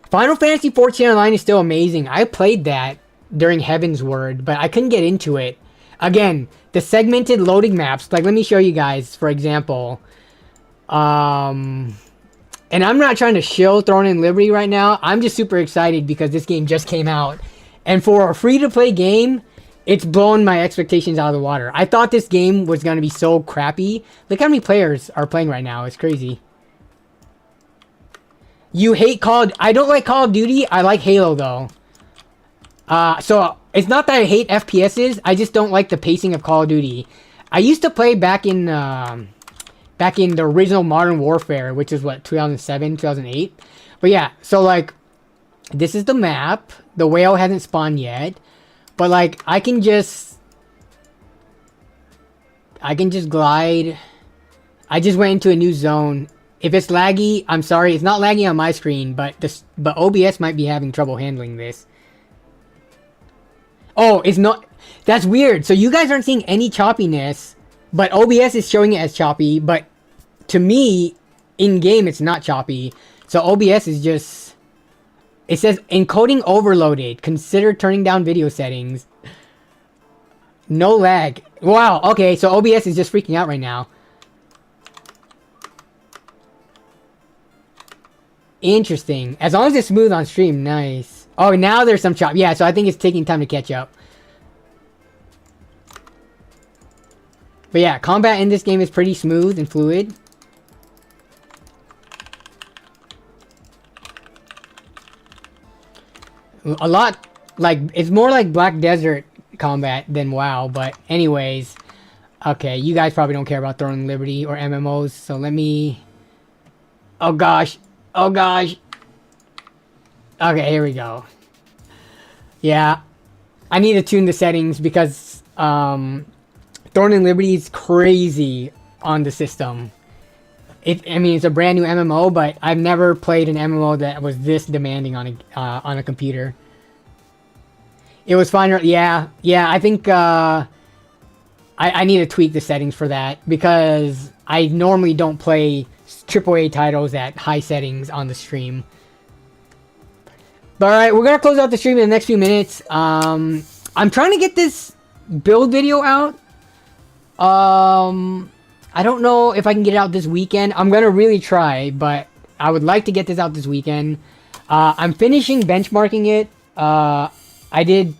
Final Fantasy XIV Online is still amazing. I played that during Heaven's Word, but I couldn't get into it. Again, the segmented loading maps. Like, let me show you guys, for example. And I'm not trying to shill Throne and Liberty right now. I'm just super excited because this game just came out. And for a free-to-play game, it's blown my expectations out of the water. I thought this game was going to be so crappy. Look how many players are playing right now. It's crazy. You hate I don't like Call of Duty. I like Halo, though. So, it's not that I hate FPSs. I just don't like the pacing of Call of Duty. I used to play back in the original Modern Warfare, which is, what, 2007, 2008? But yeah, so, like, this is the map. The whale hasn't spawned yet. But, like, I can just glide. I just went into a new zone. If it's laggy, I'm sorry. It's not laggy on my screen, but OBS might be having trouble handling this. Oh, it's not... That's weird. So you guys aren't seeing any choppiness, but OBS is showing it as choppy, but to me, in-game, it's not choppy. So OBS is just... It says, encoding overloaded. Consider turning down video settings. No lag. Wow, okay, so OBS is just freaking out right now. Interesting. As long as it's smooth on stream, nice. Oh, now there's some chop. Yeah, so I think it's taking time to catch up. But yeah, combat in this game is pretty smooth and fluid. A lot, like, it's more like Black Desert combat than WoW, but anyways. Okay, you guys probably don't care about Throne Liberty or MMOs, so let me... Oh gosh. Oh gosh. Okay, here we go. Yeah. I need to tune the settings because Thorn and Liberty is crazy on the system. I mean, it's a brand new MMO, but I've never played an MMO that was this demanding on a computer. It was fine. Yeah, I think I need to tweak the settings for that because I normally don't play AAA titles at high settings on the stream. But alright, we're going to close out the stream in the next few minutes. I'm trying to get this build video out. I don't know if I can get it out this weekend. I'm going to really try, but I would like to get this out this weekend. I'm finishing benchmarking it. I did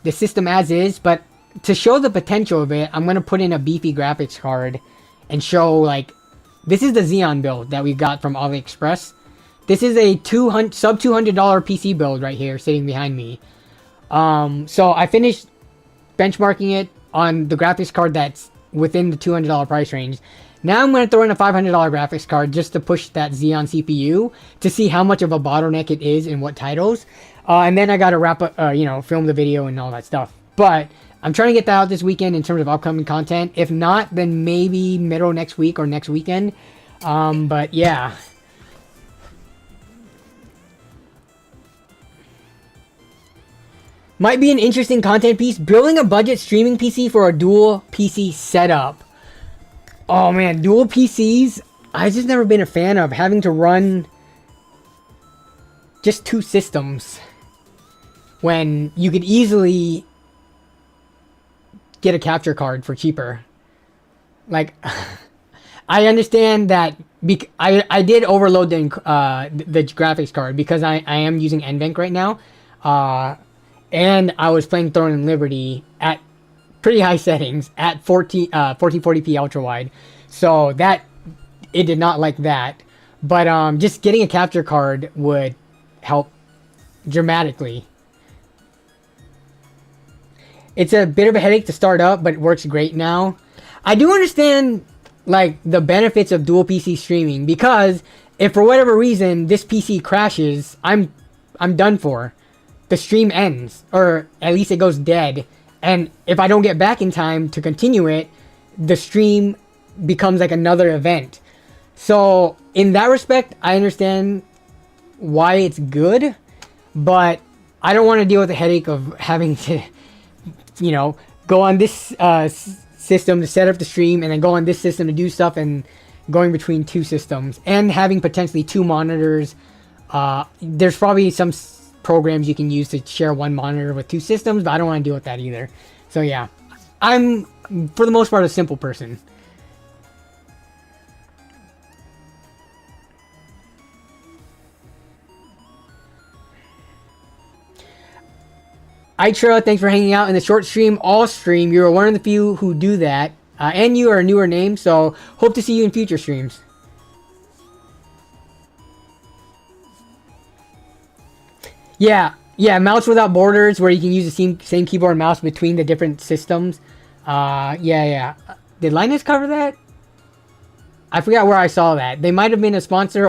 the system as is, but to show the potential of it, I'm going to put in a beefy graphics card and show, like, this is the Xeon build that we got from AliExpress. This is a sub $200 PC build right here sitting behind me. So I finished benchmarking it on the graphics card that's within the $200 price range. Now I'm going to throw in a $500 graphics card just to push that Xeon CPU to see how much of a bottleneck it is in what titles. And then I got to wrap up, film the video and all that stuff. But I'm trying to get that out this weekend in terms of upcoming content. If not, then maybe middle next week or next weekend. But yeah. Might be an interesting content piece. Building a budget streaming PC for a dual PC setup. Oh man, dual PCs. I've just never been a fan of having to run just two systems when you could easily get a capture card for cheaper. Like, I understand that I did overload the graphics card because I am using NVENC right now. And I was playing Throne and Liberty at pretty high settings at 1440p ultra wide. So that it did not like that. But just getting a capture card would help dramatically. It's a bit of a headache to start up, but it works great now. I do understand like the benefits of dual PC streaming because if for whatever reason this PC crashes, I'm done for. The stream ends, or at least it goes dead, and if I don't get back in time to continue it, the stream becomes like another event. So in that respect, I understand why it's good, but I don't want to deal with the headache of having to, go on this system to set up the stream and then go on this system to do stuff and going between two systems and having potentially two monitors. There's probably some programs you can use to share one monitor with two systems, but I don't want to deal with that either. So yeah, I'm for the most part a simple person. Itra, thanks for hanging out in the short stream, all stream. You're one of the few who do that, and you are a newer name, so hope to see you in future streams. Yeah, mouse without borders, where you can use the same keyboard and mouse between the different systems. Yeah. Did Linus cover that? I forgot where I saw that. They might have been a sponsor